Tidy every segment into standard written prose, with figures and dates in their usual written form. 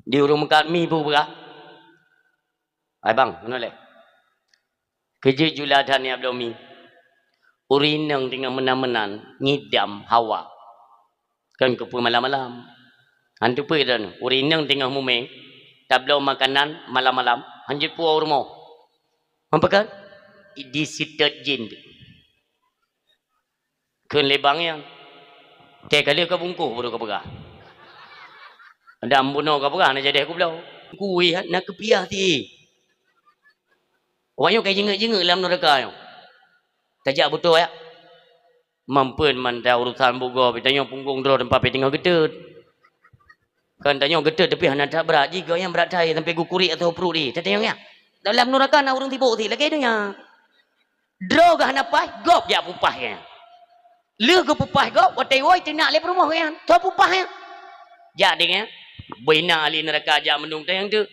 Di urung mekat mi pun berah. Hai bang, mana leh? Kerja juladan ni abdo mi. Urinang dengan menan-menan ngidam hawa. Kan kepu malam-malam. Hantu pe dan urinang tengah mumeng. Tablau makanan malam-malam. Hanjut puau rumah. Apa kan? Deterjen. Kun lebang yang. Cek kali ke bungkuh baru ke berah. Ada ambuno ke berah nak jadi aku belau. Kui nak kepiah ti. Orang yang kayak jenguk-jenguk dalam neraka yang. Tajak betul ya. Mampun mantau urusan buga. Tanya punggung draw tempat pergi tengah gedut. Kan tanya gedut tapi hanya tak berat. Jika yang berat saya sampai gukuri atau perut ni. Tanya ya. Dalam neraka nak urung tibuk ti. Lagi dunia. Draw ke hana pah. Gop ya pupah ya. Lu ke pupah gop. Watai woi tenak lep rumah ya. Tu pupah ya. Jadi ya. Bina ali neraka aja mendung tayang tu.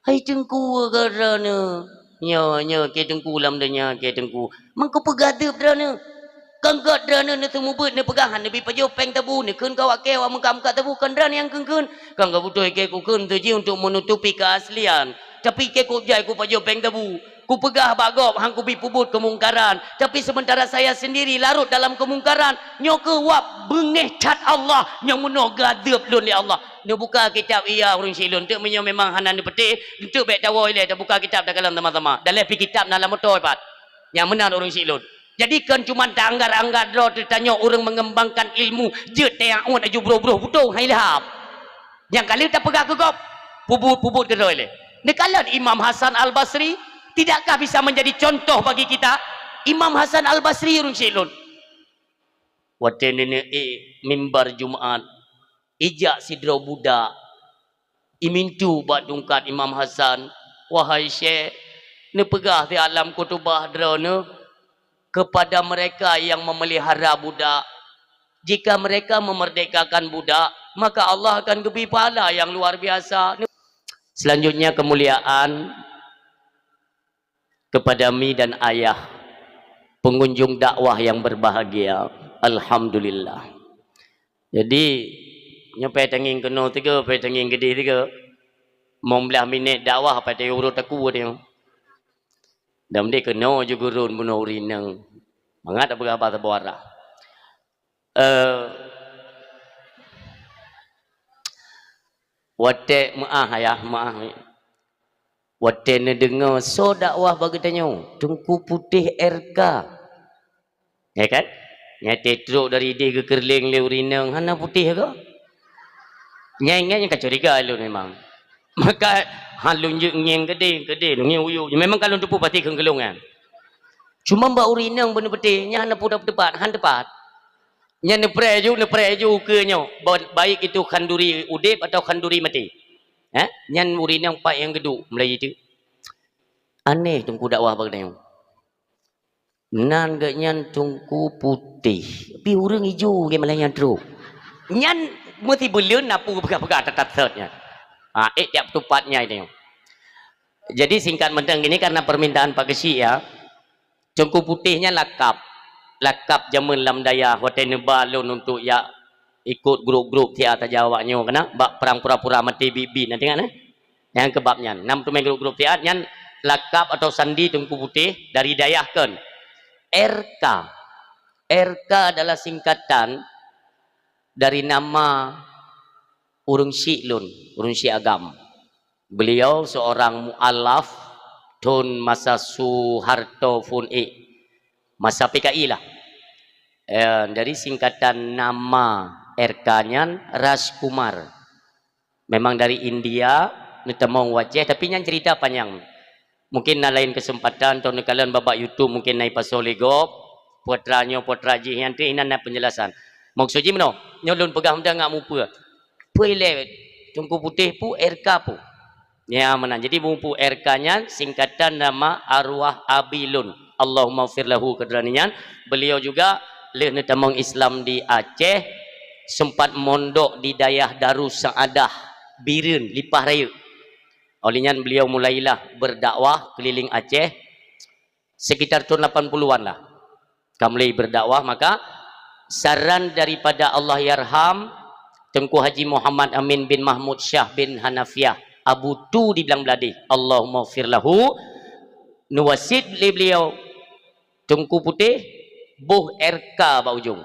Hai tengku kerana. Nya ke tengku lam danya ke tengku. Mangko pegadep drana. Kangkat drana ne temu bet ne pegahan lebih pajo peng tabu ne keun kawak kewa mengkam kat tabu kan drana yang keun. Kang ka butuh ke ku keun tu ji untuk menutupi keaslian. Tapi ke ku jai ku pajo peng tabu. Ku pegah bagop hang ku bi pubut kemungkaran. Tapi sementara saya sendiri larut dalam kemungkaran. Nyo ke wap bengeh cat Allah yang meno gadep lun li Allah. Dia buka kitab iya urang silun tu menyo memang hanan di peti untuk baik tahu ile dah buka kitab dah kalam sama-sama. Dalam pi kitab dalam motor pat. Yang benar urang silun. Jadi kan cuma anggar-anggar draw ditanya orang mengembangkan ilmu je tayang on aju bro-bro butuh hai lahap. Yang kali tak pegang ke gop. Pubut-pubut ke ile. Nekalan Imam Hasan Al-Basri tidakkah bisa menjadi contoh bagi kita? Imam Hasan Al-Basri urang silun. Watene mimbar Jumaat ijak sidro budak imintu buat dungkat Imam Hasan wahai syekh ne pegah di alam kutubah drone kepada mereka yang memelihara budak jika mereka memerdekakan budak maka Allah akan beri pahala yang luar biasa. Selanjutnya kemuliaan kepada mi dan ayah pengunjung dakwah yang berbahagia. Alhamdulillah. Jadi nyampai tanging kena 3 pai tanging gede 3 15 minit dakwah pai urut aku dia dan dia kena je gurun bunuh urinang mangat apa apa tabuara wate maah ya maah wate ne dengar so dakwah bagi tanya Tengku Putih RK ya kan nyate truk dari dia ke kerling le urinang hana putih ke nyeng-nyeng yang kecuriga lu memang. Maka halun je nyeng gede nyeng uyu. Memang kalau tupu pati kenggelungan. Cuma mbak urinang bener peti nya hana pudak tepat, han tepat. Nya ne preju ke nyo. Baik itu kanduri udip atau kanduri mati. Nyan urinang pak yang geduk Melayu itu. Aneh tungku dakwah bagdang. Nan gak nyan Tengku Putih. Tapi urang hijau ke Melayu truk. Nyan mesti belun napu pegah-pegah tetat-tetnya. Tiap tupatnya ini. Jadi singkat mentang ini karena permintaan Pak Kesi ya. Tengku Putihnya lakap zaman lam daya hotel balon untuk ya ikut grup-grup teater Jawanya kena bak perang pura-pura mati bibi nanti kan yang kebabnya 6 tu main grup-grup teater nyan lakap atau sandi Tengku Putih dari dayahkan RK adalah singkatan dari nama urang Syi'lun, urang Syi'agam. Beliau seorang mu'alaf tahun masa Soeharto pun masa PKI lah. Dari singkatan nama RK-nya Rajkumar. Memang dari India, netemong wajah tapi yang cerita panjang. Mungkin na lain kesempatan tahun kalian babak YouTube mungkin naik pasolegop, putra jih nanti ini na penjelasan. Maksudnya mana? Nyolun pegang dah ngak mupa. Puile Tengku Putih pu RK pu. Ya mana? Jadi bumpu RK-nya singkatan nama arwah Abilun. Allahumma firlahu kedranian. Beliau juga leh tamang Islam di Aceh, sempat mondok di dayah Darus Saadah Biren Lipah Raya. Olehnya beliau mulailah berdakwah keliling Aceh sekitar tahun 80-an lah. Kami mulai berdakwah maka saran daripada Allah yarham Tengku Haji Muhammad Amin bin Mahmud Syah bin Hanafiah Abu Tu di bilang beladi Allahumma firlahu nuwasid beliau Tengku Putih buh RK ba ujung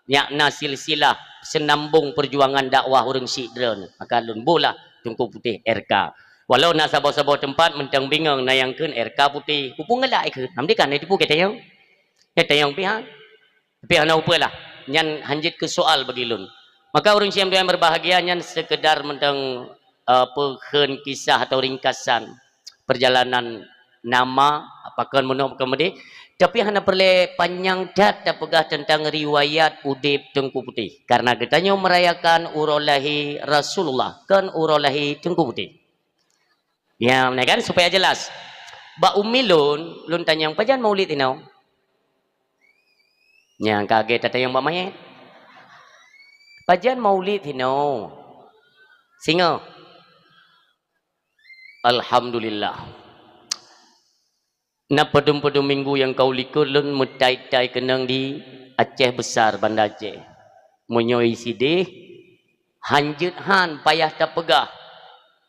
yakna silsilah senambung perjuangan dakwah orang Syidra maka lun bola Tengku Putih RK walau nak sabah-sabah tempat mentang bingung nayangkeun RK Putih kupung ngelak ke namdi kan itu kita yang pihak tapi hana upalah nyan hanjit ke soal bagi lun maka orang Syiam yang berbahagia nyan sekedar mentang pekhen kisah atau ringkasan perjalanan nama apakah menok kemudian tapi hanya perlu panjang data pegah tentang riwayat udip Tengku Putih karena katanya merayakan urolahi Rasulullah kan urolahi Tengku Putih ya kan supaya jelas ba umi lun tanya pajan maulid inau yang kaget tata yang mayat pajan maulid inau singa alhamdulillah na pedum-pedum minggu yang kau likut lun metai-tai kenang di Aceh besar Banda Aceh menyoi sidih hanjut han payah tak pegah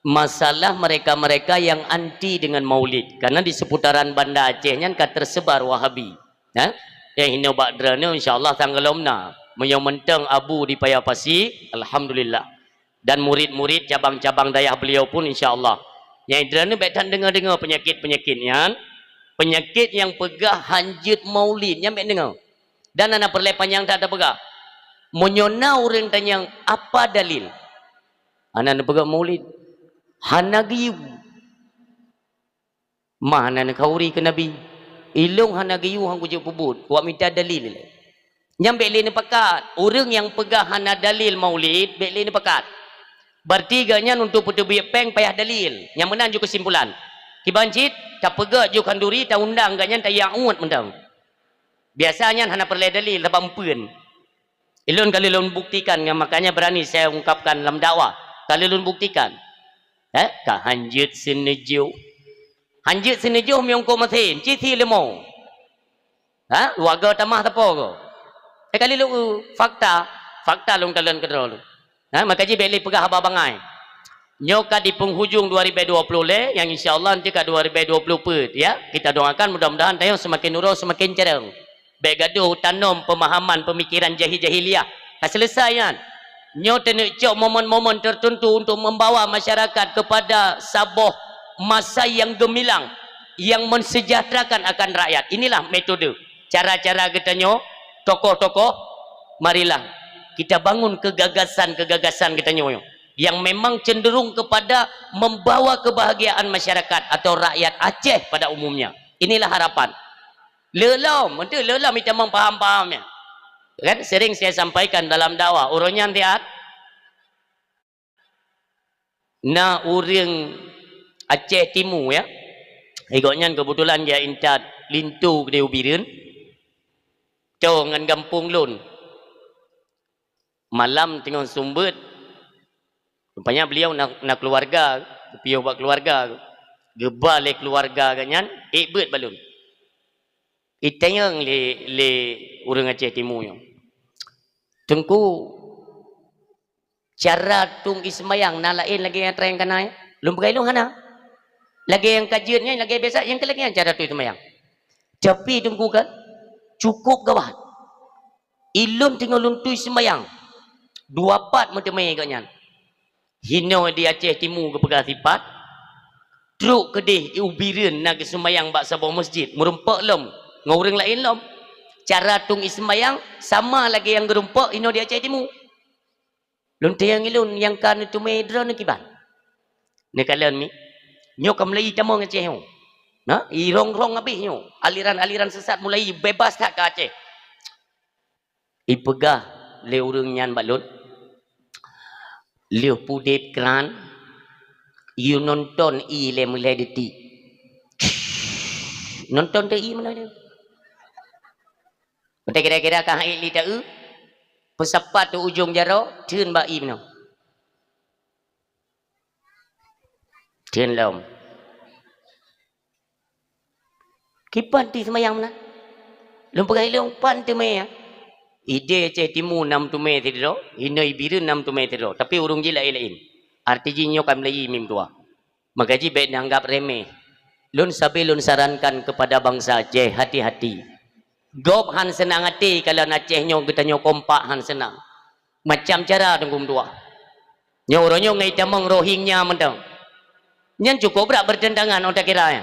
masalah mereka-mereka yang anti dengan maulid karena di seputaran Banda Aceh nya kan tersebar Wahabi yang hina badrana insyaallah tanggalomna menyong menteng abu di Payapasi alhamdulillah dan murid-murid cabang-cabang dayah beliau pun insyaallah yang idrana betan dengar-dengar penyakit-penyakitnya penyakit yang pegah hanjut maulid yang dengar dan anak perle panjang tak ada pegah menyona orang tanya apa dalil anak pegah maulid hanagiyu mana nak kauri ke nabi ilung hanagiyu hang kujuk pubut wa minta dalil nyam beli ni pakat orang yang pegah hana dalil maulid beli ni pakat berarti ganya untuk petubi peng payah dalil yang menang juga kesimpulan kibancit tak pegak ju kanduri tak undang ganya tak yaut mendang biasanya hana perle dalil tak empun ilun kali lun buktikan makanya berani saya ungkapkan dalam dakwah kali lun buktikan ka hanjut senejo miong ko masin cithi lemo luaga tamah tapo ko kali lu fakta lung talon kedro maka ji beli pegah haba bangai nyoka di penghujung 2020 le yang insyaallah nanti ke 2020 put ya kita doakan mudah-mudahan tayo semakin nurus semakin cereng baik gaduh tanam pemahaman pemikiran jahiliyah selesai kan nyo tenek cok momen-momen tertentu untuk membawa masyarakat kepada sabuh masa yang gemilang yang mensejahterakan akan rakyat inilah metode cara-cara kita nyo tokoh-tokoh marilah kita bangun kegagasan kita nyo yang memang cenderung kepada membawa kebahagiaan masyarakat atau rakyat Aceh pada umumnya. Inilah harapan. Lelam, itu lelam kita mempaham-pahamnya. Kan sering saya sampaikan dalam dakwah, urangnya tiat na urang Aceh Timur ya. Ikutnya kebetulan dia intat lintu ke Ubirin. Dengan kampung lun. Malam tengah sumbut rupanya beliau nak keluarga piau buat keluarga gebalik keluarga kanyan ikbet balun itayang le urang Aceh Timur yo tengku cara tung ismayang na lain lagi yang terang kanai lum bagailung hana lagi yang kajiannya lagi biasa yang kelagi yang cara tu ismayang tapi tengku kan cukup gawat ilum tinggal lum tu ismayang 24 metemai kanyan hino di Aceh Timur ke pegah sifat truk kedih Ubirin nak semayang bak sabah masjid merempak lom ngorang lain lom cara tung ismayang sama lagi yang gerempak hino di Aceh Timur lun tayang ilun yang kan itu medra ni kiban ni kalian mi nyo kam lai tamang Aceh nyo irong-rong habis nyo aliran-aliran sesat mulai bebas tak ke Aceh ipegah le urang nyan balut liu pudip kran you nonton i le mulai detik nonton tu i mana dia betul kira-kira kah i li tau pesapat tu ujung jaro tun ba i mana tun lom kipan ti semayang mana lom pegai lom pan tu me ide Aceh Timur 6 tumai tidak, Hinai Biru 6 tumai tidak. Tapi urung je lain-lain. Artinya kan Melayu mim tua. Magaji baik nanggap remeh. Lun sabi lun sarankan kepada bangsa Aceh, hati-hati. Gop han senang hati kalau Acehnya kita nyo kompak han senang. Macam cara tengkum tua. Nyo orangnya ngai tamang Rohingya mentang. Nyan cukup berak bertentangan otak kira ya.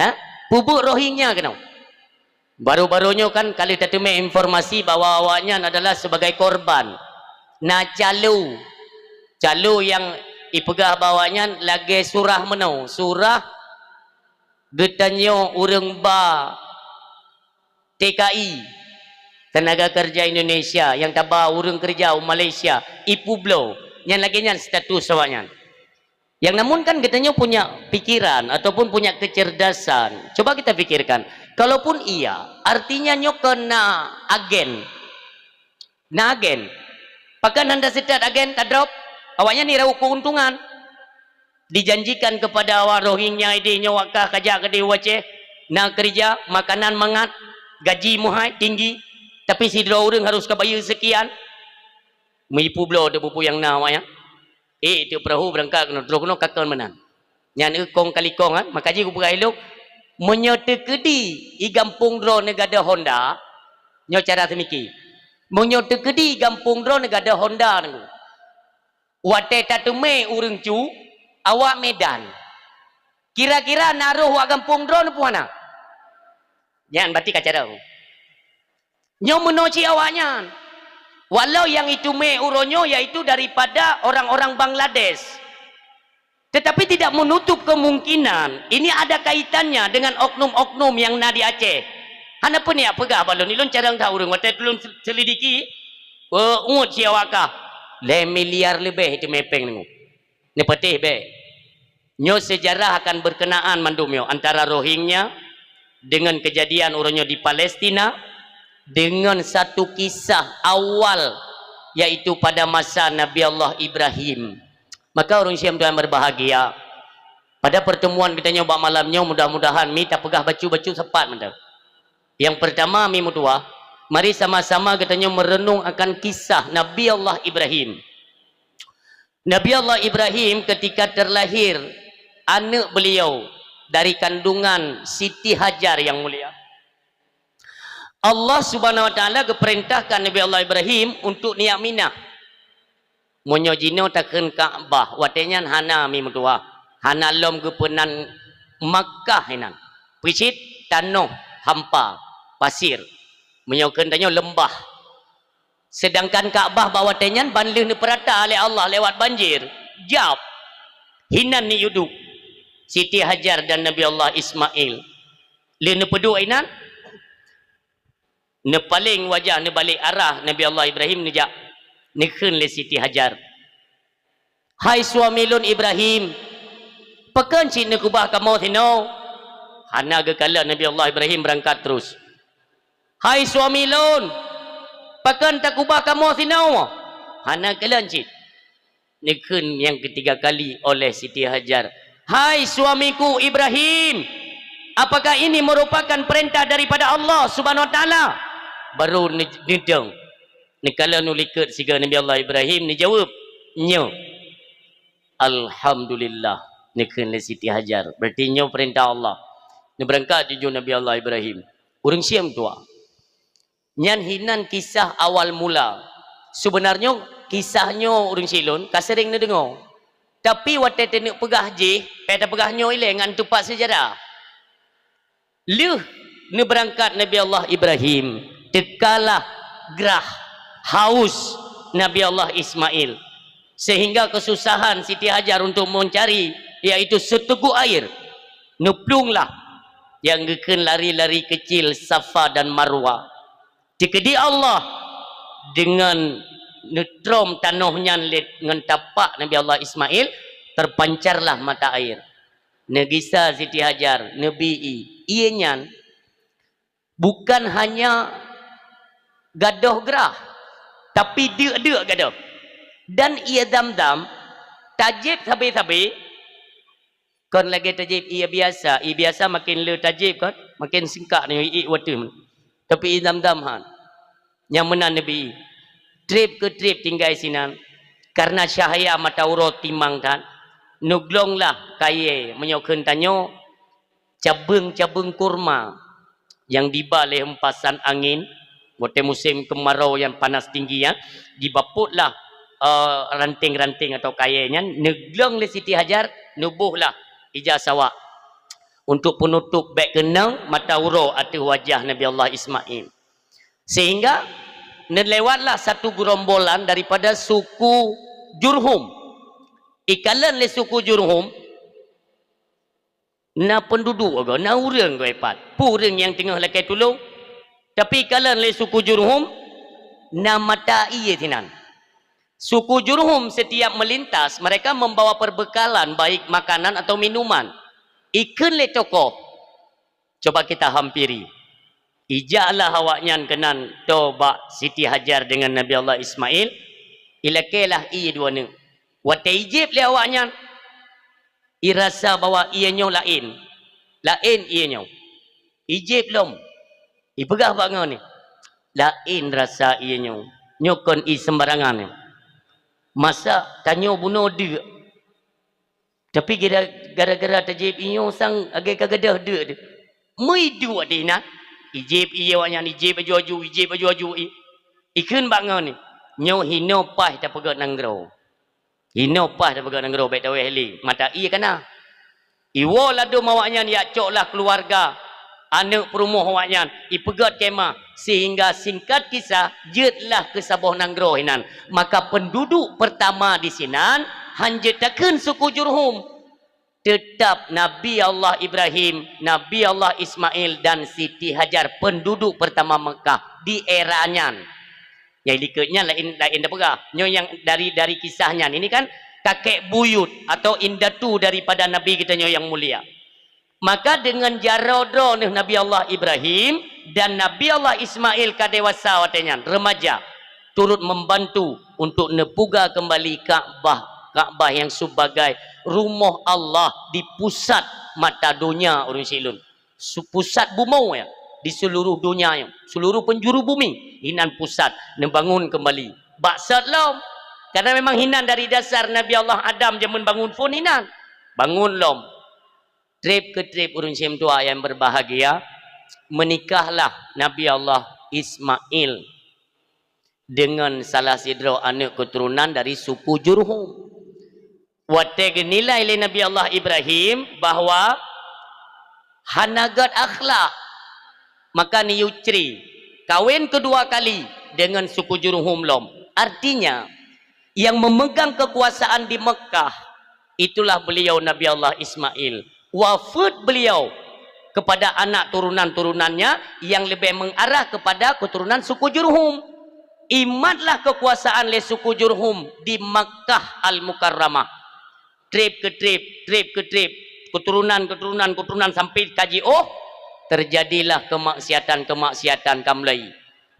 Ha? Pupuk Rohingya kena. Baru-barunya kan kali terima informasi bahwa awaknya adalah sebagai korban. Nah calu yang ipegah bawanya lagi surah menau. Surah getanyo urang ba TKI Tenaga Kerja Indonesia yang tabah urang kerja Malaysia Ipublo yang lagi nyan status awaknya. Yang namun kan katanya punya pikiran ataupun punya kecerdasan. Coba kita pikirkan, kalaupun iya, artinya nyo kena agen. Nah agen. Pakan anda setat agen tak drop, awaknya ni rauh keuntungan. Dijanjikan kepada awak Rohingya ide nyo wakah kajak ke Aceh, nak kerja, makanan mangat, gaji muhai tinggi, tapi si dua orang harus kebayar sekian. Mipu blo de bupu yang na awaknya. Itu perahu berangkat kena terus kena kakon menang. Nyan ekong kali kong kan, maka ji ku elok menyota kedi i gampung dro negada Honda. Nyo cara semiki. Menyota kedi gampung dro negada Honda ngu. Wate tatume urang cu awak Medan. Kira-kira naruh wak gampung dro nu puana. Nyan berarti kacara. Nyo menoci awaknya. Walau yang itu uronyo yaitu daripada orang-orang Bangladesh. Tetapi tidak menutup kemungkinan ini ada kaitannya dengan oknum-oknum yang na di Aceh. Hana pun ya pegah balon ilun carang tahu urang wate tulun selidiki. Ungut siawaka. 5 miliar lebih itu mepeng nengu. Ne petih be. Nyo sejarah akan berkenaan mandumyo antara Rohingya dengan kejadian uronyo di Palestina. Dengan satu kisah awal yaitu pada masa Nabi Allah Ibrahim. Maka orang Syam Tuhan berbahagia. Pada pertemuan kita nyoba malamnya mudah-mudahan mi tak pegah bacu-bacu sepat mendak. Yang pertama mi mutua, mari sama-sama kita merenung akan kisah Nabi Allah Ibrahim. Nabi Allah Ibrahim ketika terlahir anak beliau dari kandungan Siti Hajar yang mulia. Allah Subhanahu wa taala keperintahkan Nabi Allah Ibrahim untuk niat minah. Monyo jino takkan Kaabah, watenya hana mi mutua. Hana lom kepenan Makkah hinan. Pisit tanah hampa, pasir. Monyo kentanyo lembah. Sedangkan Kaabah bawatenya banleh ni perata oleh Allah lewat banjir. Jap. Hinan ni yuduk. Siti Hajar dan Nabi Allah Ismail. Le ne pedu hinan ne paling wajah ne balik arah Nabi Allah Ibrahim nejak nekhen le Siti Hajar. Hai suami lun Ibrahim, pekan cik ne kubah kamu tino. Hana gekala Nabi Allah Ibrahim berangkat terus. Hai suami lun, pekan tak kubah kamu tino. Hana kelan cik. Nekhen yang ketiga kali oleh Siti Hajar. Hai suamiku Ibrahim, apakah ini merupakan perintah daripada Allah Subhanahu wa taala? Baru nidang nikala nulikat siga Nabi Allah Ibrahim ni jawab nyo alhamdulillah nikhen le Siti Hajar berarti nyo perintah Allah ni berangkat jujur Nabi Allah Ibrahim urang Syam tua nyan hinan kisah awal mula sebenarnya kisahnya urang silun kasering ni dengar tapi wate tenek pegah je pada pegahnya ile ngan tupak sejarah leuh ni berangkat Nabi Allah Ibrahim tekalah gerah haus Nabi Allah Ismail sehingga kesusahan Siti Hajar untuk mencari yaitu seteguk air neplunglah yang geken lari-lari kecil Safa dan Marwah dikedi Allah dengan netrom tanahnya dengan tapak Nabi Allah Ismail terpancarlah mata air negisa Siti Hajar Nabi ianya bukan hanya gadoh gerah tapi dia gadoh dan ia dam-dam tajib sabi-sabi kon lagi tajib ia biasa makin le tajib kan makin singkat ni i water tapi ia dam-dam han yang mana Nabi trip ke trip tinggal sinan karena cahaya mata urut timang tan nuglonglah kaya menyokun tanyo cabung-cabung kurma yang dibalik hempasan angin waktu musim kemarau yang panas tinggi ya dibaputlah ranting-ranting atau kayanya neglong le Siti Hajar nubuhlah ijazah untuk penutup baik kenang mata uro atau wajah Nabi Allah Ismail sehingga nelewatlah satu gerombolan daripada suku Jurhum ikalan le suku Jurhum na penduduk agak na urang go epat purang yang tengah lakai tulung tapi ikalan le suku Jurhum na mata iye tinan suku Jurhum setiap melintas mereka membawa perbekalan baik makanan atau minuman ikan le tokoh coba kita hampiri ijalah awaknya kenan toba Siti Hajar dengan Nabi Allah Ismail ilakelah iya dua ni wate ijib le awaknya irasa bahwa ianya lain ianya ijib lom ipegah bangun ni lain rasa ianya nyokon i sembarangan ni masa tanyo bunuh dia tapi gara-gara tajib inyo sang agak kagadah dia meidu adina ijib iya wanya ijib baju ikun bangun ni nyo hino pah ta pegat nanggro hino pah ta pegat nanggro baik tawe heli mata iya kana iwo ladu mawaknya ya coklah keluarga anak perumuh awaknya ipegat kemah sehingga singkat kisah jetlah ke Sabah Nanggro hinan maka penduduk pertama di sinan hanjetakeun suku Jurhum tetap Nabi Allah Ibrahim Nabi Allah Ismail dan Siti Hajar penduduk pertama Mekah di eranya yang diketnya lain dapega nyo yang dari kisahnya ini kan kakek buyut atau indatu daripada Nabi kita nyo yang mulia maka dengan jarodro Nabi Allah Ibrahim dan Nabi Allah Ismail kadewasa watenya remaja turut membantu untuk nepuga kembali Ka'bah yang sebagai rumah Allah di pusat mata dunia orang silun pusat bumi ya di seluruh dunia yang seluruh penjuru bumi hinan pusat membangun kembali baksat lom karena memang hinan dari dasar Nabi Allah Adam jaman bangun pun hinan bangun lom trip ke trip urun sim tua yang berbahagia menikahlah Nabi Allah Ismail dengan salah sidro anak keturunan dari suku Jurhum wateg nilai oleh Nabi Allah Ibrahim bahwa hanagat akhlak maka ni yutri kawin kedua kali dengan suku Jurhum lom artinya yang memegang kekuasaan di Mekah itulah beliau Nabi Allah Ismail wafat beliau kepada anak turunan-turunannya yang lebih mengarah kepada keturunan suku Jurhum imatlah kekuasaan le suku Jurhum di Makkah Al-Mukarramah trip ke trip keturunan sampai kaji terjadilah kemaksiatan kamlai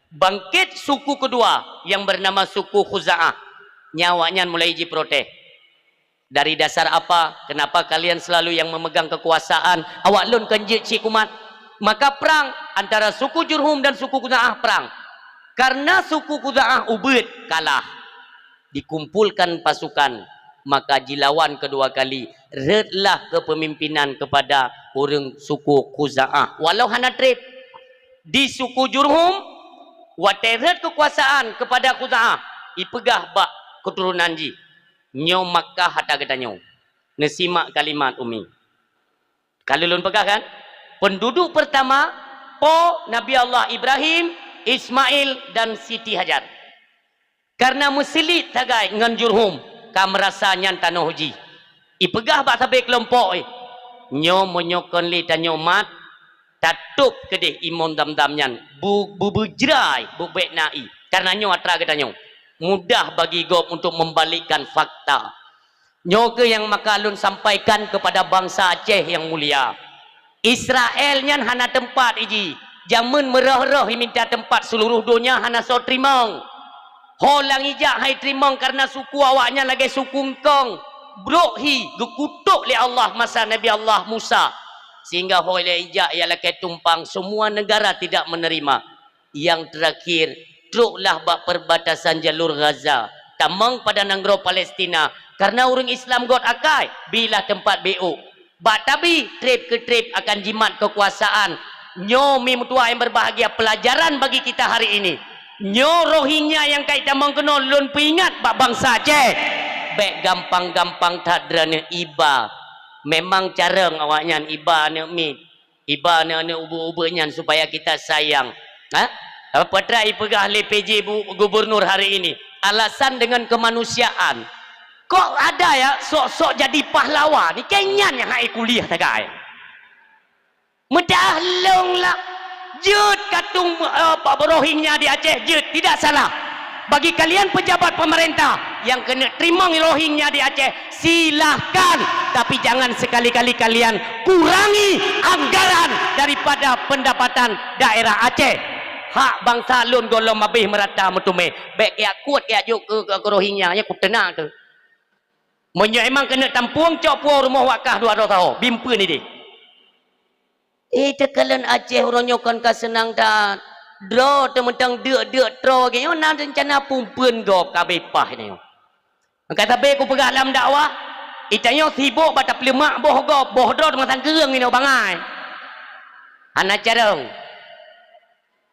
bangkit suku kedua yang bernama suku Khuza'ah nyawanya mulai diprotes dari dasar apa? Kenapa kalian selalu yang memegang kekuasaan? Awak lun kenjit cik kumat. Maka perang antara suku Jurhum dan suku Khuza'ah perang. Karena suku Khuza'ah ubud kalah. Dikumpulkan pasukan. Maka dilawan kedua kali. Redlah kepemimpinan kepada orang suku Khuza'ah. Walau hana trip. Di suku Jurhum. Wateret kekuasaan kepada Khuza'ah. Ipegah bak keturunan ji. Nyo Makkah hatta kita nyo nesimak kalimat umi kalau lun pegah kan penduduk pertama Nabi Allah Ibrahim Ismail dan Siti Hajar karena musilit tagai ngan Jurhum ka merasa nyan tanah huji ipegah bak sampai kelompok nyo menyokon li tanyo mat tatup kedeh imon dam-dam nyan bujrai bubek nai karena nyo atra kita nyo mudah bagi Gob untuk membalikkan fakta. Nyoke yang makalun sampaikan kepada bangsa Aceh yang mulia. Israel nyan hana tempat iji. Jamun merah-rah minta tempat seluruh dunia hana so trimong. Holang ijak hai trimong karena suku awaknya lagi suku engkong. Brohi gekutuk oleh Allah masa Nabi Allah Musa. Sehingga holang ijak ialah ketumpang semua negara tidak menerima. Yang terakhir truklah bak perbatasan jalur Gaza tamang pada nanggro Palestina karena orang Islam god akai bila tempat BO bak tabi trip ke trip akan jimat kekuasaan nyo mi mutua yang berbahagia pelajaran bagi kita hari ini nyo Rohingya yang kait tamang kena lun peringat bak bangsa Aceh bek gampang-gampang tak derana iba memang cara awaknya iba ne mit iba ne ubu-ubunya supaya kita sayang apa try pegah le PJ gubernur hari ini alasan dengan kemanusiaan kok ada ya sok-sok jadi pahlawan ni kenyan yang hai kuliah tagai mudah long lah jut katung Rohingya di Aceh jut tidak salah bagi kalian pejabat pemerintah yang kena terima Rohingya di Aceh silahkan tapi jangan sekali-kali kalian kurangi anggaran daripada pendapatan daerah Aceh hak bangsa lun golong mabih merata mutume baik ya kuat ya juk ke Rohingya nya ku tenang tu menyo emang kena tampung cok puau rumah wakah 2 tahun bimpe ni deh tekalan Aceh orang nyokan ka senang dan draw tementang dek draw ke nan rencana pumpen gop kabepah ni kata be ku pegah dalam dakwah itanyo sibuk bata lemak boh gop boh draw dengan sangkereng ni bangai anak carang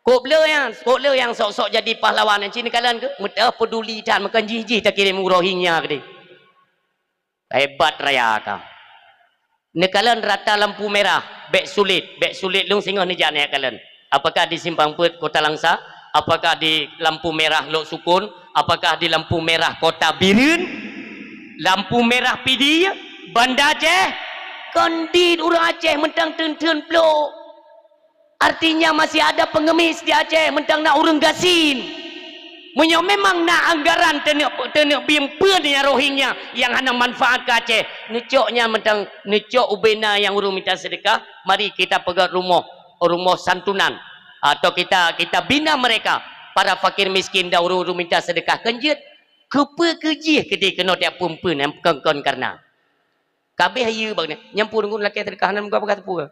Kokle yang sok-sok jadi pahlawan yang cini kalian ke mudah peduli dan makan jijih tak kirim Rohingya ke dia hebat raya kau ni kalian rata lampu merah bek sulit lung singgah ni jangan kalian apakah di Simpang Pet Kota Langsa apakah di lampu merah Lok Sukun apakah di lampu merah Kota Birin lampu merah Pidi Banda Aceh kondit orang Aceh mentang ten peluk artinya masih ada pengemis di Aceh mentang nak urang gasin menyo memang nak anggaran tenek bimpeunnya Rohingya yang hana manfaat ke Aceh necoknya mentang necok ubena yang urung minta sedekah mari kita pegang rumah santunan atau kita bina mereka para fakir miskin dah urung minta sedekah kenjet kepe kejih kedi kena tiap pumpeun yang kengkon karena kabeh hayu bagni nyampur ngun laki sedekah nan gua pakai tepu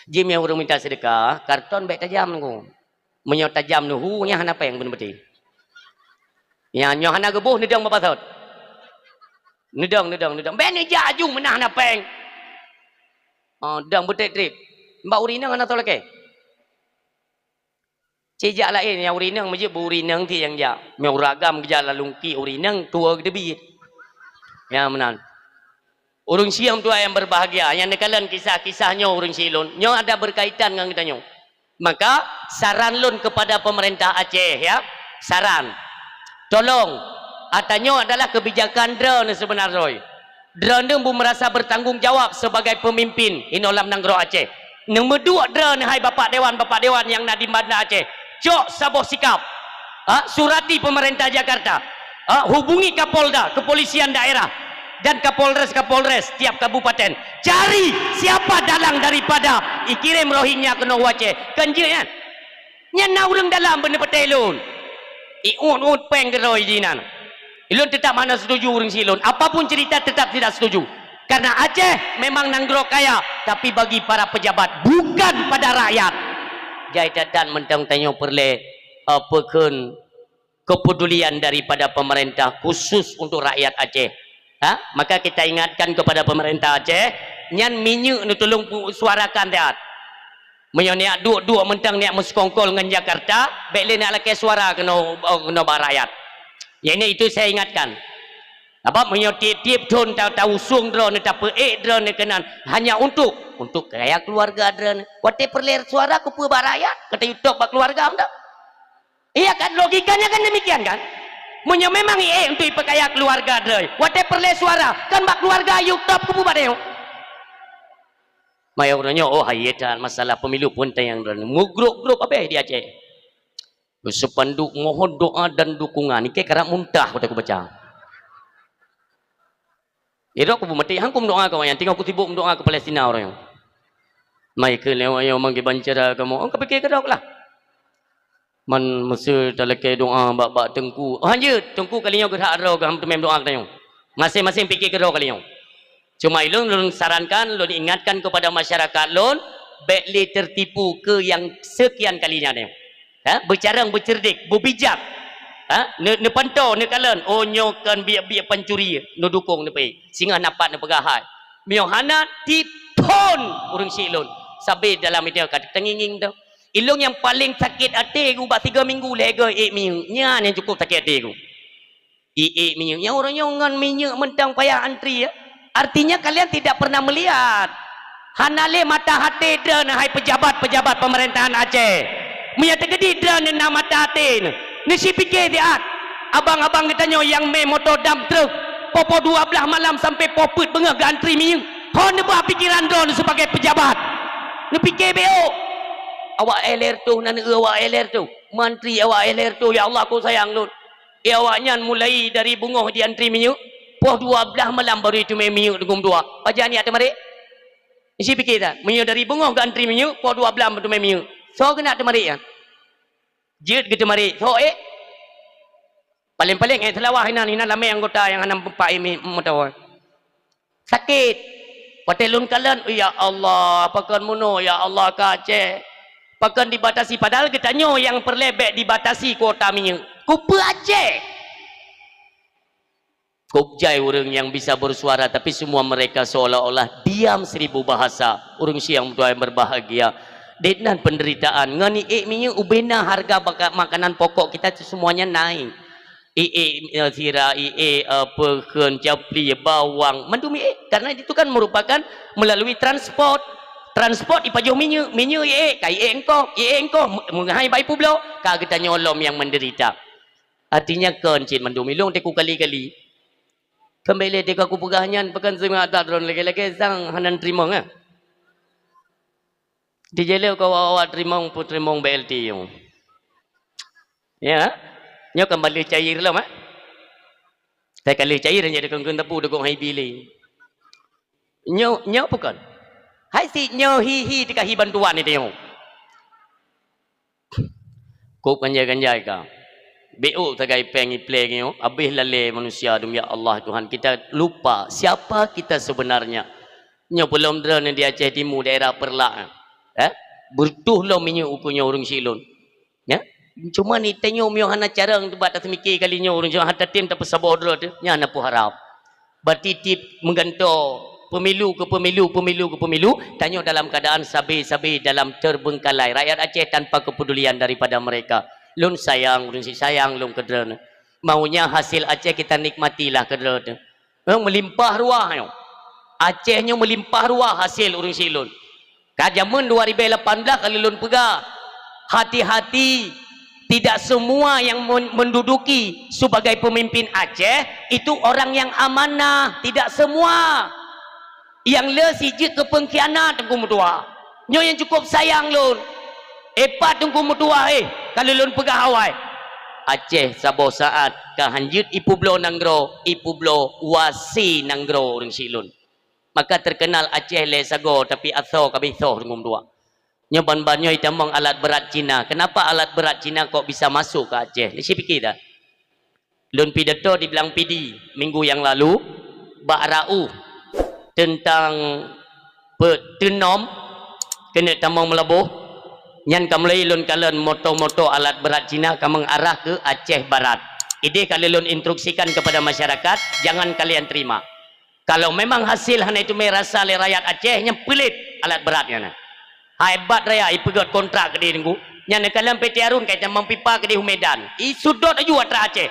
Jim yang urung minta sedekah karton baik tajam nunggu menyot tajam nuhu nya hana peng bener betul ya nyo hana gebuh nedang bapa saud nedang ben ni jajung menah hana peng dang betek trip mbak urinang hana tolake cijak lain yang urinang meje urinang ti yang ja meu ragam gejala lungki urinang tua gedebi ya menan urung siang tua yang berbahagia yang kalian kisah-kisahnya urung silun nyo ada berkaitan dengan kita nyo maka saran lun kepada pemerintah Aceh ya saran tolong atanyo adalah kebijakan drone sebenarnya drone bu merasa bertanggung jawab sebagai pemimpin inolam nanggro Aceh nombor 2 drone hai bapak dewan yang nak di Banda Aceh cok saboh sikap surati pemerintah Jakarta hubungi Kapolda kepolisian daerah dan Kapolres tiap kabupaten cari siapa dalang daripada ikirim Rohingya ke Aceh kenje kan nyana urang dalam benda petelun iun peng geroi dinan ilun tetap mana setuju urang silun apapun cerita tetap tidak setuju karena Aceh memang nanggro kaya tapi bagi para pejabat bukan pada rakyat jaitan mentang tanyo perle apakeun kepedulian daripada pemerintah khusus untuk rakyat Aceh maka kita ingatkan kepada pemerintah Aceh nyan minyak nu tolong suarakan teat menyoniak duk mentang niak muskongkol dengan Jakarta bekle nak laki suara kena rakyat ya ini itu saya ingatkan apa menyotip don tahu usung drone tapi drone kenan hanya untuk kaya keluarga drone wate perler suara ke rakyat kata YouTube bak keluarga anda iya kan logikanya kan demikian kan menyo memang untuk ipekaya keluarga deh wate perle suara kan bak keluarga YouTube kupu badeo maya orangnya hayetan masalah pemilu pun tayang dan grup apa di Aceh sepanduk mohon doa dan dukungan ini kayak muntah pada aku baca itu aku mati hangkum doa kau yang tinggal aku sibuk doa ke Palestina orang yang mai ke lewat yang mangki bancara kamu kau fikir kedok lah man mesti talake doa bak tengku hanya tengku kalinya gerak ro gam temem doa katanya masing-masing fikir kedok kalinya cuma ilun sarankan lun ingatkan kepada masyarakat lun bekli tertipu ke yang sekian kalinya dia bercarang bercerdik berbijak ne pantau ne kalen oh nyo kan biak pancuri no dukung ne pe singa napat ne pegahai mio hana tipon urang silun sabe dalam itu kat tenginging tu ilung yang paling sakit hati ku ba 3 minggu lega minggu nya yang cukup sakit hati ku minggu yang orang ngan minyak mentang payah antri artinya kalian tidak pernah melihat hanale mata hati dan hai pejabat-pejabat pemerintahan Aceh menyata gede dan na mata hati ni si fikir dia abang-abang ditanya yang main motor dump truck popo 12 malam sampai poput bengah gantri minyak hon buat pikiran drone sebagai pejabat ni fikir beo awak eler tu nana awak eler tu menteri awak eler tu ya Allah aku sayang lu awaknya mulai dari bungoh di antri minyak poh 12 malam baru itu main minyak dengan dua aja ni ada mari isi fikir tak minyak dari bungoh ke antri minyak poh 12 baru main minyak so kena ada mari ya jid gitu mari so paling-paling telawah hina lama anggota yang hanam pak ini mutawar sakit patelun kalian ya Allah pakan muno ya Allah ka Aceh pakan dibatasi padahal kita nyo yang perlebek dibatasi kuota minyak kupa Aceh kubjai orang yang bisa bersuara tapi semua mereka seolah-olah diam 1000 bahasa orang siang tuai berbahagia dengan penderitaan ngani minyak ubena harga makanan pokok kita semuanya naik sira pekan capli bawang mendumi karena itu kan merupakan melalui transport ipajuh minyak kai engkau menghai bai publo ka kita nyolom yang menderita artinya kencin mendumilung teku kali-kali kembali teka ku pegahnya pekan semua tak dron lagi-lagi sang hanan terima ngah di jele kau awak terima putri mong BLT yung ya nyo kembali cair lah mak saya kali cair jadi kengkeng tepu dekong hai bili nyo bukan hai si nyo hi dikahi bantuan itu yo kau kanjai ka BO tagai pengi play yo abih lale manusia demi Allah Tuhan kita lupa siapa kita sebenarnya nyo belum drone di Aceh Timur daerah Perlak bertuh lo minyak ukunya orang silun ya cuma ni tengok mio hana carang tu batas mikir kalinya orang jangan hata tim tak sabar tu nya ana pu harap berarti tip mengganto pemilu ke pemilu tanya dalam keadaan sabi dalam terbengkalai rakyat Aceh tanpa kepedulian daripada mereka lun sayang lun si sayang lun kedran maunya hasil Aceh kita nikmatilah kedran melimpah ruah yo Acehnya melimpah ruah hasil urang silun kajaman 2018 kalau lun pegah hati-hati tidak semua yang menduduki sebagai pemimpin Aceh itu orang yang amanah tidak semua yang le sijit ke pengkhianat tengku mutua nyo yang cukup sayang lun epat tengku mutua kalau lun pegah awai Aceh sabo saat kahanjut ipublo nanggro ipublo wasi nanggro orang silun maka terkenal Aceh le sago tapi atho kabitho tengku mutua nyoban-banyo itamong alat berat Cina kenapa alat berat Cina kok bisa masuk ke Aceh ni saya fikir dah lun pidato dibilang PD minggu yang lalu bak rau tentang petenom kena tamang melabuh nyan kamlai lun kalen moto-moto alat berat Cina kamang arah ke Aceh Barat ide kalian lun instruksikan kepada masyarakat jangan kalian terima kalau memang hasil hanya itu merasa le rakyat Aceh nya pelit alat beratnya hebat raya ipegot kontrak ke dia nunggu nyana kalian PT Arun kaitan mampipa ke dia Medan sudut aja atra Aceh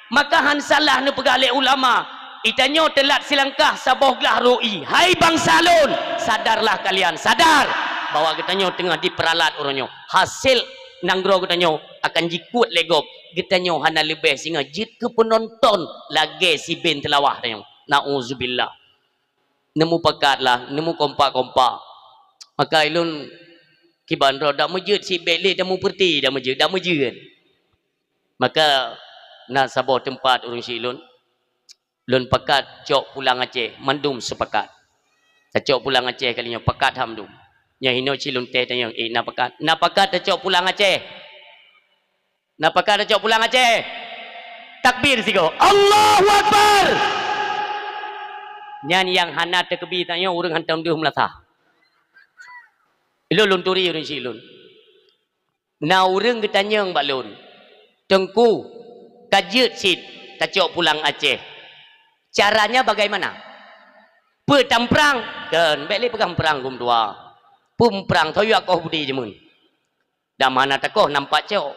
maka hansalah ne pegale ulama itanyo telat silangkah sabohlah roi hai bangsa lun sadarlah kalian sadar bahwa kitanyo tengah diperalat orangnya hasil nanggro kitanyo akan jikut legop kitanyo hana lebih singa jit ke penonton lagi si bin telawah tanya nauzubillah nemu pekatlah nemu kompak-kompak maka ilun kibandro dak mejud si beli dak mu perti dak mejud maka nak sabo tempat urang si ilun lun pekat cok pulang Aceh mandum sepekat cok pulang Aceh kalinya pekat hamdum nya hino cilun teh tanya na pekat cok pulang Aceh na pekat cok pulang Aceh takbir sigo Allahu Akbar nyan yang hana tekebi tanya urang hantam duh melatah Ilun turi urang silun. Na urang ketanya ang balon. Tengku kajut sit tacok pulang Aceh. Caranya bagaimana? Petamprang kan beli pegang perang gum dua. Pumprang toyo akoh budi jemun. Dah mana takoh nampak cok.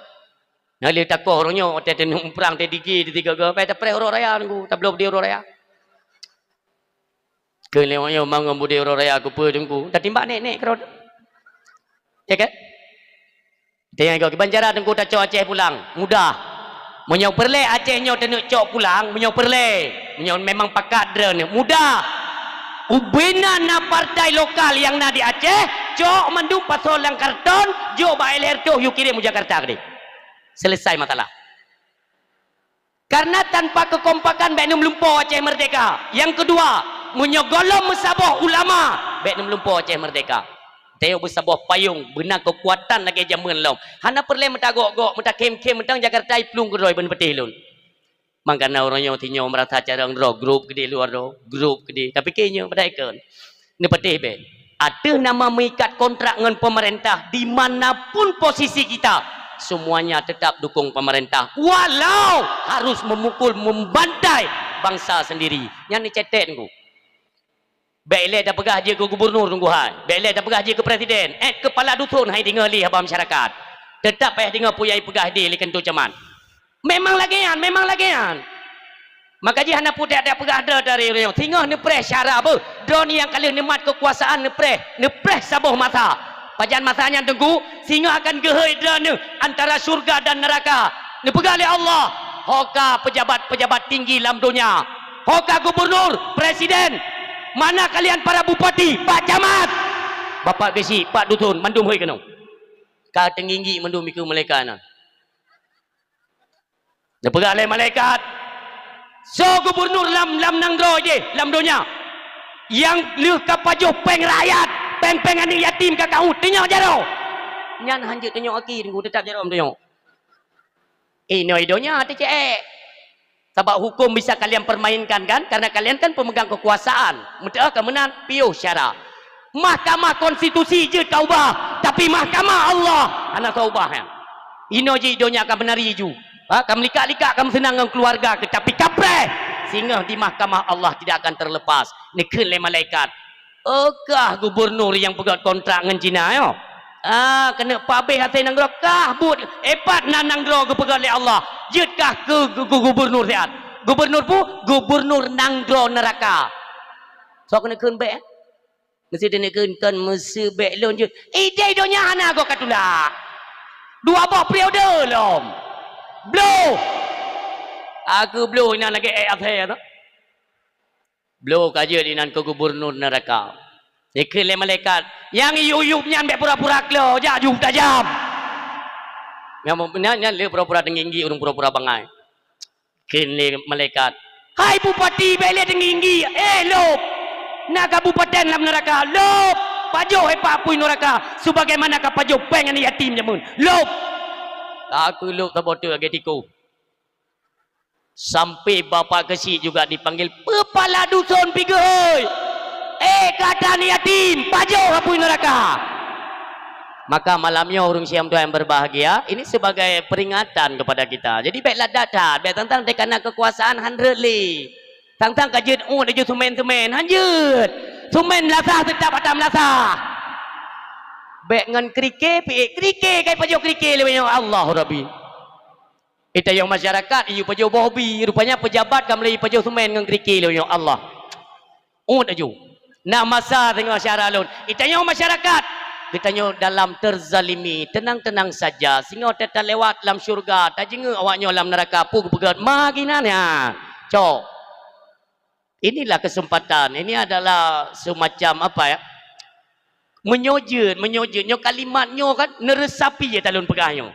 Nali takoh ronyo te tenung perang te digi di tiga ga pe ta pre oro raya ngu ta belum di oro raya. Ke lewanyo mangom budi oro raya ku pe dengku. Ta timbak nek kero. Ya kan? Tengok ke Banjaran dengku ta cok Aceh pulang. Mudah. Menyau perle Aceh nyo tenuk cok pulang, menyau perle. Menyau memang pakat dren mudah. Ubina na partai lokal yang na di Aceh, cok mandum pasol yang karton, jo ba LR tu yu kirim Jakarta gede. Selesai masalah. Karena tanpa kekompakan baik lumpuh Aceh merdeka. Yang kedua, menyogolom musabah ulama, baik lumpuh Aceh merdeka. Teo bersabuh payung benar kekuatan lagi jaman lom. Hana perle menta gok-gok, menta kem-kem mentang Jakarta plung geroi ben petih lun. Mangkana orangnya tinyo merasa carang ro grup gede luar ro, grup gede. Tapi kayaknya berdaikan. Ni petih be. Ada nama mengikat kontrak dengan pemerintah dimanapun posisi kita, semuanya tetap dukung pemerintah. Walau harus memukul, membantai bangsa sendiri. Yang ni cetek ku. Baiklah dah pegah je ke gubernur tunggu hai. Baiklah dah pegah je ke presiden. Kepala dusun hai dengar li habang masyarakat. Tetap payah dengar puyai pegah di likan tu caman. Memang lagian, memang lagian. Maka je hana putih ada pegah dari orang. Tengah ni pres syara apa? Drone yang kali nikmat kekuasaan ni pres sabuh masa. Pajan masanya tunggu sehingga akan gehoi drone ni antara syurga dan neraka. Ni pegah oleh Allah. Hoka pejabat-pejabat tinggi dalam dunia. Hoka gubernur, presiden. Mana kalian para bupati, Pak Camat, Bapak Besi, Pak Dusun, mandum hoi kena. Ka tenginggi mandum iku malaikat na. Dia pegah oleh malaikat. So gubernur lam nangro je, lam dunia. Yang leuh kapajuh peng rakyat, peng-peng aning yatim kakau, tenyok jaro. Nyan hanjut tenyok aki, tunggu tetap jaro tenyok. Ino idonya hati cek. Sebab hukum bisa kalian permainkan kan? Karena kalian kan pemegang kekuasaan. Mudah kemenang piuh syara. Mahkamah konstitusi je kau ubah. Tapi mahkamah Allah anak kau ubah ya. Ino je idonya akan menari ju. Kamu likak-likak kamu senang dengan keluarga ke. Tapi kapreh. Sehingga di mahkamah Allah tidak akan terlepas. Ni kelai malaikat. Okah gubernur yang pegang kontrak dengan Cina yo. Kena pabeh hati nanggro kah but epat nanggro ke pegang oleh Allah jetkah ke gubernur sehat gubernur pu gubernur nanggro neraka so kena keun be mesti dia keun kan mesti be lon je ide donya hana go katula dua boh periode lom blow aku blow ina lagi athe tu blow kaje dinan ke gubernur neraka. Ikut malaikat yang yuyup nyan be pura-pura klo ja jum tajam. Yang nyan le pura-pura tinggi urung pura-pura bangai. Kini malaikat. Hai bupati bele tinggi. Lop. Nak kabupaten dalam neraka. Lop. Pajo hepa pui neraka. Sebagaimana ka pajo pengen yatim jamun. Lop. Aku lop tabotu agetiku. Sampai bapak kesi juga dipanggil kepala dusun pigoi. Kata ni yatim, pajo hapui neraka. Maka malamnya urung siam tua yang berbahagia, ini sebagai peringatan kepada kita. Jadi baiklah data, baik tentang dekana kekuasaan 100 li. Tentang kajian deju sumen-sumen, hanjut. Sumen lasah tetap atam lasah. Baik ngan krike kai pajo krike lewenyo Allah Rabbi. Kita yang masyarakat, iu pajo bobi, rupanya pejabat kamlei pajo sumen ngan krike lewenyo Allah. Deju. Nak masa tengok syara lun. Itanya masyarakat. Kitanya dalam terzalimi. Tenang-tenang saja. Sehingga tetap lewat dalam syurga. Tak jenguk awaknya dalam neraka. Puk begat. Maginanya. Cok. Inilah kesempatan. Ini adalah semacam apa ya. Menyojut. Nyo kalimatnya kan. Neresapi je talun pegahnya.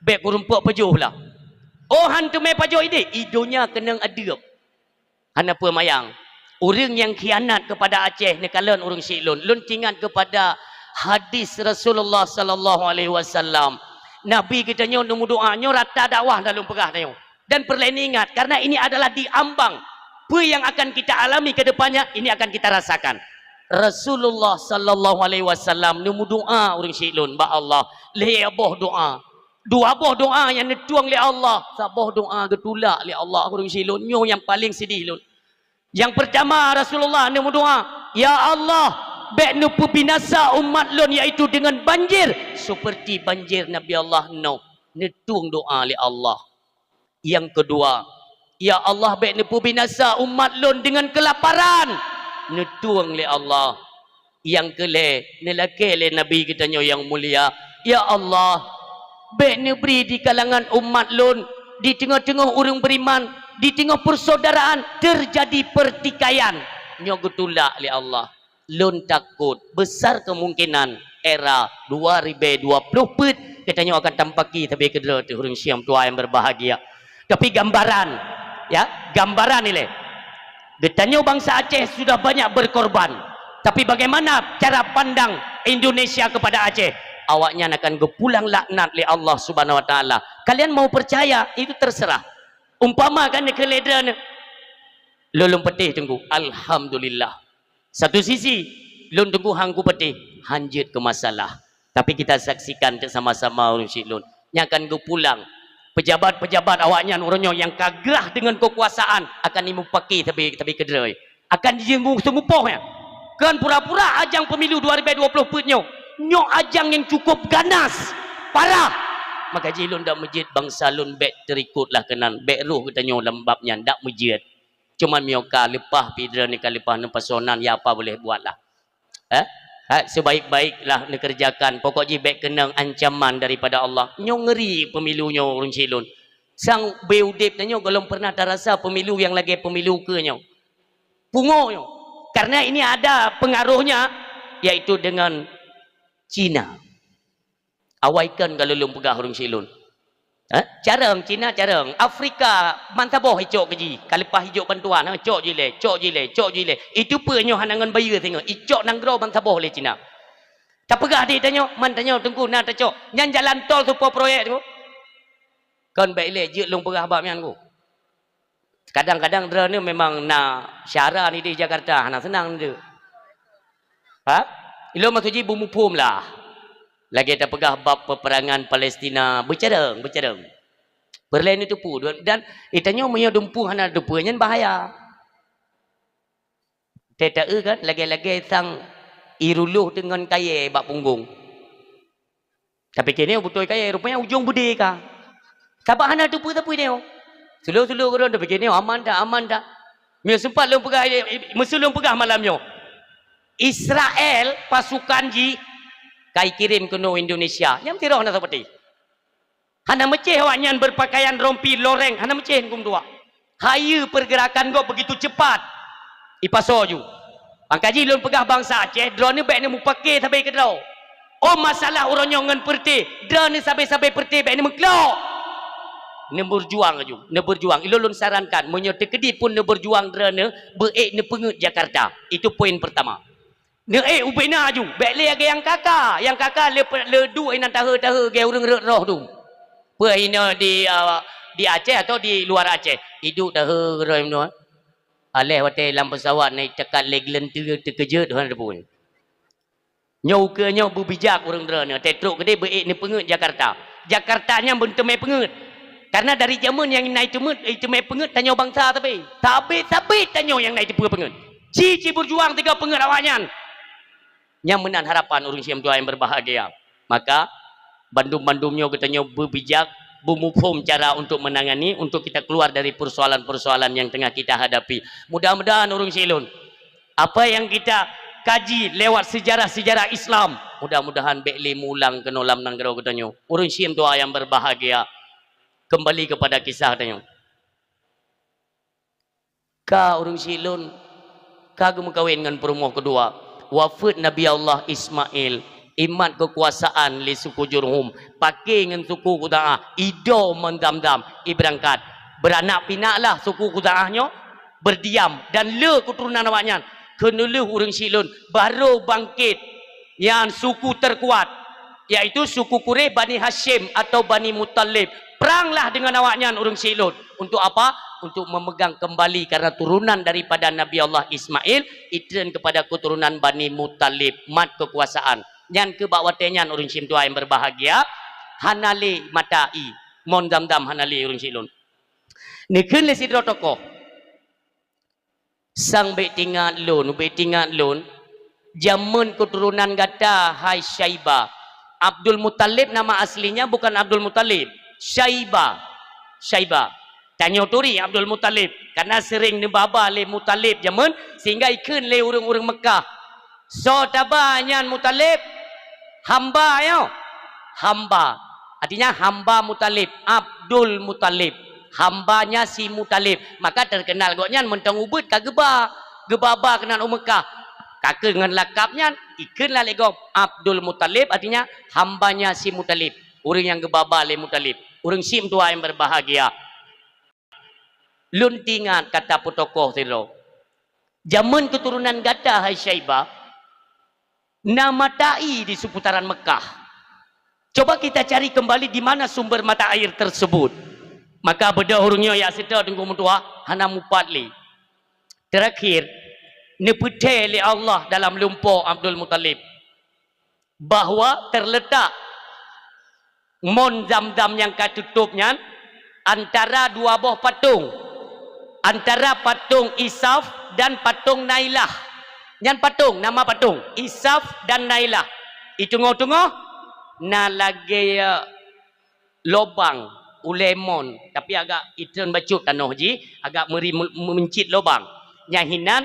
Bek kurumpuk pajuh lah. Oh hantu me pajuh ini. Idonya kena adab. Hana apa mayang. Orang yang khianat kepada Aceh ni kalian orang Silun. Lun ingat kepada hadis Rasulullah sallallahu alaihi wasallam. Nabi kita nyo nemu doanya rata dakwah dalam pegah nyo. Dan perlu ingat karena ini adalah diambang. Apa yang akan kita alami ke depannya ini akan kita rasakan. Rasulullah sallallahu alaihi wasallam nemu doa orang silun ba Allah le aboh doa. Dua aboh doa yang netuang le Allah. Saboh doa getulak le Allah orang silun nyo yang paling sedih lun. Yang pertama Rasulullah nemu doa, ya Allah, bek nu binasa umat lun iaitu dengan banjir seperti banjir Nabi Allah Nuh. Netung doa le Allah. Yang kedua, ya Allah bek nu binasa umat lun dengan kelaparan. Netung le Allah. Yang kele nelake le Nabi kita nyo yang mulia, ya Allah bek nu beri di kalangan umat lun, di tengah-tengah orang beriman, di tengah persaudaraan terjadi pertikaian. Nyo getulak le Allah. Lun takut besar kemungkinan era 2020 put katanya akan tampaki tapi kedera tu orang Syiam tua yang berbahagia. Tapi gambaran ya, gambaran ni le. Katanya bangsa Aceh sudah banyak berkorban. Tapi bagaimana cara pandang Indonesia kepada Aceh? Awaknya akan gepulang laknat le Allah Subhanahu wa taala. Kalian mau percaya itu terserah. Umpama kan keledran lulung petih tunggu. Alhamdulillah. Satu sisi lun tunggu hangku petih hanjut ke masalah. Tapi kita saksikan sama-sama orang silun. Yang akan gepulang pejabat-pejabat awaknya orangnya yang kagrah dengan kekuasaan akan dimupaki tapi kederai. Akan dijenggung semupohnya. Kan pura-pura ajang pemilu 2020 putnya. Nyok ajang yang cukup ganas. Parah. Maka jilun dak masjid bangsa lun bek terikutlah kenan. Bek ruh katanya lembabnya dak masjid. Cuma mioka lepah pidra ni lepah nempasonan ya apa boleh buatlah. Sebaik-baiklah dikerjakan. Pokoknya baik kena ancaman daripada Allah. Nyo ngeri pemilunya orang silun. Sang beudip nyo belum pernah terasa pemilu yang lagi pemilu ke nyo. Pungo nyo. Karena ini ada pengaruhnya yaitu dengan Cina. Awaikan kalau belum pegah orang silun. Carang Cina carang Afrika mantaboh icok keji kalipah hijau bantuan cok jile itu penyo hanangan bayu tengok icok nanggro mantaboh le Cina tak pegah dia tanya man tanya tunggu na tak cok nyan jalan tol tu proyek tu kan baik le je long pegah bab mian ku kadang-kadang dra ni memang na syara ni di Jakarta nak senang dia ilo maksudnya bumbu pum lah. Lagi ada pegah bab peperangan Palestina bercarang berlain itu pu dan itanya punya dumpu hana dumpunya bahaya teta kan lagi sang iruluh dengan kaya bak punggung tapi kini betul kaya rupanya ujung bude ka sabak hana dumpu tapi dia sulu-sulu orang dah begini aman dah mio sempat long pegah mesul long pegah malamnya Israel pasukan ji kai kirim ke Indonesia yang tirah na seperti hana meceh awaknya berpakaian rompi loreng hana meceh kum dua hayu pergerakan go begitu cepat ipaso ju angkaji lun pegah bangsa Aceh drone ni baik ni mupake sampai ke draw oh masalah orangnya ngan perti drone ni sampai perti baik ni mengklo ne berjuang ilun sarankan menyo tekedi pun ne berjuang drone beek ne pengut Jakarta itu poin pertama. Ne ubena ju baik le age yang kakak le du inan tahu ge urang roh tu pe ina di Aceh atau di luar Aceh hidup tahu roh no aleh wate lam pesawat naik tekat leglen terkejut han pun nyau ke nyau berbijak urang drone tetruk gede beek ni pengut Jakartanya bentuk mai pengut karena dari zaman yang naik itu mai pengut tanya bangsa tapi tanya yang naik itu pengut cici berjuang tiga pengut awaknya yang menan harapan orang Syiam tua yang berbahagia. Maka bandum-bandumnya katanya berbijak, bermufhum cara untuk menangani, untuk kita keluar dari persoalan-persoalan yang tengah kita hadapi. Mudah-mudahan orang Silun, apa yang kita kaji lewat sejarah-sejarah Islam, mudah-mudahan bekli mulang ke nolam nanggaro katanya. Orang Syiam tua yang berbahagia. Kembali kepada kisah katanya. Ka orang Silun, ka gemukawin dengan perumuh kedua. Wafat Nabi Allah Ismail imat kekuasaan li suku Jurhum pakai dengan suku Quda'ah ido mendam-dam berangkat beranak pinaklah suku Quda'ahnya berdiam dan le keturunan awaknya kenuluh orang Silun baru bangkit yang suku terkuat yaitu suku Quraisy Bani Hashim atau Bani Muttalib peranglah dengan awaknya orang Silun Untuk apa? Untuk memegang kembali karena turunan daripada Nabi Allah Ismail itren kepada keturunan Bani Muttalib mat kekuasaan. Nyan ke bawatenya urang sim tua yang berbahagia hanali matai mon dam-dam hanali urang silun. Nekeun le sidro tokoh. Sang betingat lun jamun keturunan gata hai Syaiba. Abdul Muttalib nama aslinya bukan Abdul Muttalib, Syaiba. Tanya turi Abdul Muttalib karena sering nebaba le Muttalib jamun sehingga ikun le urang-urang Mekah. So tabanyan Muttalib hamba yo. Hamba. Artinya hamba Muttalib, Abdul Muttalib. Hambanya si Muttalib. Maka terkenal goknya mentang ubud ka gebaba kenal Mekah. Kakek dengan lakapnya ikun lah legom Abdul Muttalib artinya hambanya si Muttalib. Orang yang gebaba le Muttalib. Orang sim tua yang berbahagia. Luntingan kata putokoh tiro. Zaman keturunan gata hai Syaibah nama tai di seputaran Mekah. Coba kita cari kembali di mana sumber mata air tersebut. Maka beda orangnya ya sedar tunggu mutua hana mupatli. Terakhir nepete li Allah dalam lumpur Abdul Muttalib bahwa terletak mon zam-zam yang katutupnya antara dua buah patung, antara patung Isaf dan patung Nailah. Yang patung, nama patung Isaf dan Nailah. Itu tengok-tengok na lagi lobang ulemon tapi agak itun bacut tanah ji agak mencit lobang nyahinan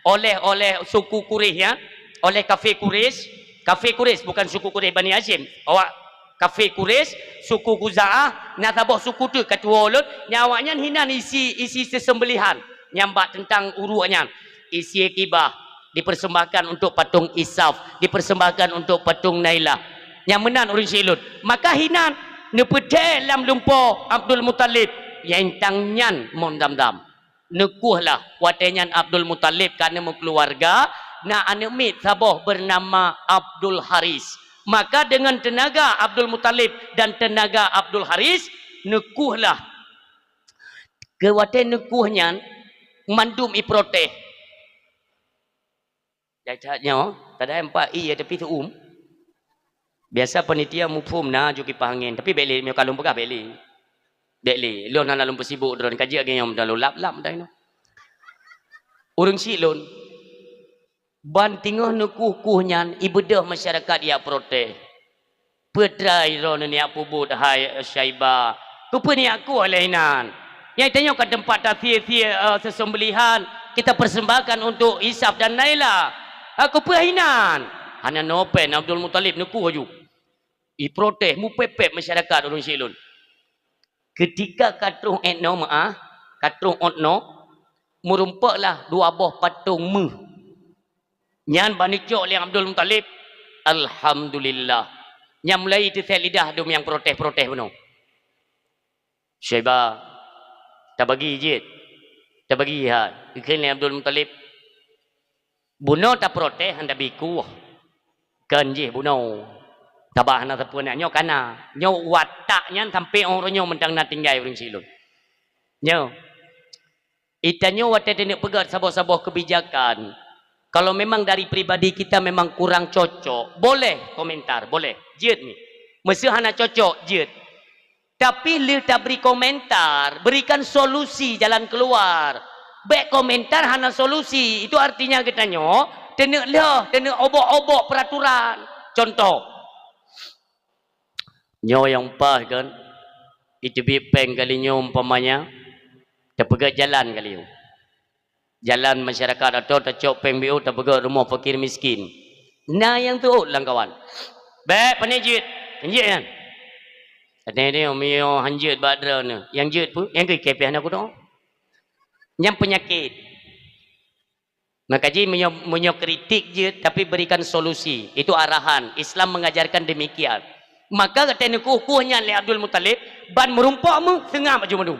oleh suku Quraisy ya, oleh kafir Quraisy bukan suku Quraisy Bani Hashim. Awak kafir Quraisy suku Khuza'ah na tabah suku tu ketua ulut nyawanya hinan isi sesembelihan nyambat tentang uruannya isi kibah dipersembahkan untuk patung Isaf, dipersembahkan untuk patung Nailah. Yang menan urang silut. Maka hinan nepete dalam lumpur Abdul Muttalib yang tangnyan mon dam-dam. Nekuhlah watenyan Abdul Muttalib kerana keluarga na anak mit saboh bernama Abdul Haris. Maka dengan tenaga Abdul Muttalib dan tenaga Abdul Haris nekuhlah ke waten nekuhnya mandum iproteh. Jajatnya tada empat i tapi tu biasa panitia mufhum na juki pahangin tapi beli mi kalung pegah beli lon na lum sibuk dron kaji age nyom dalu lap dai no urang si lon ban tingah nukuh nyan ibadah masyarakat ia protes pedrai ron ni apa bud hai Syaibah kupa ni aku alainan yang tanya ke tempat tathir sesembelihan kita persembahkan untuk Isaf dan Nailah aku perhinan hanya nopen Abdul Muttalib nukuh aju i protes mu pepep masyarakat urang silun ketika katrung etno katrung otno murumpaklah dua buah patung nyan bani cok li Abdul Muttalib alhamdulillah nyam mulai itu saya lidah dum yang protes beno Syaibah tak bagi je tak bagi ha ikan li Abdul Muttalib buno tak protes handa biku kan je buno tabah na tapun nyo kana nyo wataknya sampai orang nyo mentang na tinggai urang silun nyo itanyo watak dia pegat sabah-sabah kebijakan kalau memang dari pribadi kita memang kurang cocok boleh komentar boleh jid ni mesti hana cocok jid tapi lu tak beri komentar berikan solusi jalan keluar baik komentar hana solusi itu artinya kita nyo kena obok-obok peraturan contoh nyo yang pas kan itu bipeng kali nyo umpamanya terpegat jalan kali nyo jalan masyarakat atau tercok peng BO terpegat rumah fakir miskin nah yang tu lang kawan baik panejit hanjit kan ada ni omio hanjit badra ni yang jit pu yang ke kepeh aku tu yang penyakit maka ji menyo kritik je tapi berikan solusi itu arahan Islam mengajarkan demikian. Maka kata ni kuhnya li Abdul Muttalib ban merumpak mu tengah maju madu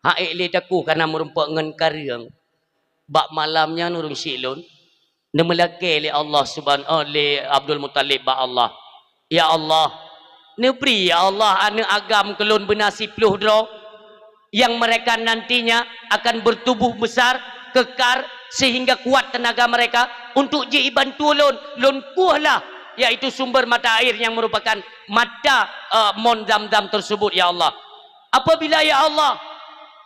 ha li taku karena merumpak ngan kariang bak malamnya nurung silun nemelake li Allah subhanahu li Abdul Muttalib ba Allah ya Allah nebri ya Allah ane agam kelun benasib pluh dro yang mereka nantinya akan bertubuh besar, kekar, sehingga kuat tenaga mereka untuk bantu lon kuahlah, yaitu sumber mata air yang merupakan mata mon Zam-Zam tersebut ya Allah. Apabila ya Allah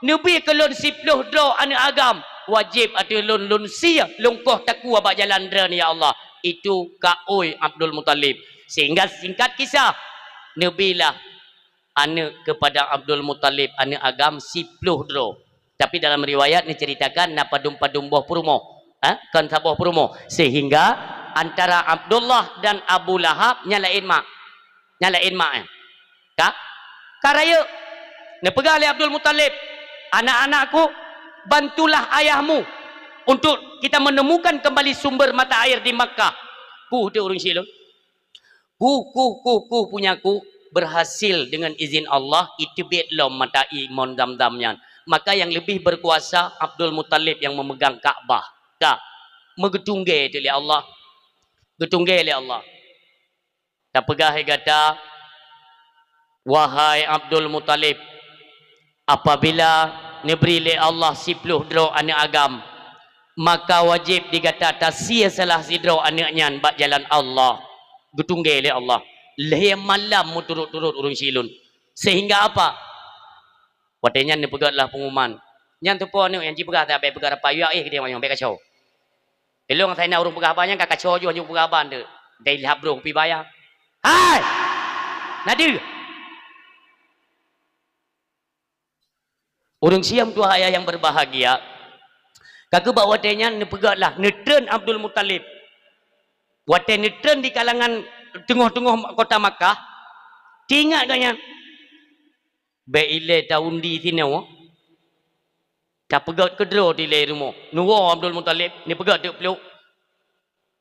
Nabi kelon 10 dro anak agam, wajib ada lon sia longkoh taku abak jalan dran ya Allah. Itu kaoi Abdul Muttalib. Sehingga singkat kisah, Nabi lah anak kepada Abdul Muttalib anak agam 10 dro. Tapi dalam riwayat ni ceritakan na padum-padum buah purmo, kan sabuah purmo, sehingga antara Abdullah dan Abu Lahab nyalain mak kak karaya ne pegang oleh Abdul Muttalib, anak-anakku bantulah ayahmu untuk kita menemukan kembali sumber mata air di Makkah. Ku dia urang silon. Ku punyaku berhasil dengan izin Allah itibit lom mata imon Zam-Zamnya. Maka yang lebih berkuasa Abdul Muttalib yang memegang Kaabah. Kak, megedungge oleh Allah. Gedungge oleh Allah. Tak pegah kata, wahai Abdul Muttalib, apabila diberi oleh Allah 10 dro anak agam, maka wajib dikata tasia salah sidro anaknya bak jalan Allah. Gedungge oleh Allah. Leh malam mu turut-turut urung silun. Sehingga apa? Watenya ni pegatlah pengumuman. Yang tu pun ni yang jipegah tak baik pegat apa ya dia yang baik kacau. Elong saya nak urung pegah banyak kak kacau jo anjung pegah ban de. Dai lihat bro pi bayar. Hai. Nadi. Urung siam tua ayah yang berbahagia. Kakak bawa watenya ni pegatlah netren Abdul Muttalib. Wate netren di kalangan tengah-tengah kota Makkah. Tingat kanya. Beile tahun di sini oh. Tak pegat kedro di le rumah. Nunggu Abdul Muttalib ni pegat dia peluk.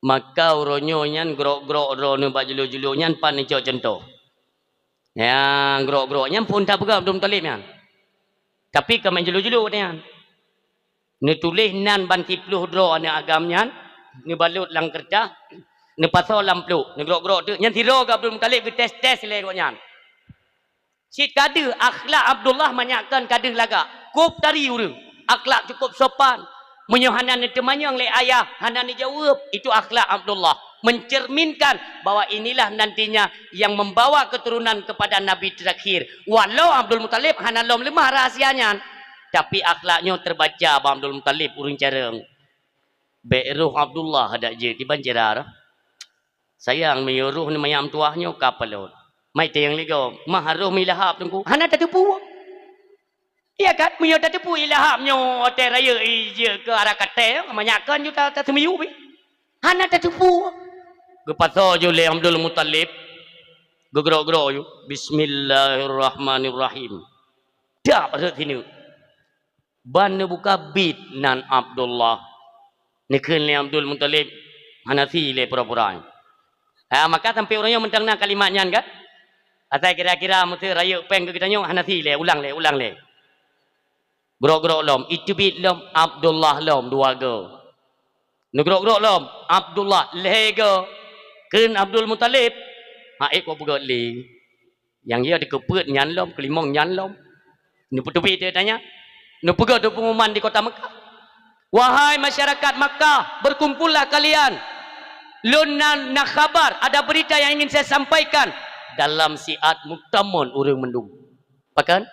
Maka uronyo nyan grok-grok ro ni bak julu-julu nyan pan ni cok contoh. Yang grok-grok nyan pun tak pegat Abdul Muttalib nyan. Tapi ke main julu-julu nyan. Ni tulis nan ban 10 dro anak agam nyan. Ni balut lang kertas. Ni pasal lamplu. Ni grok-grok tu nyan tiro ke Abdul Muttalib ke tes-tes le kok nyan. Syed kader akhlak Abdullah banyakkan kader laga. Kup tari urang. Akhlak cukup sopan. Menyohanan temannya oleh ayah. Hanan dijawab. Itu akhlak Abdullah. Mencerminkan bahawa inilah nantinya yang membawa keturunan kepada Nabi terakhir. Walau Abdul Muttalib hanan lom lemah rahasianya. Tapi akhlaknya terbaca bahawa Abdul Muttalib urang carang. Be'ruh Abdullah ada je di banjirar. Sayang menyuruh ni mayam tuahnya kapalot. Mai tayang ligo, maharuh milahap tunggu. Hana tak tepu. Iya kan, menyo tak tepu ilahapnya hotel raya ije ke arah kate, kebanyakan juga tak semiyu bi. Hana tak tepu. Gepaso jo le Abdul Muttalib. Gegrok-grok jo. Bismillahirrahmanirrahim. Dak pada sini. Ban buka bit nan Abdullah. Nikun le Abdul Muttalib. Hanafi le pura-pura. Maka sampai orangnya mentangna kalimatnya kan? Atau kira-kira mesti raya peng ke kita nyong Hanafi le, ulang le. Grok-grok lom, itu bit lom Abdullah lom dua go. Grok-grok lom Abdullah lego. Ken Abdul Muttalib. Kau pegat le. Yang dia dikeput nyan lom, kelimong nyan lom. Ni putu-bit dia tanya. Ni pegat tu pengumuman di kota Mekah. Wahai masyarakat Makkah, berkumpullah kalian. Lun nak khabar, ada berita yang ingin saya sampaikan. Dalam siat muktamun urang mendung. Pakan?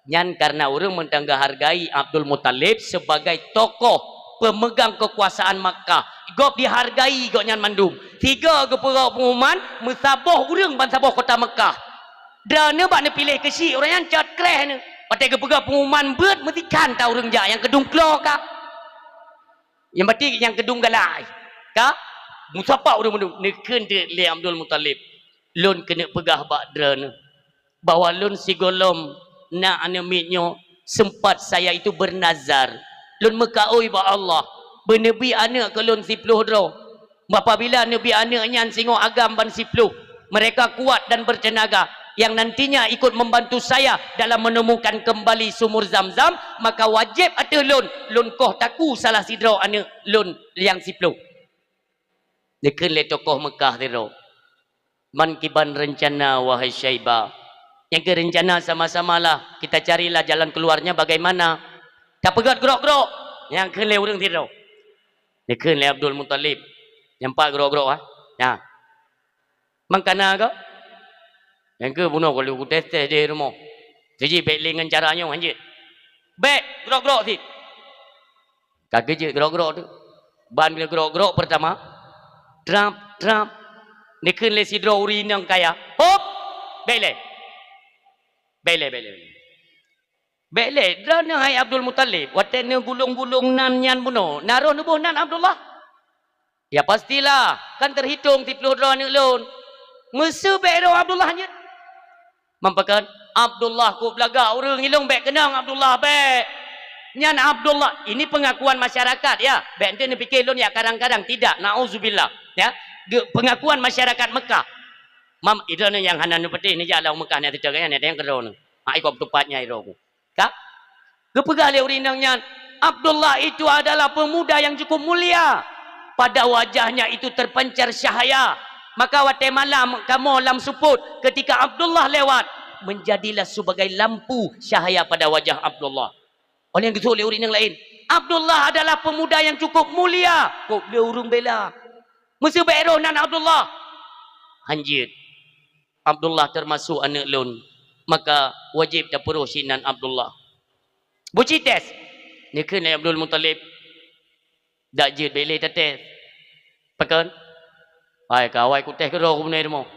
Nyan karena urang mentangga hargai Abdul Muttalib sebagai tokoh pemegang kekuasaan Makkah. Gop dihargai gop nyan mandum. 3 ke pengumuman mensaboh urang ban saboh kota Makkah. Dana bak ne pilih ke si orang yang cat kreh ne. Patai ke pegang pengumuman beut mesti kan ta urang ja yang kedung klo ka. Yang berarti yang kedung galai. Ka? Musapa urang mandum nekeun de le Abdul Muttalib. Lun kena pegah bakdran bahawa lun sigolom na anamitnya sempat saya itu bernazar lun mekaoi ba Allah bernabi anak ke lun 10 dro apabila nabi anaknya singo agam ban 10 mereka kuat dan bertenaga yang nantinya ikut membantu saya dalam menemukan kembali sumur Zam-Zam, maka wajib ada lun koh taku salah sidro anak lun yang 10 dekat le tokoh Mekah tiro. Man kiban rencana wahai Syaibah, Yang ke rencana sama-samalah kita carilah jalan keluarnya bagaimana. Tak pegat gerok-gerok. Yang ke le urang tidur. Dia ke le Abdul Muttalib. Nampak gerok-gerok ah. Ya. Mangkana kau. Yang ke bunuh kalau aku tes di rumah. Jadi baik dengan caranya anjir. Baik gerok-gerok ti. Kagak je gerok-gerok tu. Ban bila gerok-gerok pertama. Trump. Dia ke le sidro uri nang kaya. Hop. Baik le. Dan hai Abdul Muttalib. Watene gulung-gulung nan nyan bunuh. Naruh nubuh nan Abdullah. Ya pastilah. Kan terhitung 30 ni lon. Musuh baik Abdullah hanya. Mampakan Abdullah ku belaga urang hilong baik kenang Abdullah baik. Nyan Abdullah. Ini pengakuan masyarakat ya. Baik ente ni fikir lon ya kadang-kadang tidak. Nauzubillah. Ya. Pengakuan masyarakat Mekah. Mam itu yang hanan peti ni jalan Mekah ni tidak kan yang kedua ni. Ai kau tepatnya itu. Kak. Kepegah le urinangnya Abdullah itu adalah pemuda yang cukup mulia. Pada wajahnya itu terpancar cahaya. Maka waktu malam kamu lam suput ketika Abdullah lewat menjadilah sebagai lampu cahaya pada wajah Abdullah. Oleh yang gitu oleh urinang lain. Abdullah adalah pemuda yang cukup mulia. Kau boleh urung bela. Mesti beroh nan Abdullah. Anjir. Abdullah termasuk anak lon. Maka wajib dah peruh sinan Abdullah. Buci tes. Ni kena Abdul Muttalib. Dak jid bele tes. Pakan. Ai kawai ku tes ke roh ku benar mo.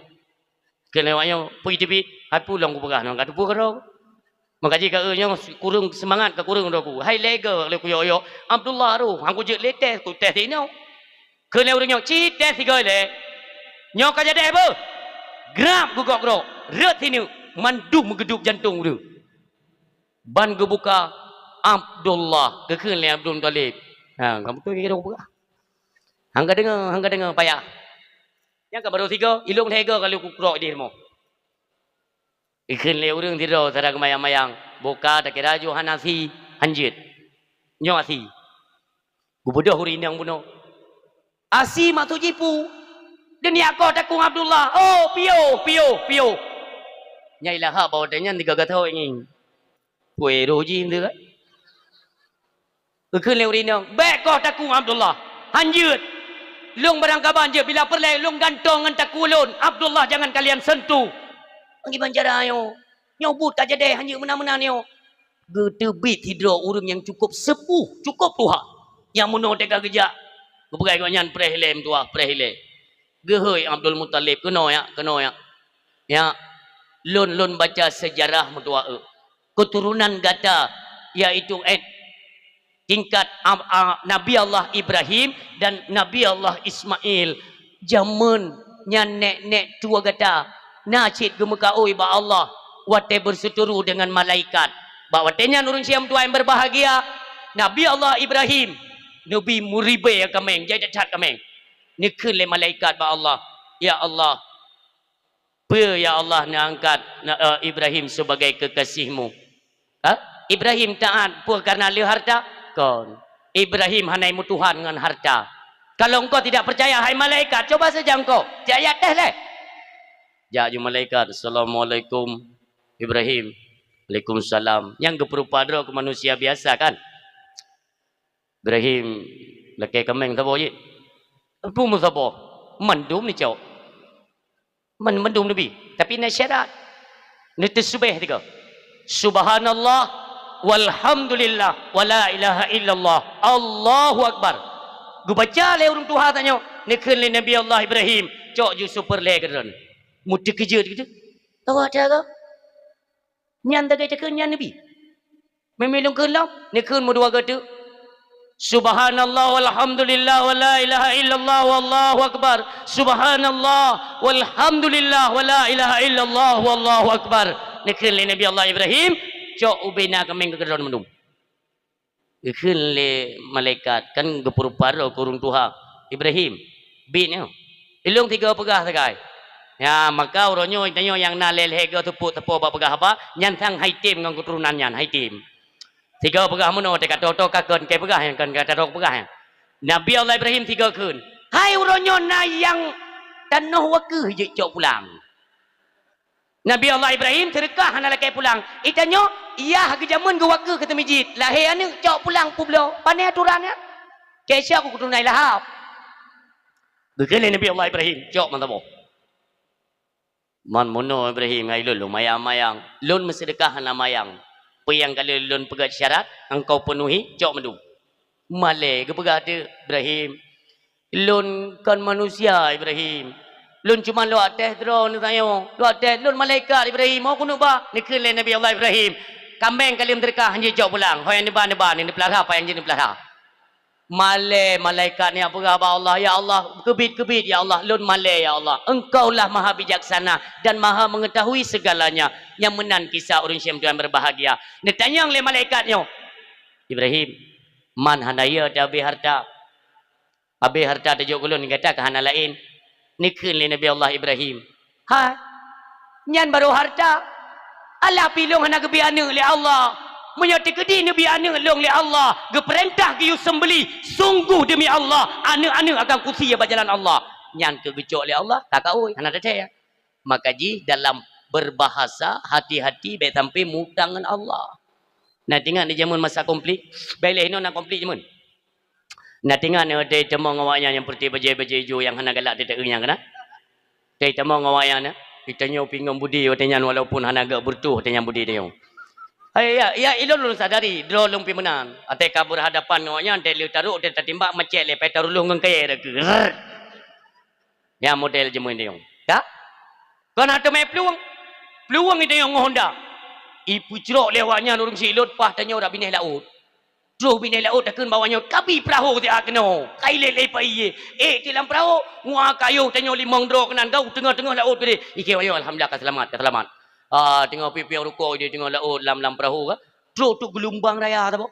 Kena wayo pergi tepi. Hai pulang ku pegah nang katu pu roh. Maka jika nya kurung semangat ke kurung roh ku. Hai lega le ku yo. Abdullah ro. Hang ku jid le tes ku tes ni no. Kena urang nyo ci tes tiga le. Nyo ka jadi apa? Grab gugok grok. Ret sini mandum menggeduk jantung dia. Ban gebuka Abdullah kekal le Abdul Muttalib. Ha kamu tu kira apa? Hangga dengar payah. Yang ke baru tiga ilung tega kalau ku grok di rumah. Ikan le urang tidur tara kemayang-mayang. Buka tak kira jo Hanafi anjit. Nyo asi. Gubodoh urinang buno. Asi mak tu jipu. Dan ni aku takung Abdullah. Oh, pio. Nyailah hak bawa tanya 3 tahun ini. Kue roji tu kan. Kekal lewat ini. Baik kau takung Abdullah. Hanjut. Long barang kaban je. Bila perlai long gantong dengan takulun. Abdullah jangan kalian sentuh. Panggil banjara yo. Nyobut tak jadi. Hanjut menang-menang yo. Gedebit hidro urung yang cukup sepuh. Cukup tuha. Yang menurut tega kejak. Kepegai kau nyan prehilem tuha. Prehilem. Gehoi Abdul Muttalib kena ya. Ya. Lon baca sejarah mutua. Keturunan gata yaitu tingkat Nabi Allah Ibrahim dan Nabi Allah Ismail. Zaman nyan nek tua gata nacit gemeka oi ba Allah wate berseteru dengan malaikat. Ba watenya nurun siam tua yang berbahagia. Nabi Allah Ibrahim Nabi muribe kameng jadi cat kameng. Nikun le malaikat ba Allah. Ya Allah. Ya Allah nak angkat Ibrahim sebagai kekasihmu. Ha? Ibrahim taat pun karena le harta. Kon. Ibrahim hanai mu Tuhan dengan harta. Kalau engkau tidak percaya hai malaikat, coba saja engkau. Jaya teh le. Ja ju malaikat. Assalamualaikum Ibrahim. Waalaikumsalam. Yang geperupa ke manusia biasa kan. Ibrahim lekai kameng tabo je. Apa musabah? Mandum ni cau. Mandum Nabi. Tapi nak syarat. Ni tasbih tiga. Subhanallah walhamdulillah wala ilaha illallah. Allahu akbar. Gu baca le urang Tuhan tanya. Ni keun le Nabi Allah Ibrahim. Cok ju super le keran. Mudah kerja gitu. Tahu ada ke? Nyan tak keun nyan Nabi. Memelung keun lau. Ni keun mu dua gede. Subhanallah walhamdulillah wala ilaha illallah wallahu akbar. Subhanallah walhamdulillah wala ilaha illallah wallahu akbar. Nikil Nabi Allah Ibrahim cok ubena kameng ke kedon mendum. Nikil malaikat kan gepurupar kurung Tuhan Ibrahim bin ilung 3 pegah sagai. Ya maka uronyo tanyo yang nalel hega tepuk tepo ba pegah apa nyantang haitim ngang keturunan nyan haitim. 3 pegah mono dekat toto kakeun ke pegah yang kan kata tok pegah. Nabi Allah Ibrahim 3 keun. Hai uronyo na yang tanah wakeh je cok pulang. Nabi Allah Ibrahim sedekah anak lelaki pulang. Itanya, iya ke jamun ke waka ke masjid. Lahir anak cok pulang pula. Panai aturannya. Kesya aku kutunai lahap. Begini Nabi Allah Ibrahim cok mantap. Man mono Ibrahim ai lun mayang-mayang. Lun bersedekah anak mayang. Peyang kalau lun pegat syarat engkau penuhi cok mendu. Malai ke pegat tu Ibrahim. Lun kan manusia Ibrahim. Lun cuma lu atas drone ni tayo. Lu atas lun malaikat Ibrahim. Mau kuno ba? Ni kele Nabi Allah Ibrahim. Kambing kali mereka hanya jauh pulang. Hoy ni ba ni pelihara apa yang jadi pelihara. Malaikat ni apa khabar Allah ya Allah. Kebit ya Allah. Lun malai ya Allah. Engkaulah maha bijaksana dan maha mengetahui segalanya. Yang menan kisah urun syam Tuhan berbahagia. Ni tanya oleh malaikatnya. Ibrahim. Man hanaya dabi harta. Abi harta ada jauh gulun. Kata ke hana lain. Nikun le Nabi Allah Ibrahim. Ha? Nyan baru harta. Alah pilung anak kebiana le Allah. Menyati kedi Nabi anak long le Allah. Geperintah ke you sembeli. Sungguh demi Allah. Anak-anak akan kusia berjalan Allah. Nyan ke gecok le Allah. Tak kau. Anak teteh ya. Maka ji dalam berbahasa hati-hati baik sampai mutangan Allah. Nah tinggal di zaman masa komplit. Baiklah ini nak komplit zaman. Nah tinggal ni ada temu ngawanya yang seperti baju-baju hijau yang hana galak tidak kenyang kena. Ada temu ngawanya ni. Ditanya pinggang budi tanya walaupun hana agak bertuh tanya budi dia. Ya ilon sadari draw lumpi menan. Atai kabur hadapan ngawanya ante liu taruh ante timbak macet le pai tarulung ngeng kaya dak. Ya model jemun dia. Tak? Kan ada mai peluang. Peluang itu yang Honda. Ipu cerok lewatnya nurung silot pah tanya ora bineh laut. Terus bina laut takkan bawanya kapi perahu dia kena kailai lepai ye dalam perahu ngua kayu tanya limang dro kenan kau tengah-tengah laut tadi ike wayo alhamdulillah selamat tengah pipi ruko dia tengah laut lam perahu ka terus tu gelombang raya ta bo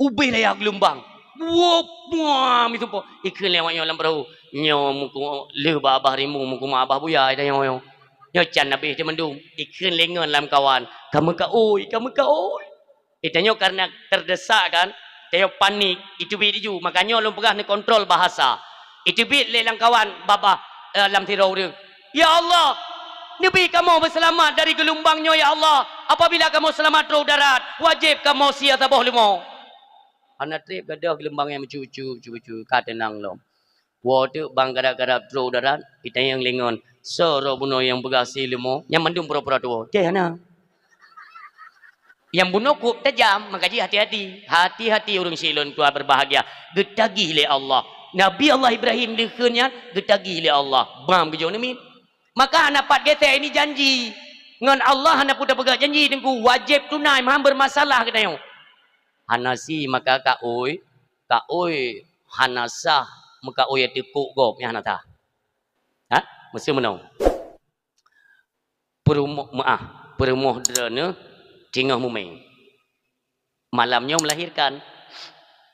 ubih raya gelombang wop itu po ikan lewatnya dalam perahu nyo muku le babah rimu muku abah buya tanya yo nyo can nabi dia mendung ikan lengan lam kawan kamu ka oi Itanya karena terdesak kan, dia panik, itu bit itu. Makanya lu pegah ni kontrol bahasa. Itu bit lelang kawan baba dalam tirau dia. Ya Allah, Nabi kamu berselamat dari gelombangnya ya Allah. Apabila kamu selamat roh darat, wajib kamu sia tabah limo. Anak trip gadah gelombang yang cucu kata nang lo. Waduh bang garap roh darat, itanya yang lengon. Soro buno yang begasi limo, yang mandum pura-pura tua. Dia ana. Yang bunuh kup tajam, maka ji hati-hati. Hati-hati orang silon tua berbahagia. Getagih le Allah. Nabi Allah Ibrahim dikenya getagih le Allah. Bam kejauh ni. Maka anak pat kita ini janji. Ngan Allah anak putar pegang janji dengan wajib tunai maham bermasalah kena yo. Hanasi maka ka oi hanasah maka oi tekuk gop nya hanata. Ha? Mesti menau. Perumoh drone tinggal mumeng. Malamnya melahirkan.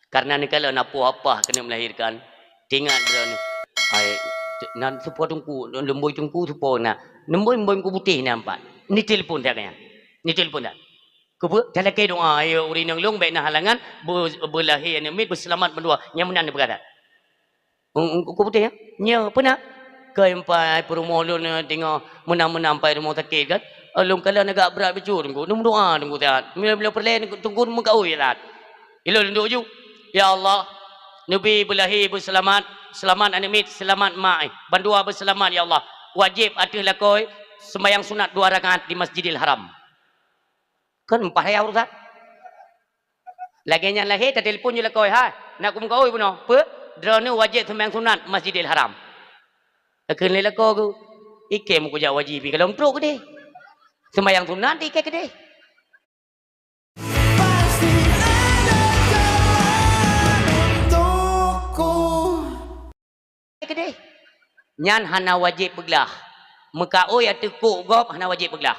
Karena ni kalau nak apa kena melahirkan. Tinggal drone. Nan supaya tungku, lemboi tungku supaya na. Lemboi ku putih nampak. Ni telefon dia kaya. Ni telefon dah. Kubu dalam ke doa ayo urin yang long baik na halangan berlahir ni mit berselamat berdua. Yang menan dia berkata. Ku putih ya. Nya pernah ke empai perumolun tengok menang-menang pai rumah sakit kan. Alung kala agak berat bejur tunggu. Nung doa tunggu tiat. Bila perlahan tunggu muka oi lat. Ilo tunduk ju. Ya Allah, Nabi berlahir berselamat, selamat anak selamat mak. Bandua berselamat ya Allah. Wajib atas lakoi sembahyang sunat 2 rakaat di Masjidil Haram. Kan 4 hari urusan. Lagi yang lahir tak telefon je lakoi ha. Nak kum kau puno. Pe drone wajib sembahyang sunat Masjidil Haram. Akan le lakoi ku. Ike mu kuja wajib kalau truk ke deh. Sembahyang sunat di ke deh. Kedai. Nyan hana wajib beglah. Meka oi atu kok gop hana wajib beglah.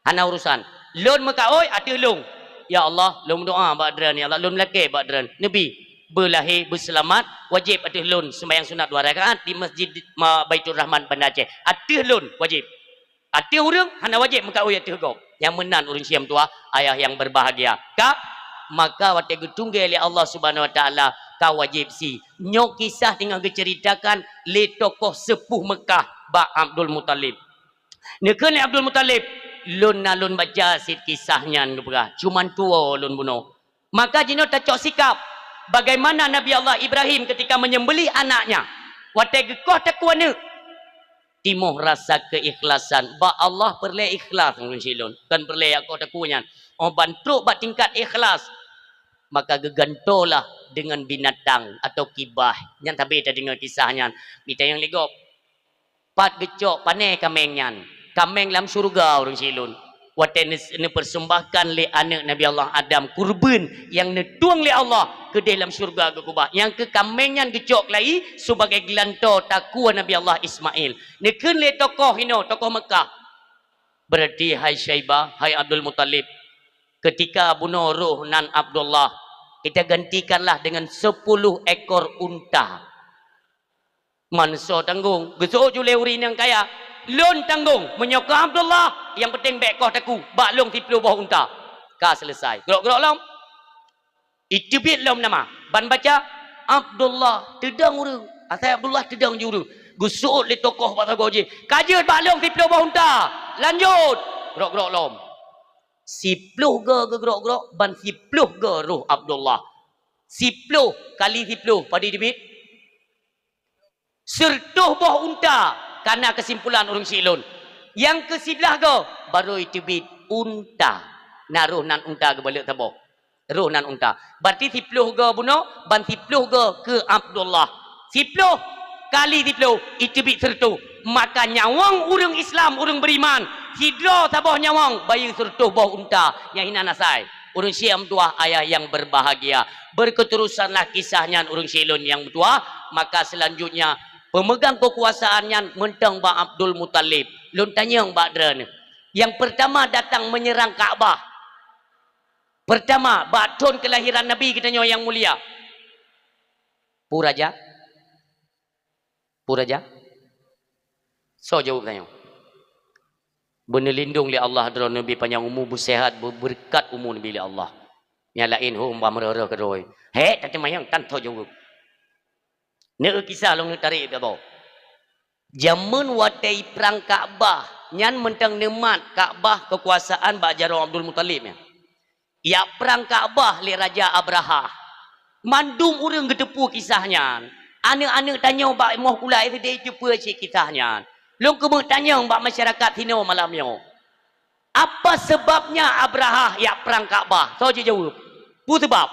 Hana urusan. Lon meka oi atu long. Ya Allah, long doa badran ya Allah, lon lake badran. Nabi berlahir berselamat wajib atu lon sembahyang sunat 2 rakaat di Masjid Baitur Rahman Bandar Aceh. Atu lon wajib. Atu urang hana wajib meka oi atu gop. Yang menan urang siam tua ayah yang berbahagia. Ka maka wate getunggal Allah Subhanahu wa taala kau wajib si nyok kisah dengan diceritakan le tokoh sepuh Mekah Ba Abdul Muttalib. Nekun Abdul Muttalib lun nalun baca sit kisahnya ngeberah. Cuman tua lun bunuh. Maka jino tacok sikap bagaimana Nabi Allah Ibrahim ketika menyembelih anaknya. Watai gekoh takuana. Timuh rasa keikhlasan. Ba Allah perle ikhlas silun. Kan perle aku takunya. Oh bantu ba tingkat ikhlas. Maka gegantolah dengan binatang atau kibah. Yang tapi kita dengar kisahnya. Kita yang ligop. Pat gecok panai kamengnya. Kameng dalam surga orang silun. Watai ne persembahkan le anak Nabi Allah Adam kurban yang netuang le Allah ke dalam surga ke kubah. Yang ke kamengnya gecok lagi sebagai gelanto takwa Nabi Allah Ismail. Nekun le tokoh ino, tokoh Mekah. Berarti hai Syaibah, hai Abdul Muttalib. Ketika bunuh roh nan Abdullah, kita gantikanlah dengan 10 ekor unta. Manso tanggung, gesok jule urin yang kaya. Lon tanggung, menyokong Abdullah. Yang penting bekoh taku, baklong 30 buah unta. Kah selesai. Gerok-gerok lom. Itu bit lom nama. Ban baca, Abdullah tedang urang. Asal Abdullah tedang juru. Gusuk le tokoh pasal goji. Kajut baklong 30 buah unta. Lanjut. Gerok-gerok lom. 10 ke gerok-gerok, ban 10 ke roh Abdullah. 10 kali 10 pada debit 100 buah unta. Karena kesimpulan orang silun. Yang ke sebelah ke baru itu bit unta. Nah roh nan unta ke balik tabok. Roh nan unta. Berarti 10 ke bunuh, ban 10 ke Abdullah. 10 kali 10 itu bit 100. Maka nyawang orang Islam, orang beriman, hidro tabah nyawang bayi 100 buah unta yang hina nasai. Orang Syiam tua ayah yang berbahagia. Berketerusanlah kisahnya orang silun yang tua. Maka selanjutnya pemegang kekuasaannya mentang Ba Abdul Muttalib. Lun tanya Mbak Dren. Yang pertama datang menyerang Kaabah. Pertama, batun kelahiran Nabi kita yang mulia. Puraja. Puraja. So jawab tanya. Benar lindung li Allah hadrat Nabi panjang umur bersehat berberkat umur Nabi li Allah. Yang lain hum ba merara keroi. He tak mayang tan tho jawab. Nek kisah long tarik ke bawah. Zaman watai perang Kaabah, nyan mentang nemat Kaabah kekuasaan Ba Jaro Abdul Muttalib ya. Ya perang Kaabah le Raja Abraha. Mandum urang gedepu kisahnya. Anak-anak tanya Ba moh pula itu dia jumpa cik kisahnya. Long kemuk tanya Ba masyarakat hino malamnya. Apa sebabnya Abraha ya perang Kaabah? So je jawab. Pu sebab.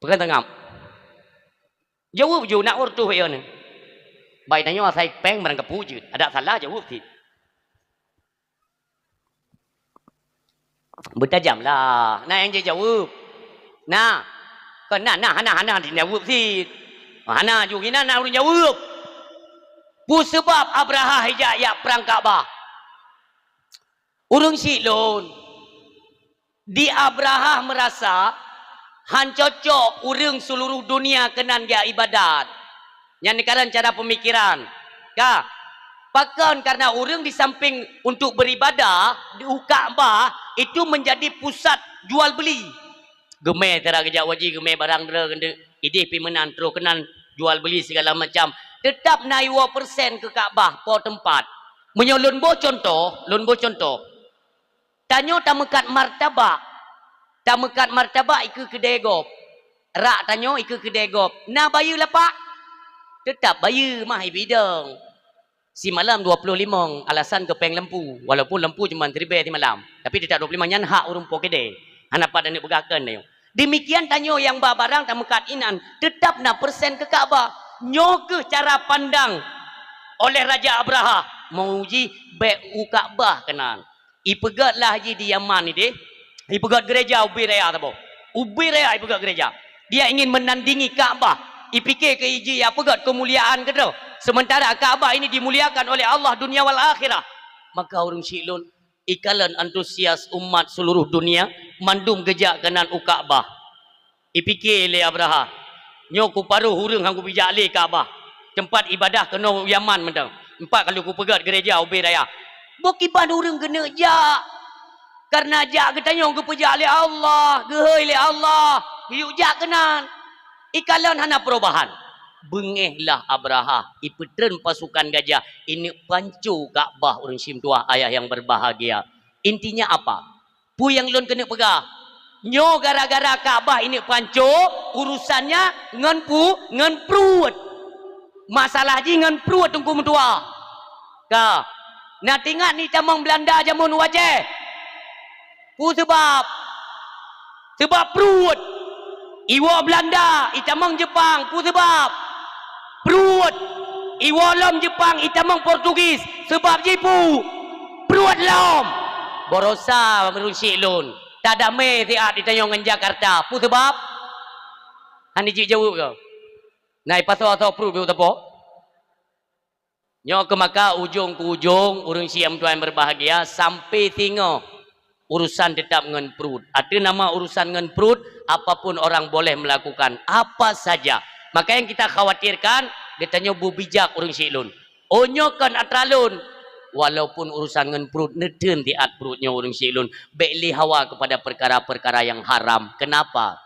Bukan tengam. Jawab je nak urtu ya ni. Baik tanya saya peng barang kepuji. Ada salah jawab ti. Bertajam lah. Nah yang je jawab. Nah. Kan hana jawab ti. Hana juga nak urut jawab. Pu sebab Abraha hijak ya perang Kaabah. Urang silun. Di Abraha merasa han cocok urang seluruh dunia kenan dia ibadat. Yang nikaran cara pemikiran. Kah? Bahkan karena urang di samping untuk beribadah di Kaabah itu menjadi pusat jual beli. Gemai tera kejak wajib gemai barang dera kena ide pimenan terus kenan jual beli segala macam. Tetap naik 2% ke Kaabah po tempat. Menyolun bo contoh. Tanyo tamekat martabak. Tamekat martabak iku kedai gop. Rak tanyo iku kedai gop. Nah bayu lah pak. Tetap bayu mah bidang. Si malam 25 alasan ke peng lempu. Walaupun lempu cuma 3 di malam. Tapi tetap 25 nyan hak urung po kedai. Hanapat dan begakan dayo. Demikian tanyo yang barang tamekat inan. Tetap na persen ke Kaabah. Nyo ke cara pandang oleh Raja Abraha. Menguji be'u Kaabah kenan. Ipegatlah haji di Yaman ni deh. Ipegat gereja Ubi Raya tabo. Ubi Raya ipegat gereja. Dia ingin menandingi Kaabah. Ipikir ke iji ya pegat kemuliaan ke tu. Sementara Kaabah ini dimuliakan oleh Allah dunia wal akhirah. Maka orang silun ikalan antusias umat seluruh dunia mandum gejak kanan u Kaabah. Ipikir le Abraha. Nyoku paruh hurung hangku bijak le Kaabah. Tempat ibadah kena Yaman mentang. 4 kali ku pegat gereja Ubi Raya. Bukipan orang kena jak. Karena jak ketanya ke pejak oleh Allah. Gehoi oleh Allah. Yuk jak kenan. Ikalan hana perubahan. bengihlah Abraha ipetren pasukan gajah ini pancu Kaabah orang sim tua ayah yang berbahagia. Intinya apa? Pu yang lun kena pegah. Nyo gara-gara Kaabah ini pancu urusannya ngan pu ngan perut. Masalah ji ngan perut tunggu mentua. Ka. Nak tinggal ni camang Belanda jamun wajah. Pu sebab perut. Iwa Belanda, itamang Jepang, pu sebab perut. Iwa lom Jepang, itamang Portugis, sebab jipu perut lom. Borosa merunsik lun. Tak ada me tiap ditanya dengan Jakarta. Pu sebab hani cik jauh kau. Nai pasal atau perut tu tapo? Nyo ke maka ujung ke ujung urang siam tuan berbahagia sampai tengok urusan tetap dengan perut. Ada nama urusan dengan perut, apapun orang boleh melakukan apa saja. Maka yang kita khawatirkan, dia tanya bijak orang silun. Onyo kan atralun. Walaupun urusan dengan perut, neden tiat perutnya orang silun. Beli hawa kepada perkara-perkara yang haram. Kenapa?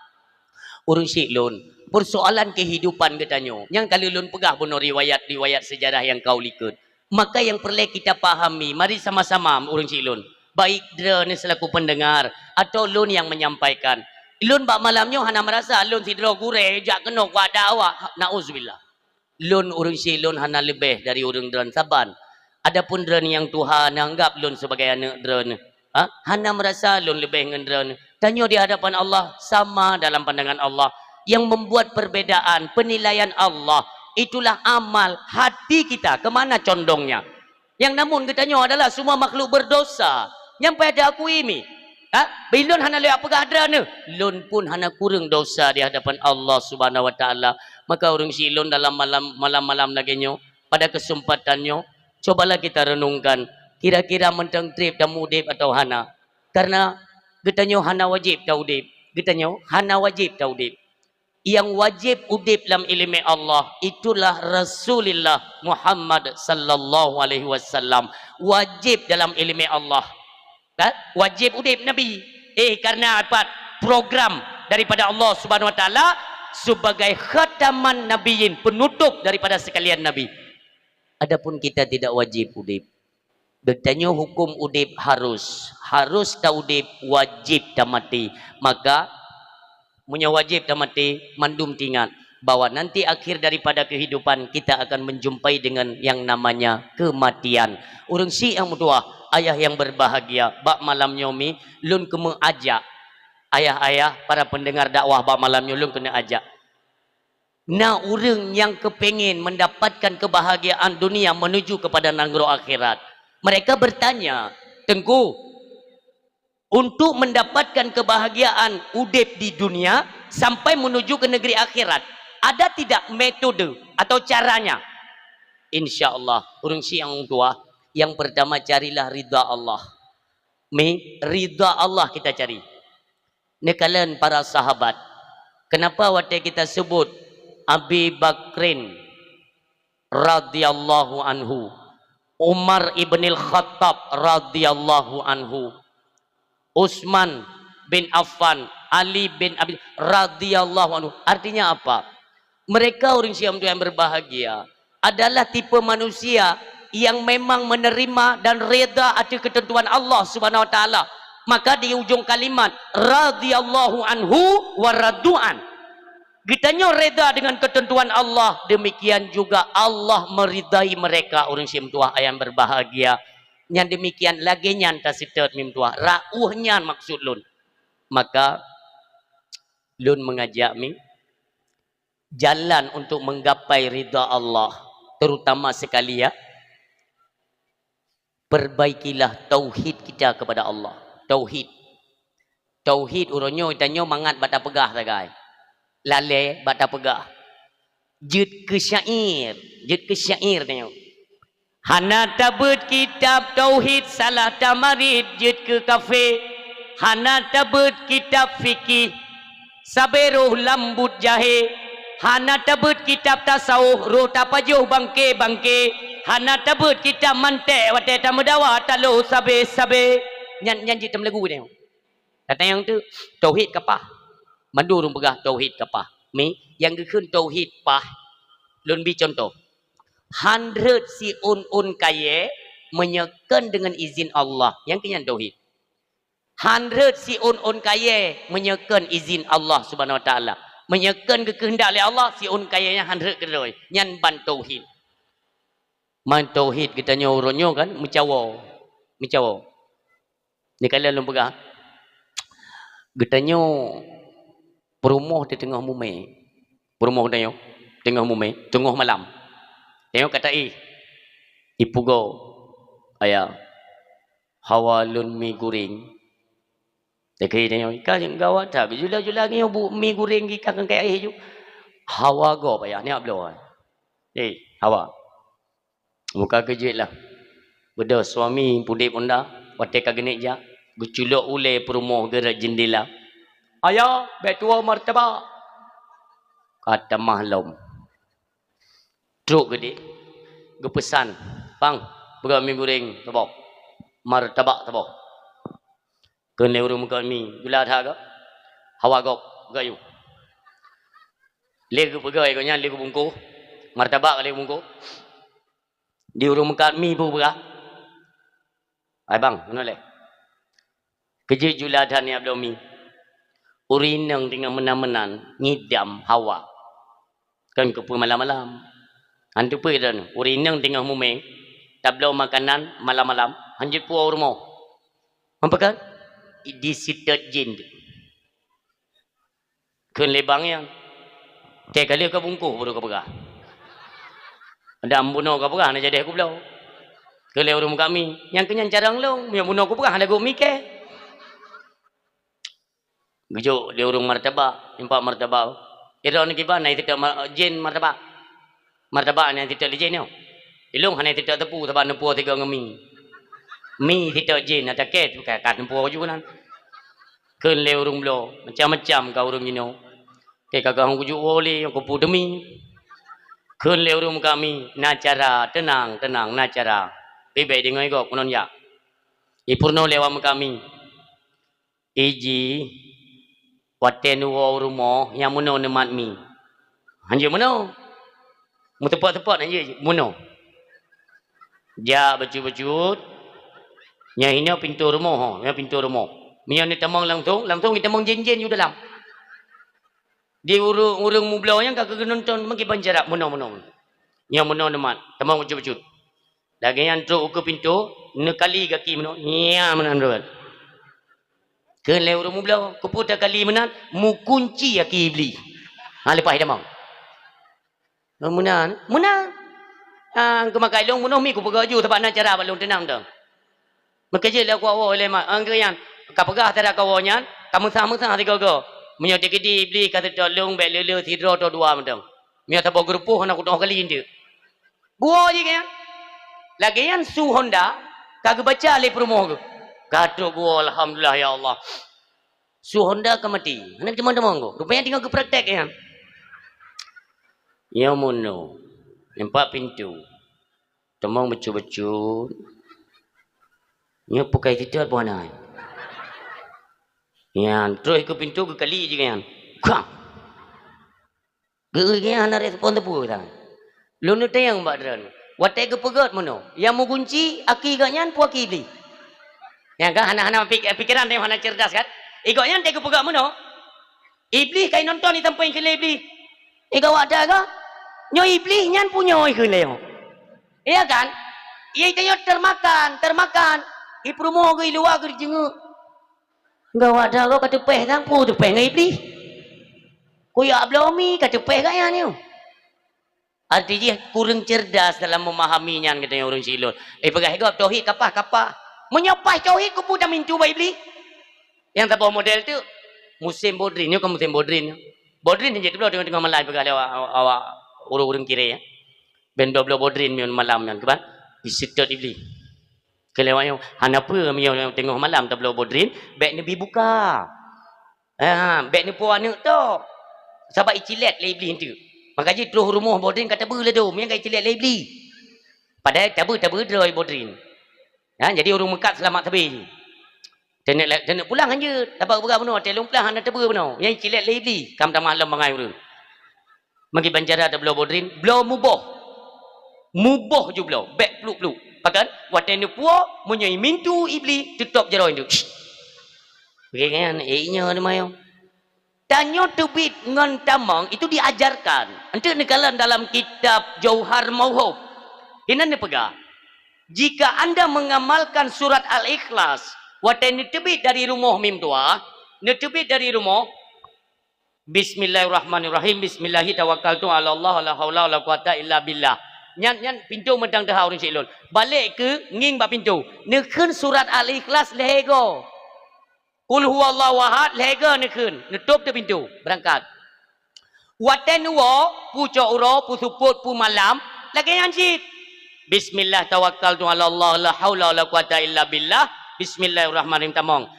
Orang silun. Persoalan kehidupan katanya. Yang kali lun pegah pun riwayat-riwayat sejarah yang kau likut. Maka yang perlu kita pahami, mari sama-sama orang silun. Baik dia ni selaku pendengar atau lun yang menyampaikan. Lun bak malamnya hana merasa lun sidro gure jak kena kuat awak. Nauzubillah. Lun urang si lun hana lebih dari urang dran saban. Adapun dran yang Tuhan anggap lun sebagai anak dran. Hana merasa lun lebih dengan dran. Tanya di hadapan Allah sama dalam pandangan Allah. Yang membuat perbedaan penilaian Allah itulah amal hati kita kemana condongnya. Yang namun katanya adalah semua makhluk berdosa. Yang pada aku ini, bilun hana le apa gadra ne, lun pun hana kurang dosa di hadapan Allah Subhanahu wa taala. Maka orang si lun dalam malam laginya pada kesempatannya cobalah kita renungkan kira-kira mentang trip dan mudip atau hana. Karena katanya hana wajib taudip. Katanya hana wajib taudip. Yang wajib udip dalam ilmu Allah itulah Rasulullah Muhammad sallallahu alaihi wasallam. Wajib dalam ilmu Allah. Wajib udip Nabi. Karena apa? Program daripada Allah Subhanahu wa taala sebagai khataman nabiyyin, penutup daripada sekalian nabi. Adapun kita tidak wajib udip. Bertanya hukum udip harus tak udip, wajib tak mati. Maka punya wajib dan mati mandum tingat bahwa nanti akhir daripada kehidupan kita akan menjumpai dengan yang namanya kematian. Urang si yang mutua, ayah yang berbahagia, bak malam nyomi lun kena ajak ayah-ayah para pendengar dakwah bak malam nyomi lun kena ajak. Nah urang yang kepengin mendapatkan kebahagiaan dunia menuju kepada nanggro akhirat. Mereka bertanya, Tengku, untuk mendapatkan kebahagiaan udip di dunia sampai menuju ke negeri akhirat, ada tidak metode atau caranya? Insya Allah, urang siang tua, yang pertama carilah ridha Allah. Ridha Allah kita cari. Nekalan para sahabat. Kenapa waktu kita sebut Abi Bakrin radhiyallahu anhu, Umar ibnil Khattab radhiyallahu anhu, Utsman bin Affan, Ali bin Abi radhiyallahu anhu. Artinya apa? Mereka orang Syiah yang berbahagia adalah tipe manusia yang memang menerima dan reda atas ketentuan Allah Subhanahu wa taala. Maka di ujung kalimat radhiyallahu anhu wa radu'an. Gitanya reda dengan ketentuan Allah, demikian juga Allah meridai mereka orang Syiah yang berbahagia. Yang demikian lagi nyanta sitat mim tua rauhnya maksud lun. Maka lun mengajak mi jalan untuk menggapai ridha Allah, terutama sekali ya, perbaikilah tauhid kita kepada Allah. Tauhid uronyo itanyo mangat bata pegah sagai, lale bata pegah, jid ke syair tanyo. Hana tabut kitab tauhid salah tamarid jid ke kafe. Hana tabut kitab fikih saberuh lambut jahe. Hana tabut kitab tasawuf roh tapajuh bangke. Hana tabut kitab mantek wate tamudawa talo sabe. Nyanyi tam lagu ni. Kata yang tu tauhid kapah. Mandu rung pegah tauhid kapah. Mi yang gekun tauhid pah. Lun bi contoh. 100 si un kaya menyekan dengan izin Allah. Yang kenyan tauhid. 100 si un kaya menyekan izin Allah Subhanahu Wa Taala. Menyekan kehendak Allah si un kaya yang 100 kedoi. Nyan ban tauhid. Man tauhid kita nyoronyo kan mencawa. Mencawa. Ni kalian lum pegang. Getanyo perumoh di tengah mume. Perumoh tanyo tengah mume, tengah malam. Tengok kata ipugo ayah hawalun mi guring. Dekai tanyo ikan yang gawat tak jula-jula ngi bu mi guring ki kakang kai ju. Hawa go ayah ni ablo. Hawa. Muka kejut lah. Beda suami pudip onda, wate kagenik ja. Guculok ule perumoh gerak jendela. Ayah, betua martabak. Kata mahlum. Truk gede. Gepesan. Bang, berapa mi goreng tabak. Martabak tabak. Kena urung muka mi. Gula ada ke? Hawa gop. Gayu. Legu pegawai kau nyan, legu bungku. Martabak legu bungku. Di urung muka mi pun berapa. Ay bang, mana leh? Kejut juladan ni abdo mi. Urinang dengan menan-menan ngidam hawa. Kan kepu malam-malam. Hantu pe dan urinang tengah mumeng. Tablau makanan malam-malam. Hanjut pu rumah. Apa kan? Disitat jin. Kun lebang yang. Cek kali ke bungku baru ke pegah. Ada ambuno ke pegah nak jadi aku belau. Kun le urung kami. Yang kenyan carang long. Yang buno aku pegah ada go mikir. Gejuk dia urung martabak, impak martabak. Ira ni kiban nai tidak jin martabak. Martabak ni tidak jin yo. Ilung hanai tidak tepu taban nepu tiga ngemi. Mi tidak jin ada ket bukan kat nepu juga nan. Keun le urung blo, macam-macam kau urung ino. Ke kakak hang kujuk oli yang kupu demi. Keun le urung kami nacara tenang nacara. Bebe dengai gok kunon ya. Ipurno lewam kami. Iji waten uwa rumah yang muno nemat mi. Hanje muno. Mu tepat-tepat hanje muno. Ja baju-baju. Nya ini pintu rumah ho, nya pintu rumah. Mian ni tamang langsung kita mang jen-jen yu dalam. Di urung mublau yang kagak nonton magi banjarak muno. Nya muno nemat, tamang baju-baju. Lagi yang truk ke pintu, nekali kaki muno. Nya menan. Keun le urung mublau keputa kali menan mu kunci aki iblis. Ha lepas dah mau. Munan. Ang kemakai long munoh mi ku pegaju tempat nak cara balung tenang dah. Makanya le aku awak le mak ang yang kapegah tara kawanyan kamu sama tiga go. Menyo dikidi iblis kata tolong be lele tidro to dua mendang. Mia tabo grupuh nak udah kali inde. Buah je kan. Lagi yang su Honda kagak baca le promo. Gaduh gua alhamdulillah ya Allah. Su Honda ke mati. Anak teman-teman gua. Rupanya tinggal ke praktek ya. Ya mono. Empat pintu. Temang becu-becu. Nya pakai tidak puanai. Ya, terus ke pintu ke kali je kan. Kang. Gege kan ada respon tepu tang. Lu nu tayang mbak dran. Watai ke pegat mono. Yang mu kunci aki ganyan pu aki beli. Ya kan anak-anak pikiran dia mana cerdas kan? Igaknya dia kepegang mana? Iblis kai nonton di tempat yang kele iblis. Ika wadah ke? Nyo iblis nyan punya kele. Iya kan? Iya itu termakan. Ipromo ke luar ke jenguk. Enggak wadah ke kata peh tang pu tu peh ngai iblis. Ku ya ablomi kata peh kan ni. Artinya kurang cerdas dalam memahaminya katanya orang silon. Pegang hegap tauhid kapah. Menyapai tauhid ku pun dah mintu ba iblis. Yang tak bawa model tu musim bodrin ni kan musim bodrin. Bodrin je tu tengah malam pegang awak urung kira ya. Ben 12 bodrin mion malam yang keban disitat iblis. Kelewanya hanapa mion tengah malam tak belau bodrin, beg ni buka. Beg ni puan tu. Sebab icilet le iblis tu. Makanya terus rumah bodrin kata bela tu, mian kai icilet le iblis. Padahal tabu droi bodrin. Jadi orang Mekat selamat tebi. Tenek pulang aja. Dapat berapa benar? Telung pulang anak tebi benar. Yang cilet lebih. Kam tak malam bangai urang. Magi bancara ada belau bodrin, belau muboh. Muboh je belau, bek peluk-peluk. Pakan, watan ni puak, menyai mintu iblis, tutup jaroi tu. Bagaimana? Nya ada mayang. Tanyo tubit ngan tamang itu diajarkan. Ente nekalan dalam kitab Jauhar Mauhub. Ini ni pegah. Jika anda mengamalkan surat Al-Ikhlas, watan ni tubit dari rumah mim tua, ni tubit dari rumah Bismillahirrahmanirrahim. Bismillahi tawakkaltu ala Allah la haula wala quwata illa billah. Nyan pintu medang dah orang cilon. Balik ke nging ba pintu. Nekeun surat Al-Ikhlas lehego. Qul huwallahu ahad lehega nekeun. Nutup tu pintu. Berangkat. Watan wa pu coro pu suput pu malam lagi nyanjit. Bismillah tawakkaltu ala Allah la haula wala quwata illa billah. Bismillahirrahmanirrahim tamong.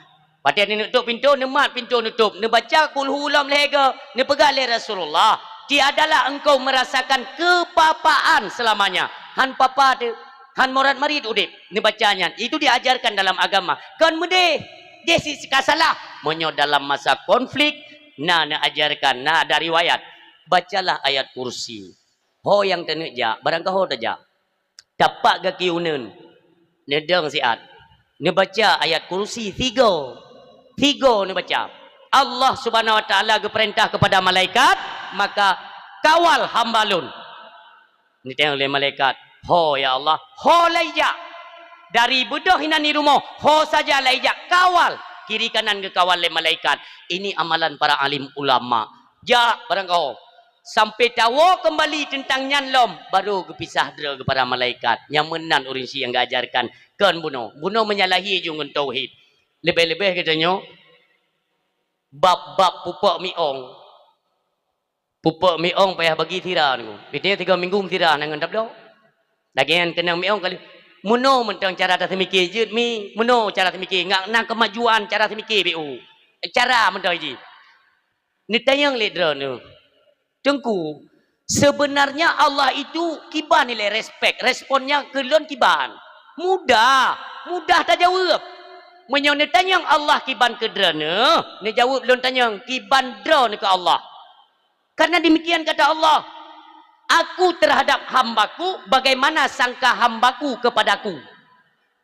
Pada ni nutup pintu, nemat pintu nutup. Ne baca kul hulam lehega, ne pegang le Rasulullah. Tiadalah engkau merasakan kepapaan selamanya. Han papa tu, han morat marid udip. Ne bacanya. Itu diajarkan dalam agama. Kan mudeh, dia si salah. Menyo dalam masa konflik, na ajarkan, na ada riwayat. Bacalah ayat kursi. Ho yang tenekja, barangkah ho taja. Tapak gaki unen. Ne deng siat. Ne baca ayat kursi 3 ni baca. Allah subhanahu wa ta'ala berperintah kepada malaikat, maka kawal hambalun. Ni tengok oleh malaikat. Ho ya Allah, ho laijak. Dari bedah hinani rumah, ho saja laijak. Kawal. Kiri kanan ke kawal oleh malaikat. Ini amalan para alim ulama. Ja barang kau. Sampai tahu kembali tentang nyanlom, baru kepisah dera kepada malaikat. Yang menan orang si yang diajarkan. Kan bunuh. Bunuh menyalahi jungun tauhid. Lebih-lebih katanya bab-bab pupak miong. Pupak miong payah bagi tira ni. Kita 3 minggu tira nangan dak dak. Lagian kena miong kali. Muno mentang cara tak mikir je mi. Muno cara tak mikir ngak nang kemajuan cara tak mikir BU. Cara mentang ji. Ni tayang ledra ni. Tengku sebenarnya Allah itu kiban nilai respect. Responnya kelon kiban. Mudah tak jawab. Menyo ne tanyang Allah kiban ke drana, ne jawab lon tanyang kiban drana ke Allah. Karena demikian kata Allah, aku terhadap hambaku bagaimana sangka hambaku kepadaku.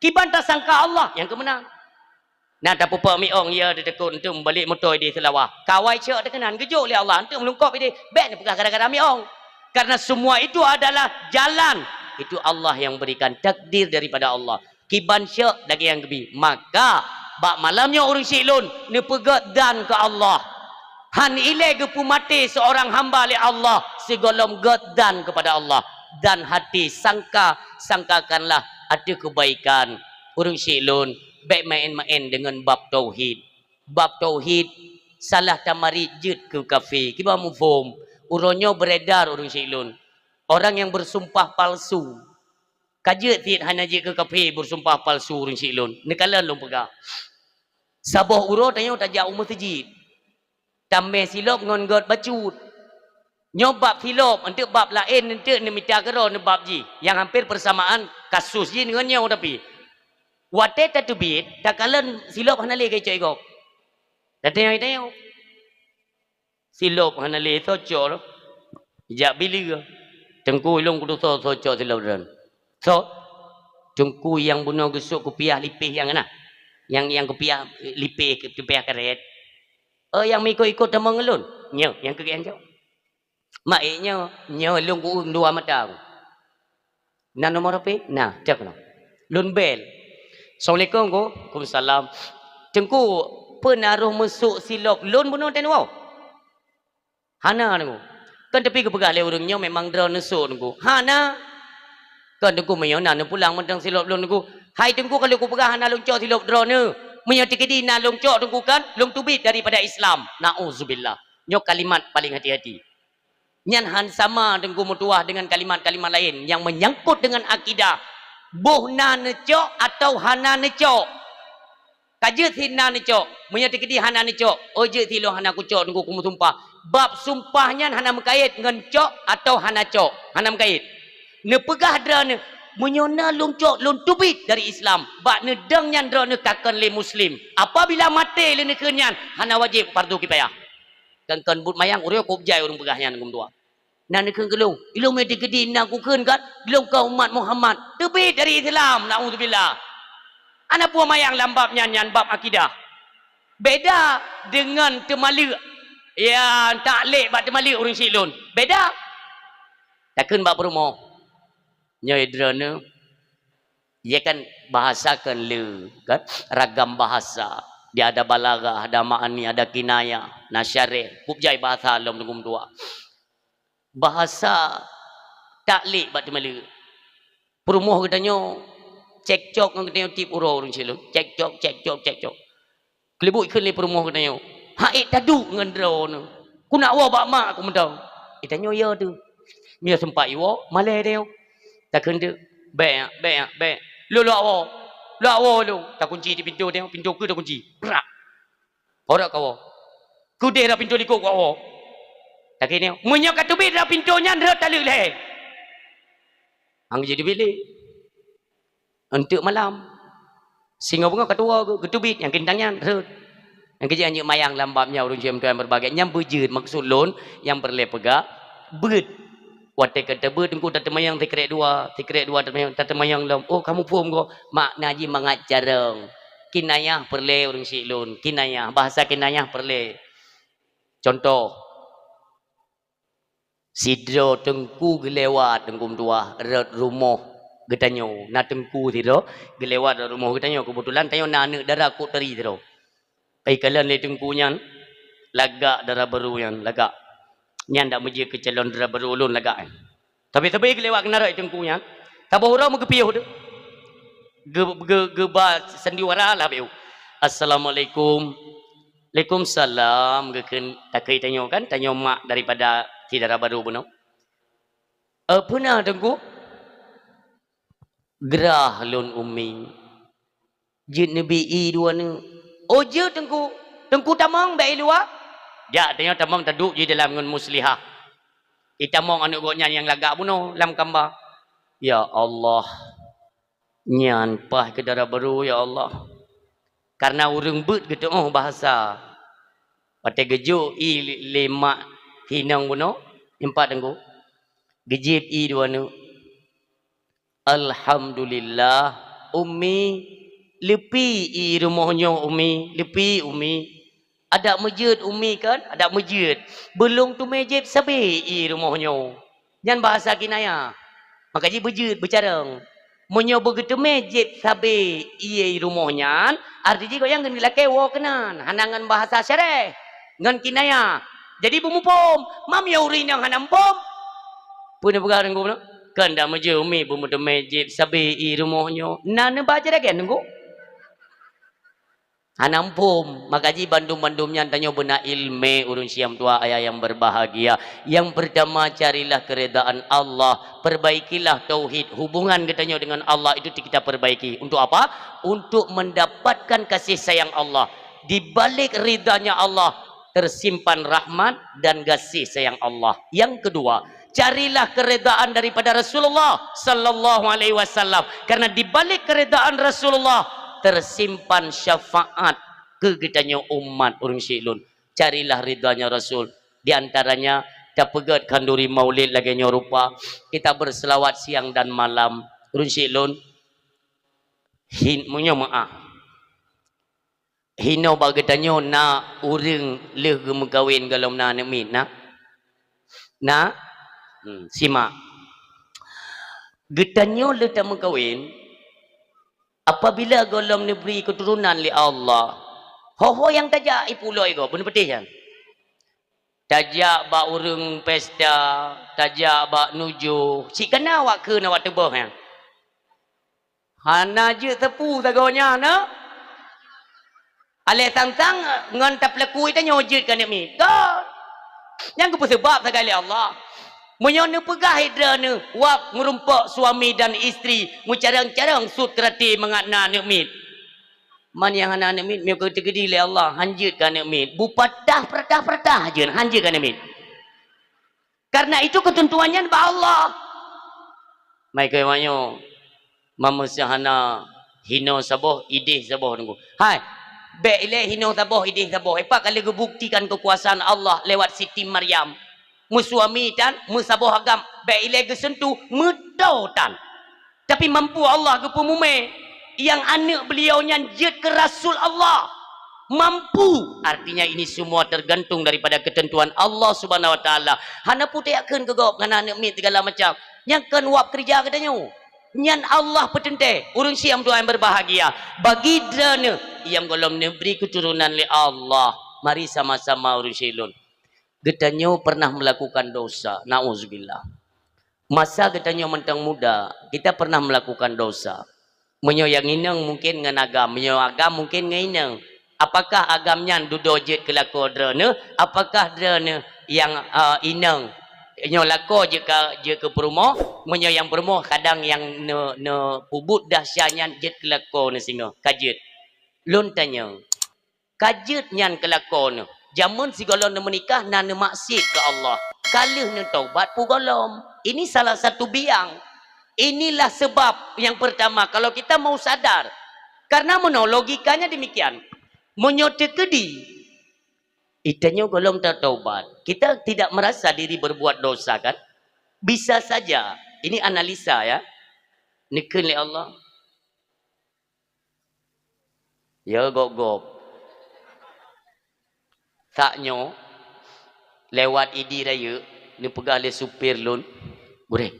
Kiban tak sangka Allah yang kemenang. Nah tak pupa miong ya dia tekun tu balik motor di selawah. Kawai cek dekenan gejuk oleh Allah tu melungkap dia. Bek ni pegah kadang-kadang miong. Karena semua itu adalah jalan. Itu Allah yang berikan takdir daripada Allah. Kiban syak lagi yang gebi. Maka bak malamnya orang silun ni pegat dan ke Allah. Han ile gepu mati seorang hamba oleh Allah segolom dan kepada Allah dan hati sangkakanlah ada kebaikan. Orang silun baik main-main dengan bab tauhid. Bab tauhid salah tamari jid ke kafe. Kiba mufhum. Uronyo beredar orang silun. Orang yang bersumpah palsu. Kajet tit hanya je ke kafe bersumpah palsu orang silun. Nekalan lom pegah. Sabah uro tanya tajak umur tejid. Tambah silop ngon god bacut. Nyobab silop untuk bab lain untuk ni minta kero ni bab ji. Yang hampir persamaan kasus ji dengan nyau tapi. Wate tatubit takalan silop hanale kay coy gok. Tanya. Silop hanale socor. Jak bili ke. Tengku ilung kudu socor silop dan. So, tengku yang bunuh gesuk kupiah lipih yang mana? Yang kupiah lipih kupiah karet. Yang ikut-ikut tamang ngelun. Nyo, yang kegian jauh. Maknya nyo lung ku dua mata. Nah nomor apa? Nah, cak no. Lun bel. Assalamualaikum ku. Waalaikumsalam. Tengku penaruh mesuk silop lun bunuh ten wow. Hana nunggu. Kan tapi ke pegah le urangnya memang dra nesuk nunggu. Hana kan tengku mayona ne pulang mentang silop lon tengku. Hai tengku kalau ku pegah hana longcok silop drone. Menyati kedi na longcok tengku kan long tubit daripada Islam. Nauzubillah. Nyok kalimat paling hati-hati. Nyan han sama tengku mutuah dengan kalimat-kalimat lain yang menyangkut dengan akidah. Buhna necok atau hana necok. Kajet hina necok. Menyati kedi hana necok. Oje tilo hana kucok tengku ku sumpah. Bab sumpahnya hana mengkait dengan cok atau hana cok. Hana mengkait. Ne pegah dra ne menyona longcok lon tubit dari Islam. Bak ne deng nyan dra ne kakan le muslim. Apabila mati le ne kenyan hana wajib fardu kifayah. Kan but mayang urang ko jai urang pegahnya ngum tua. Nan keun gelung. Ilung me digedi nang ku keun kan. Gelung ka umat Muhammad. Tebih dari Islam. Na'udzubillah. Ana puan mayang lambab nyanyian bab akidah. Beda dengan temalik. Ya, taklek bab temalik orang silun. Beda. Takkan bab perumoh. Nyai drana. Ia kan bahasakan le. Kan? Ragam bahasa. Dia ada balaghah, ada ma'ani, ada kinayah, nasyarih. Kubjai bahasa alam dengan dua. Bahasa taklek bab temalik. Perumoh katanya cekcok dengan katanya tip urau orang silun. Cekcok. Kelibut ikan le perumoh katanya. Haik tadu dengan drone. Ku nak wa bak mak aku mentau. Tanya ya tu. Mia sempat iwo malai dia. Tak kena. Baik. Lu lu. Tak kunci di pintu dia. Pintu ku tak kunci. Prak. Ora kau. Ku deh dah pintu di ku kau. Tak kena. Munyo kat tubit dah pintunya ndak taluk leh. Hang jadi bilik. Untuk malam. Singa bunga ketua ke ketubit yang kentangnya rut. Yang kerja anjing mayang lambamnya urun jam tuan berbagai yang berjud maksud lon yang berlepega beut. Watai kata beut engkau tatamayang tikrek dua tatamayang lam. Oh kamu puam ko makna ji mengajareng. Kinayah perle urun si lon. Kinayah bahasa kinayah perle. Contoh sidro tengku gelewat tengkum tua red rumah getanyo na tengku sidro gelewat rumah getanyo kebetulan tayo na anak darah ku teri sidro. Pai kalian le tengkunyan lagak darah baru yang lagak. Nyan dak meje ke calon darah baru ulun lagak. Tapi kelewat kenara tengkunyan. Tabah orang mengepiuh tu. Geba sendiwara lah beu. Assalamualaikum. Waalaikumsalam. Geken takai tanyo kan tanyo mak daripada ti darah baru puno. Pernah tengku gerah lun umi. Jid nabi i dua ni. Oh je tengku tamang baik luar. Ya tanya tamang taduk je dalam ngun muslihah. Itamang anak goknya yang lagak puno lam kamba. Ya Allah. Nyan pah ke darah baru ya Allah. Karena urang bet gitu bahasa. Patai gejo i lemak hinang puno. Empat tengku. Gejib i dua nu. Alhamdulillah umi lepi i rumahnya umi, lepi umi. Ada masjid umi kan? Ada masjid. Belum tu masjid sabi i rumahnya. Jangan bahasa kinaya. Maka ji masjid bercarang. Munyo begitu masjid sabi i rumahnya, arti kau yang kena lakewo kenan. Hanangan bahasa syareh. Ngan kinaya. Jadi bumupom, mam ya uri nang hanampom. Puna pegang nengku kan dah masjid umi bemutu masjid sabi i rumahnya. Nana baca lagi nengku. Hanampum, makaji bandum-bandumnya tanya benar ilmu urun siam tua ayah yang berbahagia. Yang pertama carilah keredaan Allah, perbaikilah tauhid, hubungan katanya dengan Allah itu kita perbaiki. Untuk apa? Untuk mendapatkan kasih sayang Allah. Di balik ridanya Allah tersimpan rahmat dan kasih sayang Allah. Yang kedua, carilah keredaan daripada Rasulullah sallallahu alaihi wasallam. Karena di balik keredaan Rasulullah tersimpan syafaat kegetanya umat orang silun. Carilah ridhanya Rasul. Di antaranya kita pegat kanduri maulid lagi rupa. Kita berselawat siang dan malam. Orang silun punya maaf. Hino bagetanya na orang leh gemekawin galau na nemin na simak. Getanya leh tak mekawin. Apabila golom diberi keturunan oleh Allah, ho yang tajak ipuloi go, benar betul kan? Tajak ba urang pesta, tajak ba nuju. Si kena awak ke nak tebah kan? Hana je tepu tagonya na. Ale tang-tang ngan tap lekui tanya wujud kan ni. Dah. Yang ke sebab sekali Allah. Menyono pegah hidrana wap ngurumpak suami dan isteri mucarang-carang sutrati mengakna nekmit. Man yang anak nekmit meu kegedi le Allah hanjutkan nekmit. Bu patah je hanjutkan nekmit. Karena itu ketentuannya ba Allah. Mai ke manyo mama sahana hino saboh idih saboh nunggu. Hai be ile hino saboh idih saboh. Apa kali gebuktikan kekuasaan Allah lewat Siti Maryam. Musuami tan, musaboh agam, bailai ke sentuh, metau tan. Tapi mampu Allah ke pumume. Yang anak beliau nyanjit ke Rasul Allah. Mampu. Artinya ini semua tergantung daripada ketentuan Allah Subhanahu Wa Taala. Hana putih akan kegop dengan anak mit segala macam. Yang kan wap kerja katanya. Nyan Allah petente. Urung siam tu yang berbahagia. Bagi dana yang golom neberi keturunan li Allah. Mari sama-sama urung silun. Getanyo pernah melakukan dosa. Nauzubillah. Masa getanyo mentang muda, kita pernah melakukan dosa. Menyo yang inang mungkin ngan agam, menyo agam mungkin ngan inang. Apakah agamnya duduk je kelako drone? Apakah drone yang inang nyo lako je ke perumo? Menyo yang perumo kadang yang ne pubut dahsyanya je kelako ne singo. Kajet. Lun tanya. Kajet nyan kelako ne. Jamun si golong ne menikah nan ne maksud ke Allah. Kalih ne taubat pu golong. Ini salah satu biang. Inilah sebab yang pertama kalau kita mau sadar. Karena logikanya demikian. Menyote kedi. Itanya golong tak taubat. Kita tidak merasa diri berbuat dosa kan? Bisa saja. Ini analisa ya. Niken li Allah. Ya gop-gop. Taknyo lewat idi raya ni pegah le supir lun. Boleh.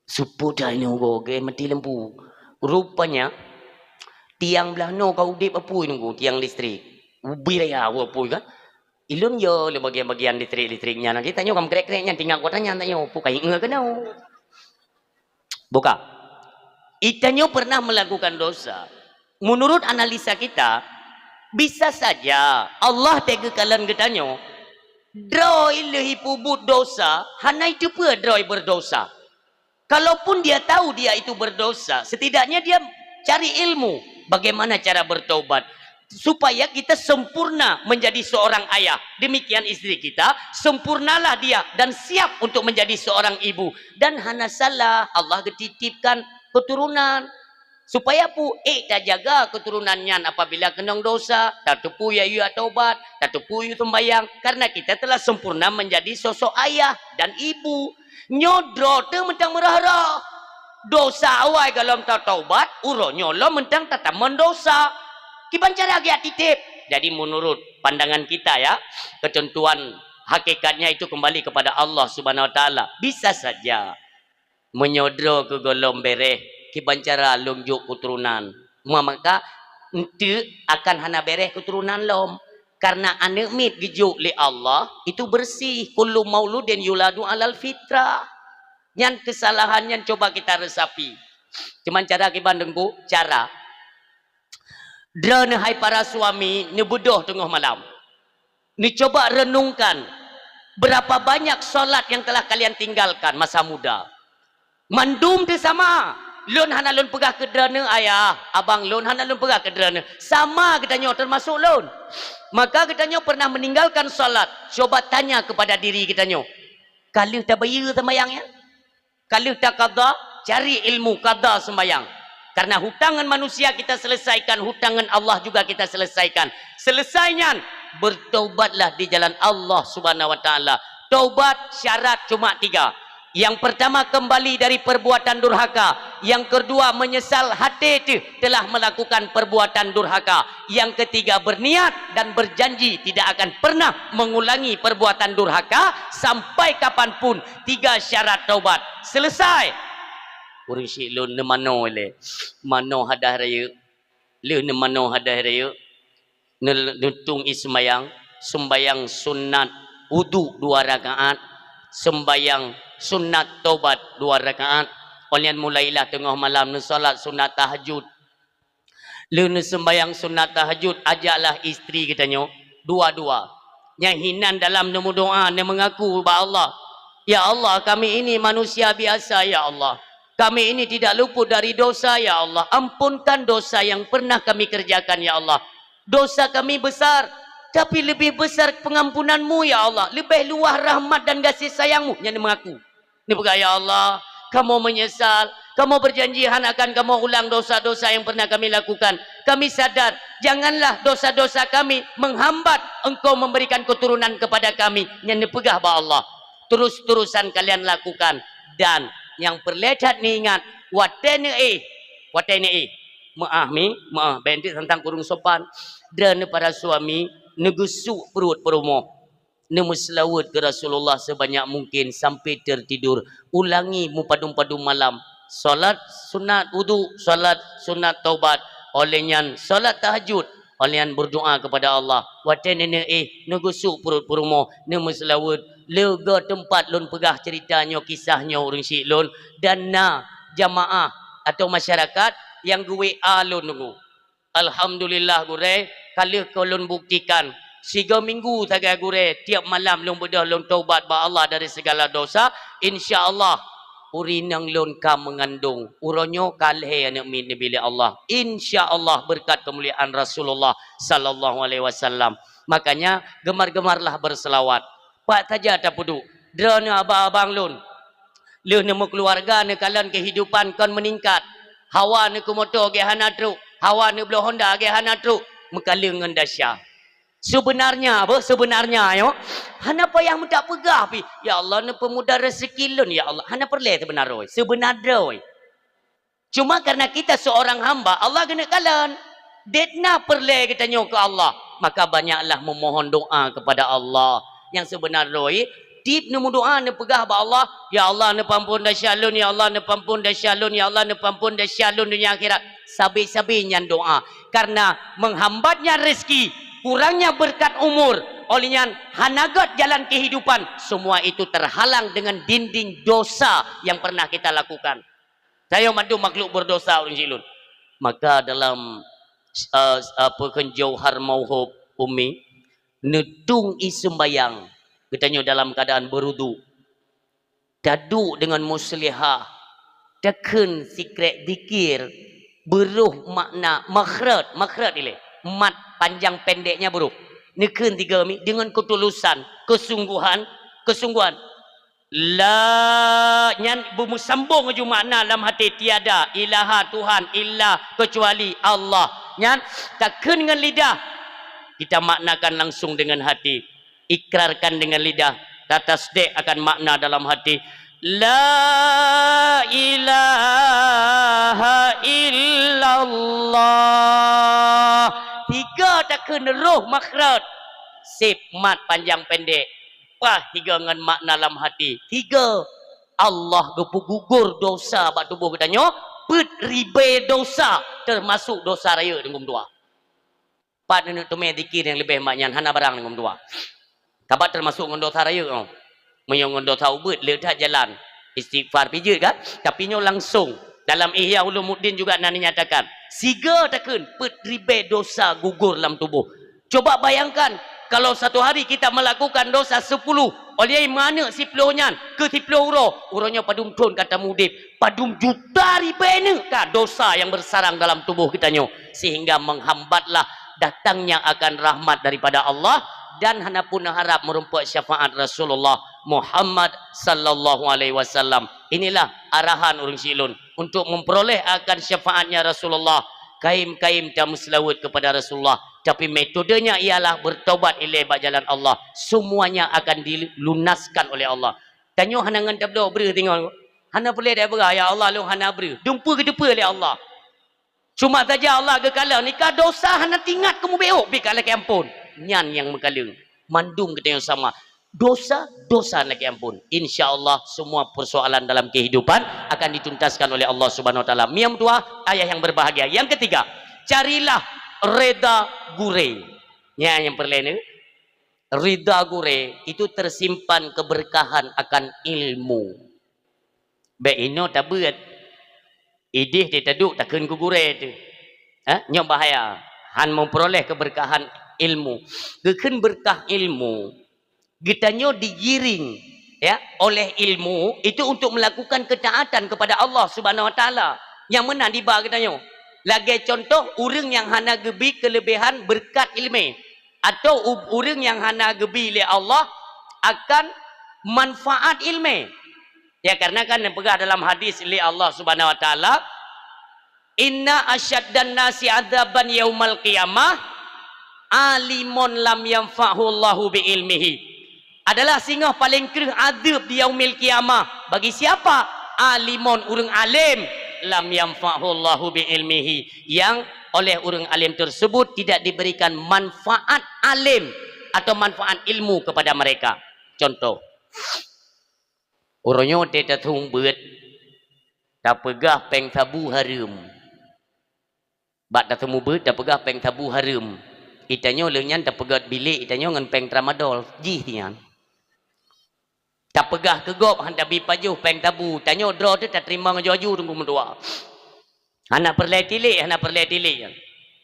Supu dah ni oge mati lampu. Rupanya tiang belah no kau udip apa nunggu tiang listrik. Ubi raya apa kan? Ilun yo le bagian-bagian listrik-listriknya nanti tanya kamu krek-kreknya tinggal kau tanya tanya apa kai nge kenau. Buka. Itanyo pernah melakukan dosa. Menurut analisa kita bisa saja Allah tega kalan getanyo. Draw ilahi pubut dosa, hana itu pun draw berdosa. Kalaupun dia tahu dia itu berdosa, setidaknya dia cari ilmu bagaimana cara bertobat supaya kita sempurna menjadi seorang ayah. Demikian istri kita, sempurnalah dia dan siap untuk menjadi seorang ibu. Dan hana salah Allah ketitipkan keturunan supaya pu tak jaga keturunannya apabila kenang dosa, tak tepu ya taubat, tak tepu ya sembayang karena kita telah sempurna menjadi sosok ayah dan ibu. Nyodro tu mentang merah-rah. Dosa awal kalau tak taubat, uronyo lo mentang tak mendosa. Kiban cara dia titip. Jadi menurut pandangan kita ya, ketentuan hakikatnya itu kembali kepada Allah Subhanahu Wa Taala. Bisa saja menyodro ke golong bereh, kiban cara lunjuk keturunan. Maka ente akan hana bereh keturunan lom. Karena anak mit gejuk li Allah itu bersih. Kullu mauludin yuladu alal fitrah. Yang kesalahan yang coba kita resapi. Cuman cara kiban dengku, cara. Drone hai para suami ni budoh tengah malam. Ni coba renungkan berapa banyak solat yang telah kalian tinggalkan masa muda. Mandum tu sama. Lun hana lun pegah ke drone ayah, abang lun hana lun pegah ke drone. Sama katanya termasuk lun. Maka katanya pernah meninggalkan solat. Coba tanya kepada diri katanya. Kalau tak bayar sembahyangnya? Kalau tak qada, cari ilmu qada sembahyang. Karena hutangan manusia kita selesaikan, hutangan Allah juga kita selesaikan. Selesainya bertaubatlah di jalan Allah Subhanahu Wa Taala. Taubat syarat cuma 3. Yang pertama kembali dari perbuatan durhaka. Yang kedua menyesal hati itu telah melakukan perbuatan durhaka. Yang ketiga berniat dan berjanji tidak akan pernah mengulangi perbuatan durhaka sampai kapanpun. 3 syarat taubat. Selesai. Urang si lun ne mano le. Mano hadah raya. Le ne mano hadah raya. Nutung ismayang. Sembayang sunat wudu 2 rakaat. Sembayang sunat taubat 2 rakaat. Olian mulailah tengah malam nu solat sunat tahajud. Lu sembayang sunat tahajud, ajaklah isteri katanya dua-dua. Yang hinan dalam nemu doa, ne mengaku ba Allah. Ya Allah, kami ini manusia biasa ya Allah. Kami ini tidak luput dari dosa ya Allah. Ampunkan dosa yang pernah kami kerjakan ya Allah. Dosa kami besar, tapi lebih besar pengampunanmu ya Allah. Lebih luah rahmat dan kasih sayangmu. Yang mengaku. Ini bukan ya Allah. Kamu menyesal. Kamu berjanji akan kamu ulang dosa-dosa yang pernah kami lakukan. Kami sadar. Janganlah dosa-dosa kami menghambat engkau memberikan keturunan kepada kami. Yang dipegah ba Allah. terus-terusan kalian lakukan. Dan yang perlehat ni ingat, watene maaf bentik tentang kurung sopan dan para suami negusuk perut perumoh nemuslawat ke Rasulullah sebanyak mungkin sampai tertidur. Ulangi mu padum-padum malam, solat sunat wudu, solat sunat taubat, olehnya solat tahajud, olehnya berdoa kepada Allah. Watene negusuk perut perumoh nemuslawat lega tempat lon pegah ceritanya kisahnya orang si lon dan jamaah atau masyarakat yang gue alun nunggu. Alhamdulillah gure kalau kolon buktikan 3 minggu tagai gure tiap malam lon bedah lon taubat ba Allah dari segala dosa, insya-Allah urinang lon ka mengandung uronyo kalhe anak min bila Allah, insya-Allah berkat kemuliaan Rasulullah sallallahu alaihi wasallam. Makanya gemar-gemarlah berselawat. Pak saja tak pudu drone abang-abang lon leh nemu keluarga ne kalian kehidupan kon meningkat. Hawa ni ku motor ge hana truk, hawa ni belah Honda ge hana truk, mekaling ngan dasya. Sebenarnya apa? Sebenarnya yo, hana payah mudah pegah pi. Ya Allah ni pemuda rezeki lun ya Allah. Hana perle sebenar oi. Sebenarnya oi. Cuma karena kita seorang hamba, Allah kena kalian. Detna perle kita nyo ke Allah. Maka banyaklah memohon doa kepada Allah. Yang sebenarnya oi, tip nemu doa ne pegah ba Allah, ya Allah ne pampun dasyalun, ya Allah ne pampun dasyalun, ya Allah ne pampun dasyalun dunia akhirat. Sabi-sabinya doa karena menghambatnya rezeki, kurangnya berkat umur, olehnya hanagat jalan kehidupan, semua itu terhalang dengan dinding dosa yang pernah kita lakukan. Saya mandu makhluk berdosa orang jilun. Maka dalam jauhar mauhub umi nedung isembayang katanya dalam keadaan berudu dadu dengan muslihah deken sikret zikir beruh makna makhraj ile mat panjang pendeknya beruh neken 3 mi dengan ketulusan kesungguhan la nyan bemusambung aju makna dalam hati tiada ilaha Tuhan illa kecuali Allah nyan takkan dengan lidah kita maknakan langsung dengan hati, ikrarkan dengan lidah, tasdek akan makna dalam hati. La ilaha illallah. 3 takkan roh makhraj. Sip mat panjang pendek. Pah 3 dengan makna dalam hati. 3 Allah gepu gugur dosa bak tubuh katanya, pet ribe dosa termasuk dosa raya dengan 2. Pat nunuk tume dikir yang lebih maknyan hana barang dengan 2. Kabat termasuk dengan dosa raya oh. Menyong dengan dosa ubud letak jalan. Istighfar pijit kan? Tapi nyo langsung dalam Ihya Ulumuddin juga nani nyatakan, 3 takun pet ribe dosa gugur dalam tubuh. Coba bayangkan kalau satu hari kita melakukan dosa 10, oleh mana 10 nyan ke 10 uronya padum tun kata mudip, padum juta ribe ne ka dosa yang bersarang dalam tubuh kita nyo sehingga menghambatlah datangnya akan rahmat daripada Allah dan hana pun harap merumput syafaat Rasulullah Muhammad sallallahu alaihi wasallam. Inilah arahan orang silun untuk memperoleh akan syafaatnya Rasulullah. Kaim-kaim tak muslawat kepada Rasulullah, tapi metodenya ialah bertobat ilai bak jalan Allah. Semuanya akan dilunaskan oleh Allah. Tanyo hana ngan tabdo ber tengok. Hana boleh dah ber ya Allah lu hana ber. Dumpa ke depa oleh Allah. Cuma saja Allah ke kala nikah dosa hana tingat kamu beok bi kala ke ampun. Nyan yang mengkalung. Mandum kita yang sama. Dosa lagi ampun. Insya-Allah semua persoalan dalam kehidupan akan dituntaskan oleh Allah Subhanahu wa taala. Yang kedua, ayah yang berbahagia. Yang ketiga, carilah reda gure. Ya, yang perlain rida gure itu tersimpan keberkahan akan ilmu. Baik ino tak berat. Idih dia taduk takkan gure tu. Nyok bahaya. Han memperoleh keberkahan ilmu. Geken berkah ilmu. Gitanyo digiring ya oleh ilmu itu untuk melakukan ketaatan kepada Allah Subhanahu wa taala. Yang mana diba gitanyo? Lagi contoh orang yang hana gebi kelebihan berkat ilmu atau orang yang hana gebi oleh Allah akan manfaat ilmu. Ya karena kan yang pegah dalam hadis oleh Allah Subhanahu wa taala, inna asyaddan nasi adzaban yaumal qiyamah alimun lam yanfa'hu Allahu bi ilmihi. adalah singa paling kering azab di yaumil kiamah. Bagi siapa? Alimun, urang alim, lam yanfa'hu Allahu bi ilmihi, yang oleh urang alim tersebut tidak diberikan manfaat alim atau manfaat ilmu kepada mereka. Contoh, orangnya tidak thung beut, tak pegah peng tabu harum. Bat tak temu beut, tak pegah peng tabu harum. Itanyo leunyan tak pegat bilik, itanyo ngan peng tramadol, jih tian. Tak pegah kegop hendak bi pajuh peng tabu, tanyo draw tu tak terima ngaju tunggu mendua. Anak perle tilik.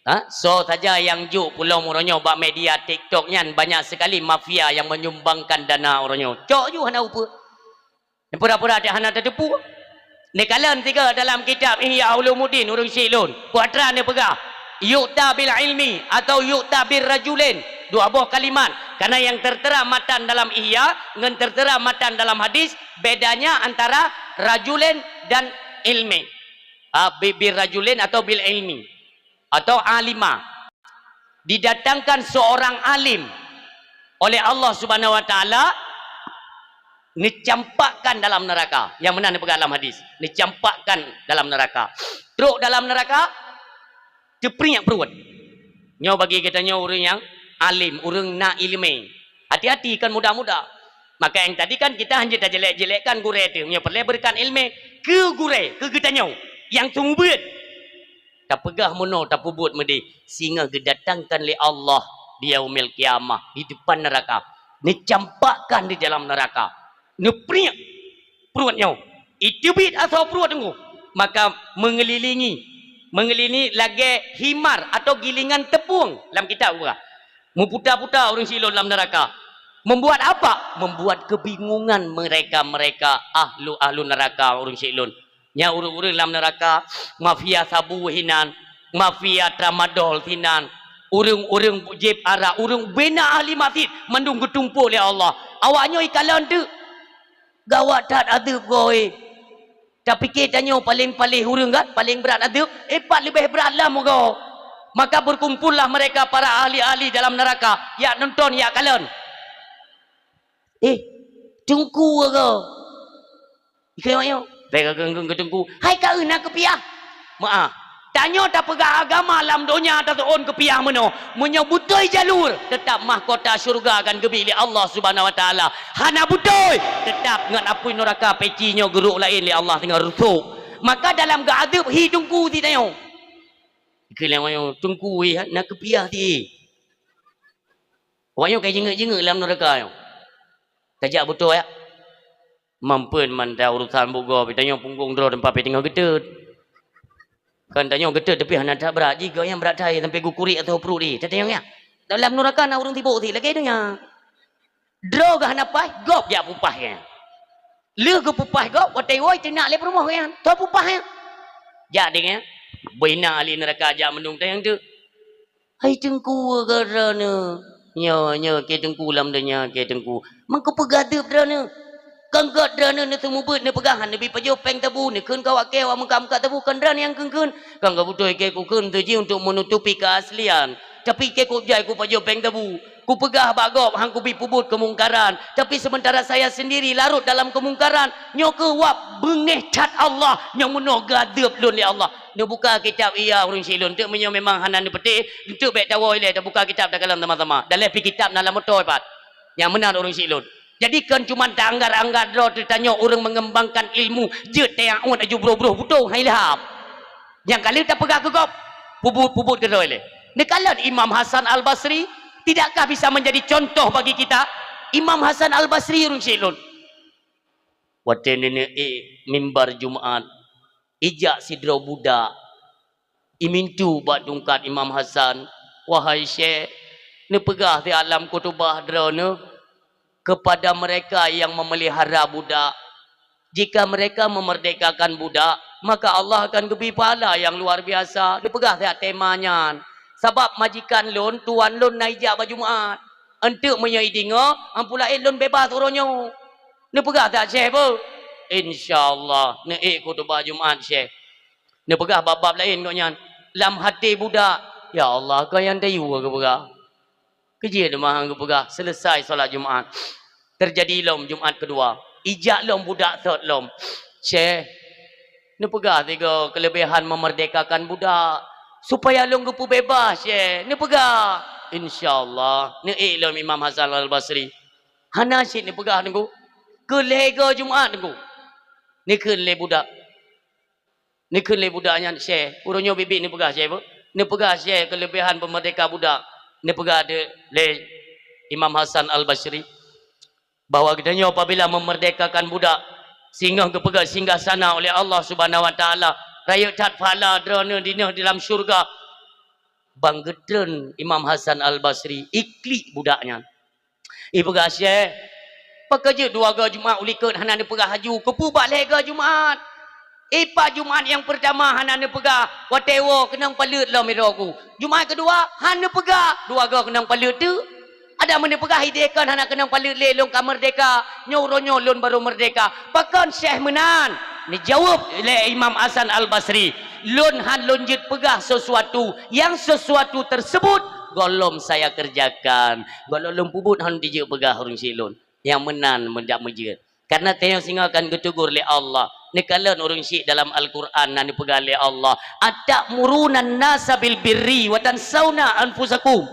Ha? So saja yang juk pulau moronyo bak media TikTok nyan banyak sekali mafia yang menyumbangkan dana oronyo. Cok ju hana upa. Pura-pura dia hana terdepu. Ni kalan tiga dalam kitab Ihya Ulumuddin urang Syilun. Puatra ni pegah. Yu'ta bil ilmi atau yu'ta bir rajulin. Dua buah kalimat. Karena yang tertera matan dalam Ihya dengan tertera matan dalam hadis, bedanya antara rajulin dan ilmi. Bir rajulin atau bil ilmi atau alimah. Didatangkan seorang alim oleh Allah Subhanahu wa taala, dicampakkan dalam neraka. Yang mana dipegang dalam hadis? Dicampakkan dalam neraka. Teruk dalam neraka, diperingat perut. Nyo bagi kita nyo orang yang alim, orang nak ilmu. Hati-hati kan mudah-mudah. Maka yang tadi kan kita hanya dah jelek-jelekkan gure tu. Nyo perlu berikan ilmu ke gure, ke kita nyo yang tunggu beut. Tak pegah mono tak pubut medi sehingga didatangkan oleh Allah di yaumil kiamah di depan neraka. Dicampakkan di dalam neraka. Neperiak perutnya. Itu bit atau perut tunggu. Maka mengelilingi lagi himar atau gilingan tepung dalam kitab bukan. Memputar-putar orang Syilun dalam neraka. Membuat apa? Membuat kebingungan mereka ahlu neraka orang Syilun. Nya urang-urang dalam neraka, mafia sabu hinan, mafia tramadol hinan, urang-urang jeb arak, urang bina ahli masjid mandung ketumpuk oleh Allah. Awaknya ikalan tu gawat tak adab koi. Tapi kita nyo paling urang kan, paling berat adab, epat lebih berat lah moga. Maka berkumpullah mereka para ahli-ahli dalam neraka, ya nonton ya kalian. Tungku ke? Ikut ketengku. Hai kau nak kepiah. Maaf. Tanya tak pegah agama alam dunia tak on kepiah meno. Menyebutoi jalur tetap mahkota syurga akan gebili Allah Subhanahu wa taala. Hana butoi tetap ngan apui neraka pecinyo geruk lain li Allah tinggal rusuk. Maka dalam gadab hi tungku ti tayo. Iklan wayo tungku nak kepiah ti. Wayo kai jengek-jengek dalam neraka yo. Tajak betul ya. Mampun manda urusan boga pitanya punggung draw tempat pe tinggal gedut. Kan tanya gedut tapi hana tak berat jika yang berat saya sampai gukuri atau perut ni. Tanya ya. Dalam neraka nak urang tibuk ti lagi nya. Draw ga hana pai gop ja pupah ya. Le ke pupah gop watai woi tenak le rumah ya. Tu pupah ya. Ja ding ya. Bina ali neraka ja mendung tayang tu. Hai tengku garana. Nya ke tengku lam denya ke tengku. Mangko pegadep drana. Kangkat drana ni temu beut ni pegahan ni bi pajo peng tabu ni keun kawak ke awak mengka tabu kan drana yang keun kang betul ke ku keun tu ji untuk menutupi keaslian tapi ke ku jai ku pajo peng tabu ku pegah bagop hang ku bi pubut kemungkaran tapi sementara saya sendiri larut dalam kemungkaran nyo ke wap bengeh cat Allah nyo meno gadep lun li Allah ni buka kitab Ihya urang Syilun tu menyo memang hanan ni peti untuk bek tawoi le buka kitab dak dalam sama-sama dalam pi kitab dalam motor pat yang benar urang Syilun. Jadi kan cuma anggar-anggar draw ditanya orang mengembangkan ilmu je teaun aju bro-bro butuh hailap. Yang kali tak pegah kegop pubut ke draw le. Nekalan Imam Hasan Al-Basri tidakkah bisa menjadi contoh bagi kita? Imam Hasan Al-Basri urang Syilun. Waten ni mimbar Jumaat ijak sidra budak imintu bak dungkat Imam Hasan wahai syekh ni pegah di alam kutubah draw ni kepada mereka yang memelihara budak. Jika mereka memerdekakan budak, maka Allah akan beri pahala yang luar biasa. Dipegah tak temanya. Sebab majikan lun, tuan lun naijak baju Jumaat. Untuk menyai dinga, ampula lun bebas uronyo. Dipegah tak syekh pun? InsyaAllah. Ni kutubah Jumaat syekh. Dipegah bab-bab lain koknya. Lam hati budak. Ya Allah, kau yang tayu ke pegah? Kerja dia mahang ke pegah. Selesai solat Jumaat. terjadi lom Jumaat kedua. Ijak lom budak third lom. Syekh, ni pegah tiga kelebihan memerdekakan budak. Supaya lom gupu bebas, Syekh. Ni pegah. InsyaAllah. Ni lom Imam Hasan Al-Basri. Hana syekh ni pegah nunggu. Kelega Jumaat nunggu. Ni kele budak. Ni kele budaknya Syekh. Urunyo bibik ni pegah Syekh. Ni pegah Syekh kelebihan pemerdeka budak. Ni pegah ada le Imam Hasan Al-Basri. Bahawa katanya apabila memerdekakan budak sehingga kepegat singgah sana oleh Allah Subhanahu Wa Taala rakyat tat pahala drana dina dalam syurga bang gedren Imam Hasan Al-Basri iklik budaknya ibu Syekh pekerja dua ga Jumaat ulikat hana ni pegah haju kepu balik ga Jumaat ipa Jumaat yang pertama hana ni pegah watewo kenang palut lah miraku Jumaat kedua hana pegah dua ga kenang palut tu ada mana pegah hidekan anak kenang palut lelong ka merdeka nyuruh lon baru merdeka pakan Syekh menan ni jawab oleh Imam Hasan Al-Basri lon han lonjit pegah sesuatu yang sesuatu tersebut golom saya kerjakan golom pubut han dijak pegah urang silon yang menan mendak mejid karena tengok singa akan getugur oleh Allah ni kalan urang syik dalam Al-Quran nan dipegah oleh Allah atamuruna nasa bil birri wa tansawna anfusakum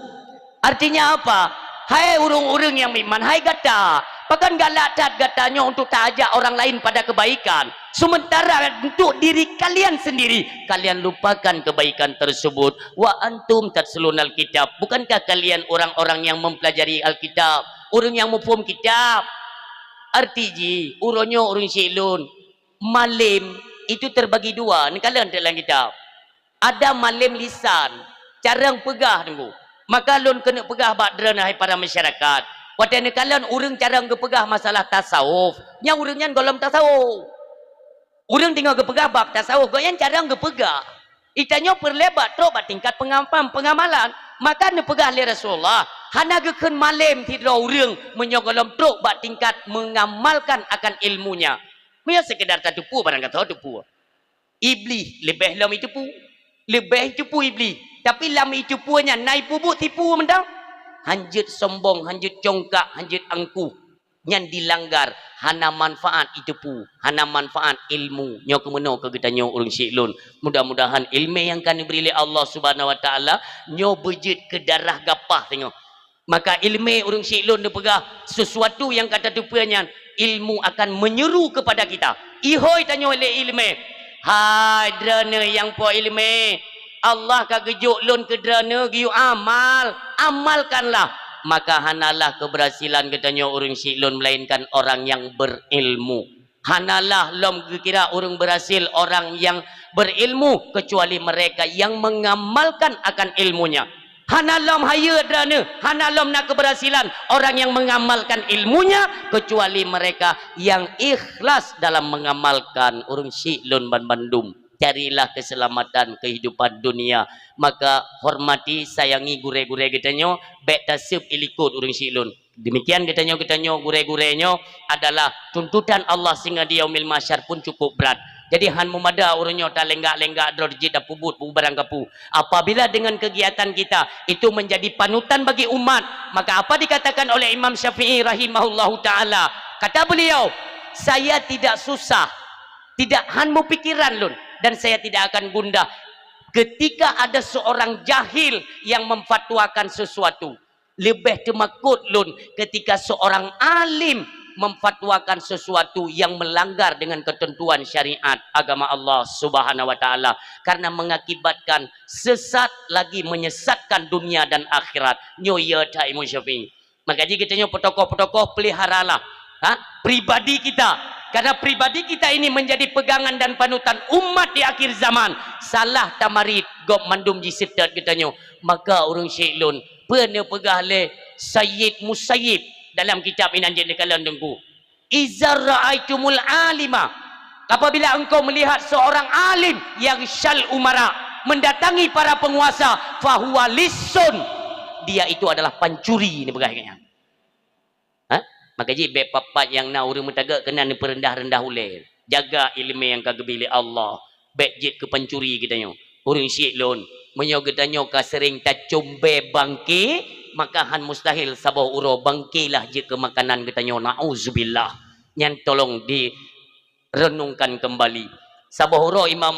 artinya apa. Hai urung-urung yang iman, hai gata. Bahkan galak tat gatanya untuk tak ajak orang lain pada kebaikan. Sementara untuk diri kalian sendiri, kalian lupakan kebaikan tersebut. Wa antum tatslun al-kitab. Bukankah kalian orang-orang yang mempelajari Alkitab? Orang yang mufhum kitab. Arti urunyo urung silun. Malim itu terbagi dua. Ni kalian dalam kitab. Ada malim lisan. Carang pegah tunggu. Maka lun kena pegah bakdran hai para masyarakat. Wadana kalian urang cara ngepegah masalah tasawuf. Yang urangnya golom tasawuf. Urang tinggal ngepegah bab tasawuf. Goyan cara ngepegah. Itanya perlebat teruk bat tingkat pengamalan. Maka ngepegah oleh Rasulullah. Hana geken malam tidak urang menyogolom teruk bat tingkat mengamalkan akan ilmunya. Mia sekedar tak tupu barang kata tupu. Iblis lebih lam itu pu. Lebih tipu iblis. Tapi lam itu punya naik bubuk tipu mendang. Hanjut sombong, hanjut congkak, hanjut angkuh. Yang dilanggar. Hana manfaat itu pu. Hana manfaat ilmu. Nyo kemeno ke kita nyo urung syiklun. Mudah-mudahan ilmu yang kan diberi oleh Allah Subhanahu Wa Taala. Nyo berjit ke darah gapah tengok. Maka ilmu urung syiklun dia pegah. Sesuatu yang kata tupunya. Ilmu akan menyeru kepada kita. Ihoi tanya oleh ilmu. Hai drana yang po ilmu. Allah kagejuk lun ke drana giu amal. Amalkanlah. Maka hanalah keberhasilan katanya orang syiklun melainkan orang yang berilmu. Hanalah lom kira orang berhasil orang yang berilmu kecuali mereka yang mengamalkan akan ilmunya. Hanalom haya drana, hanalom nak keberhasilan orang yang mengamalkan ilmunya kecuali mereka yang ikhlas dalam mengamalkan orang syiklun ban bandum. Carilah keselamatan kehidupan dunia. Maka hormati, sayangi gure-gure katanya. Baik tasib ilikut urang syiklun. Demikian katanya gure-gurenya adalah tuntutan Allah sehingga di yaumil mahsyar pun cukup berat. Jadi han memada urangnya tak lenggak-lenggak drojid dah pubut barang kapu. Apabila dengan kegiatan kita itu menjadi panutan bagi umat, maka apa dikatakan oleh Imam Syafi'i rahimahullahu taala? Kata beliau, saya tidak susah, tidak hanmu pikiran lun. Dan saya tidak akan gundah ketika ada seorang jahil yang memfatwakan sesuatu. Lebih temakut lun ketika seorang alim memfatwakan sesuatu yang melanggar dengan ketentuan syariat agama Allah Subhanahu Wa Taala, karena mengakibatkan sesat lagi menyesatkan dunia dan akhirat. Nyoya Imam Syafi'i. Maka jika kita tokoh-tokoh peliharalah pribadi kita. Karena pribadi kita ini menjadi pegangan dan panutan umat di akhir zaman. Salah tamarid gop mandum jisitat katanya. Maka orang syiklun pernah pegah le Sayyid Musayyib dalam kitab ini anjing dekalan dengku. Izar ra'aitumul alima. Apabila engkau melihat seorang alim yang syal umara mendatangi para penguasa, fahuwa lisun. Dia itu adalah pancuri ni pegahnya. Maka jadi baik papat yang nak orang mentagak kena ni perendah-rendah ulil. Jaga ilmu yang kagabili Allah. Baik jid ke pencuri kita nyo. Orang syiklun. Menyo kita nyo ka sering tak combe bangki. makahan mustahil sabah uro bangkilah je ke makanan katanya nauzubillah. Nyan tolong direnungkan kembali. Sabah uro Imam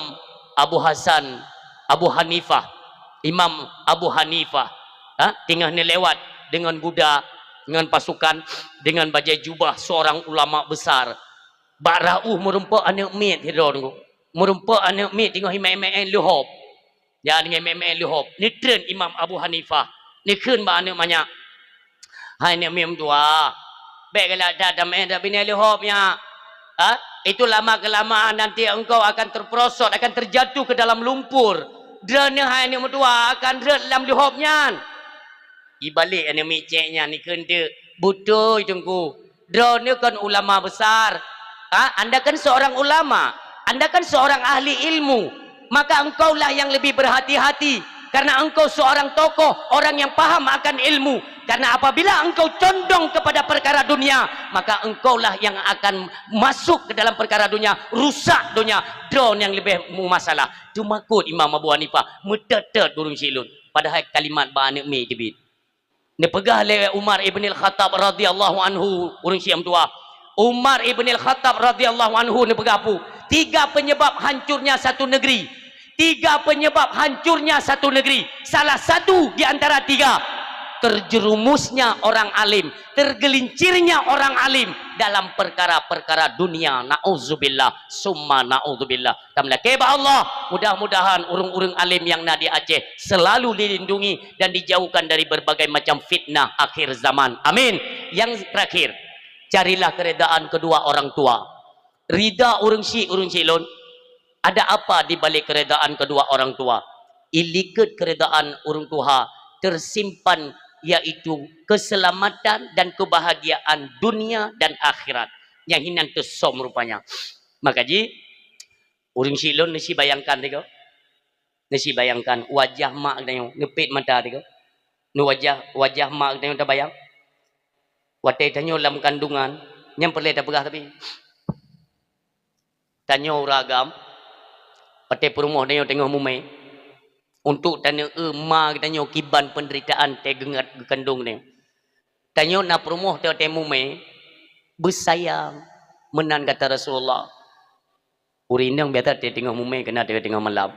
Abu Hasan Abu Hanifah, Imam Abu Hanifah tinggal ni lewat dengan kuda, dengan pasukan, dengan bajai jubah seorang ulama besar. Bak rauh merumpak anak mit hidron. Merumpak anak mit tengok himai-himai luhop. Ya dengan himai-himai luhop. Ni trend Imam Abu Hanifah. Ni keun ba anak banyak. Hai anak mit tua. Baiklah dah main dah bini luhopnya. Itu lama kelamaan nanti engkau akan terperosot, akan terjatuh ke dalam lumpur. Drone hai anak tua akan red dalam luhopnya. Ibalik anak mit ceknya ni keun dia. Butuh itungku. Drone kan ulama besar. Anda kan seorang ulama, Anda kan seorang ahli ilmu, maka engkaulah yang lebih berhati-hati karena engkau seorang tokoh, orang yang paham akan ilmu. Karena apabila engkau condong kepada perkara dunia, maka engkaulah yang akan masuk ke dalam perkara dunia, rusak dunia. Drone yang lebih masalah. Cuma kut Imam Abu Hanifah metetet burung silun. Padahal kalimat ba'anak mi kebit. Dia pegah oleh Umar ibn al-Khattab radhiyallahu anhu, urang siam tua. Umar ibn al-Khattab radhiyallahu anhu ni bergapu. 3 penyebab hancurnya satu negeri. 3 penyebab hancurnya satu negeri. Salah satu di antara 3. Terjerumusnya orang alim, tergelincirnya orang alim dalam perkara-perkara dunia. Nauzubillah, summa nauzubillah. Tamlah keba Allah. Mudah-mudahan urung-urung alim yang nak di Aceh selalu dilindungi dan dijauhkan dari berbagai macam fitnah akhir zaman. Amin. Yang terakhir, carilah keredaan kedua orang tua. Rida urang silon. Ada apa di balik keredaan kedua orang tua? Ilikat keredaan urang tua tersimpan, yaitu keselamatan dan kebahagiaan dunia dan akhirat. Yang hinan tesom rupanya. Maka ji urang silon nasi bayangkan tiko. Nasi bayangkan wajah mak tanya ngepit mata tiko. Nu wajah mak tanya tak bayang. Watai tanya dalam kandungan, yang perlu dah pegah tapi. Tanya ragam, watai perumah tanya tengok mumai. Untuk tanya emak tanya kiban penderitaan teh gengat ke kandung ni. Tanya nak perumah teh mumai, bersayang menan kata Rasulullah. Urinang biasa teh tengok mumai kena teh tengok malam.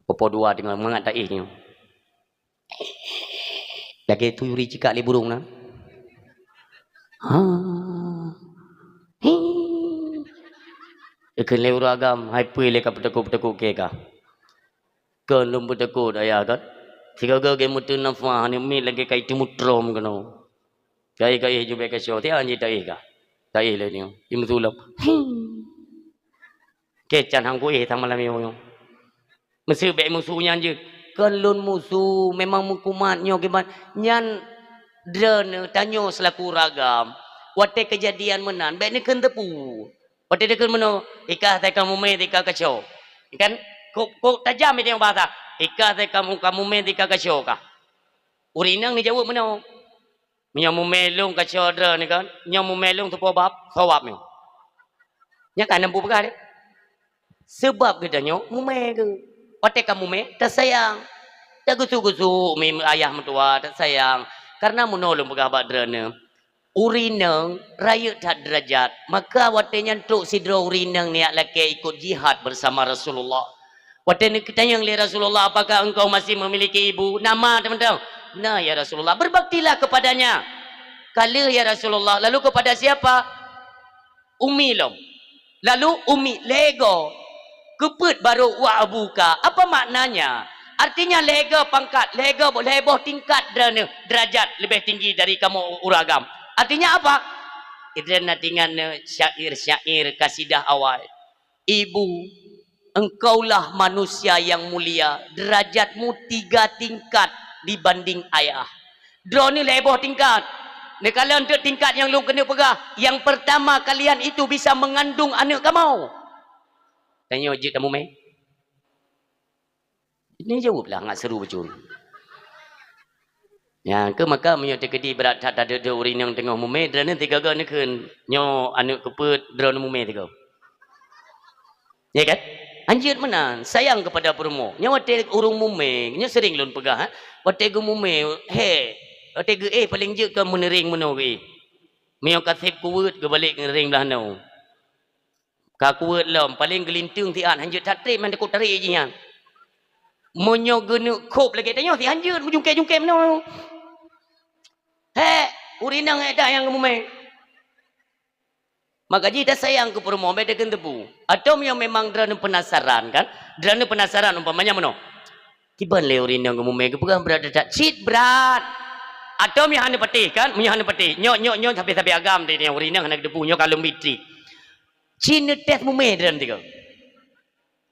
Popo dua tengok mengat taihnya. Lagi tuyuri cikak li burung na. Ikan lewur agam, hai pui le kapeteku ke ka. Kan lumbu teku daya kan. Tiga ke mutu nafah ni mi lagi kai timutrom kano. Kai jube ka syo ti anji tai ka. Tai le ni. Imtulap. Ke chan hang ku thang malam yo. Mesti be musuhnya je. Kan lun musuh memang mukumatnya ke nyan drone tanyo selaku ragam. Wate kejadian menan, baik ni kan tepu. Wate dia kan meno, ikah tai kamu me tika kacau. Ikan kok tajam itu yang bahasa. Ikah tai kamu me tika kacau kah? Urinang ni jawab meno. Menyamu melung kacau drone ni kan. Nyamu melung tu pobab, sawab ni. Nya kan nampu pegah dia. Sebab katanya mume ke. Wate kamu me tersayang. Tak gusu-gusu ayah mentua tersayang. Karena menolong pegawai drone, urinang raya tak derajat, maka watenya untuk sidro urinang ni laki ikut jihad bersama Rasulullah. Watenya kita yang lihat Rasulullah, apakah engkau masih memiliki ibu? Nama teman-teman. Nah ya Rasulullah, berbaktilah kepadanya. Kala ya Rasulullah, lalu kepada siapa? Umi lom. Lalu umi lego. Keput baru wa abuka. Apa maknanya? Artinya lega pangkat, lega leboh tingkat derajat lebih tinggi dari kamu uragam. Artinya apa? Idrena dengan syair-syair kasidah awal. Ibu, engkaulah manusia yang mulia, derajatmu 3 tingkat dibanding ayah. Drone ni leboh tingkat. Ni kalau untuk tingkat yang lu kena pegah, yang pertama kalian itu bisa mengandung anak kamu. Tanya je kamu meh. Ini jawablah nggak seru betul. Ya, ke maka menyo tekedi berat tak ada urin yang tengah mume drone 3 ga ni kan nyo anu keput drone mume 3. Ya kan? Anjir menan sayang kepada perumo. Nya wate urung mume, nya sering lun pegah. Wate gu mume, he. Wate gu paling je ke menering meno ge. Mio kasip kuwet ke balik ngering belah nau. Ka kuwet lom paling gelintung ti an anjir tatri man dekut tarik je nya. Monyo genu kop lagi tanyo si anjir jungke-jungke meno. He, urinang ada yang mume. Maka jika sayang ke perumo beda dengan tebu. Atau yang memang derana penasaran kan? Derana penasaran umpamanya meno. Kiban le urinang mume ke pegang berat tak cheat berat. Atau yang hanya patih kan? Yang hanya patih. Nyok sampai agam dia yang urinang hanya debu nyok kalau mitri. Cina tes mume derana tiga.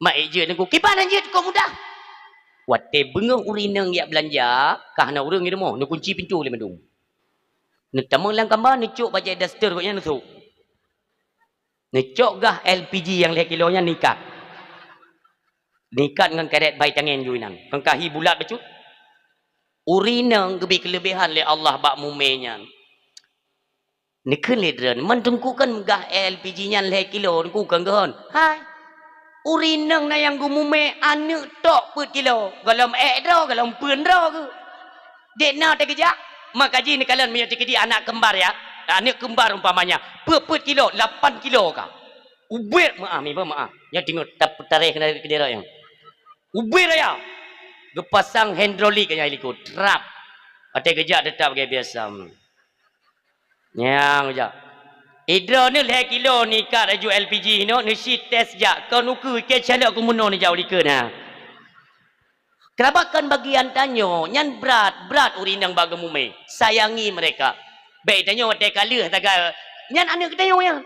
Mak eje nengku kiban anjir kau mudah. Wate bengong urinang yak belanja kahna urang ni demo, nu kunci pintu le medung. Nu tamang lang gambar ni cuk bajai duster ko nya nu. Necok gah LPG yang 5 kilonya nikat. Nikat dengan karet bayi tangan juinan. Kengkahi bulat becut. Urinang gebi kelebihan le Allah bak mumenya. Niken le dren. Mendengkukan gah LPG nya 5 kilo. Nengkukan gahon. Hai. Urinang na yang gumume anu tok put kilo. Galam dro, galam pun dro ke. Dek na tak kejak. Maka ji ni kalian punya tikidi anak kembar ya. Anak kembar umpamanya. Put kilo, 8 kilo kah. Ubir maaf ni maaf. Ya tengok tarik kena kedera yang. Ubir ya. Gepasang hidrolik kaya ikut. Trap. Ate kejak tetap kayak biasa. Yang kejak. Hidro ni 5 kilo ni kat aju LPG no ni si test jak. Kau nuku ke chalak aku meno ni jauh dikeun ha. Kenapa kan bagian tanyo nyan berat urinang bagi mume. Sayangi mereka. Baik tanyo wate kala taga nyan anak tanyo yang.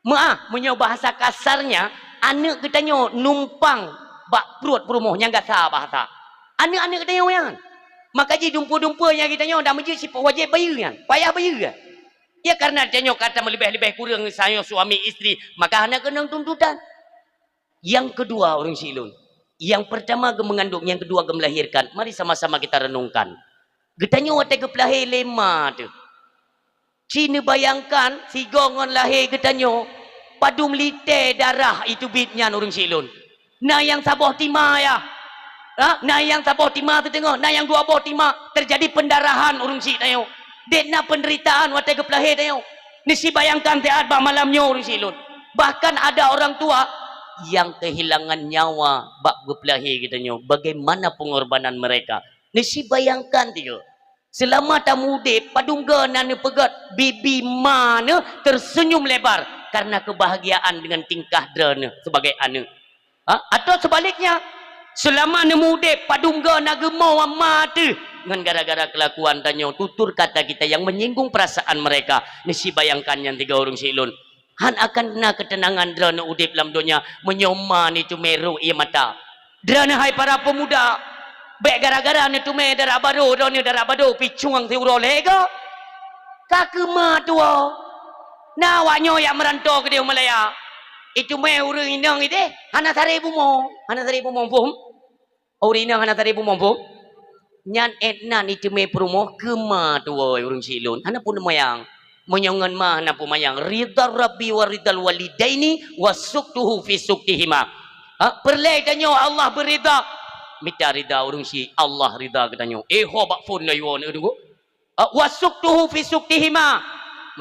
Maaf, menyo bahasa kasarnya anak tanyo numpang bak perut perumoh yang gak sah bahasa. Anak-anak tanyo yang. Maka ji dumpa-dumpa yang kita tanyo dah menjadi sifat wajib bayar kan. Payah bayar kan. Ya karena tanyo kata melebih-lebih kurang saya suami isteri, maka anak kena tuntutan. Yang kedua orang silun. Yang pertama mengandung, yang kedua melahirkan. Mari sama-sama kita renungkan. Getanyo wate gepelahir lema tu. Cina bayangkan si gongon lahir getanyo padum lite darah itu bitnya orang silun. Nah yang saboh timah ya. Nah yang saboh timah tu tengok, nah yang dua boh timah terjadi pendarahan orang si tayo. Dekna penderitaan wate gepelahir tayo. Ni si bayangkan tiap malamnya orang silun. Bahkan ada orang tua yang kehilangan nyawa bak gepelahir getanyo. Bagaimana pengorbanan mereka? Ni si bayangkan dia. Selama tamude padungga nana pegat bibi mana tersenyum lebar karena kebahagiaan dengan tingkah drana sebagai anak. Atau sebaliknya selama nemude padungga nagemau mati dengan gara-gara kelakuan tanyo tutur kata kita yang menyinggung perasaan mereka. Nisi bayangkan yang 3 orang silun. Han akan kena ketenangan drana udip dalam dunia menyoman itu meru ia mata. Drana hai para pemuda. Baik gara-gara ni tu me darah bado, ni darah bado picuang si urole ke? Kakema tu. Nah wanyo yang merantau ke dia Malaya. Itu me urang indang itu. Hana sare bumo, pum. Uri indang hana sare bumo pum. Nyan etnan itu me perumo kema tu urang silun. Hana pun mayang. Menyongan mah hana pun mayang. Ridha Rabbi wa ridal walidaini wa suktuhu fi suktihima. Perlai tanyo Allah berida. Minta rida urung si Allah rida katanya. Ho bak phone la yo ne tu. Wasuktuhu fi suktihima.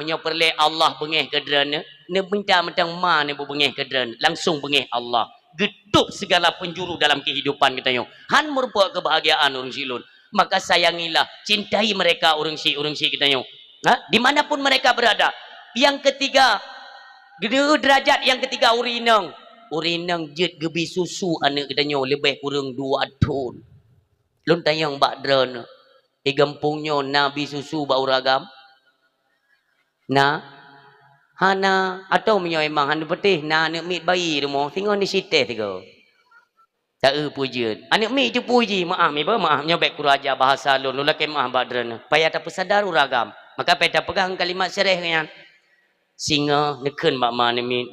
Menyo perle Allah bengeh ke drana, ne minta mentang ma ne bengeh ke drana, langsung bengeh Allah. Getup segala penjuru dalam kehidupan katanya. Han merupakan kebahagiaan urung silun. Maka sayangilah, cintai mereka urung si katanya. Dimanapun mereka berada. Yang ketiga, derajat yang ketiga urinang. Urinang jet gebi susu anak katanya lebih kurang 2 ton. Lun tayang bak drana. Gampungnya nabi susu bau ragam. Nah, hana atau menyo emang hana petih na anak mit bayi rumah tengok ni siteh tiga. Tak pujian. Anak mit tu puji maaf mi maaf nyobek kuraja bahasa lun lulak maaf bak drana. Payah tak pesadar ragam. Maka peta pegang kalimat sereh kan. Singa neken mak ma ni mit.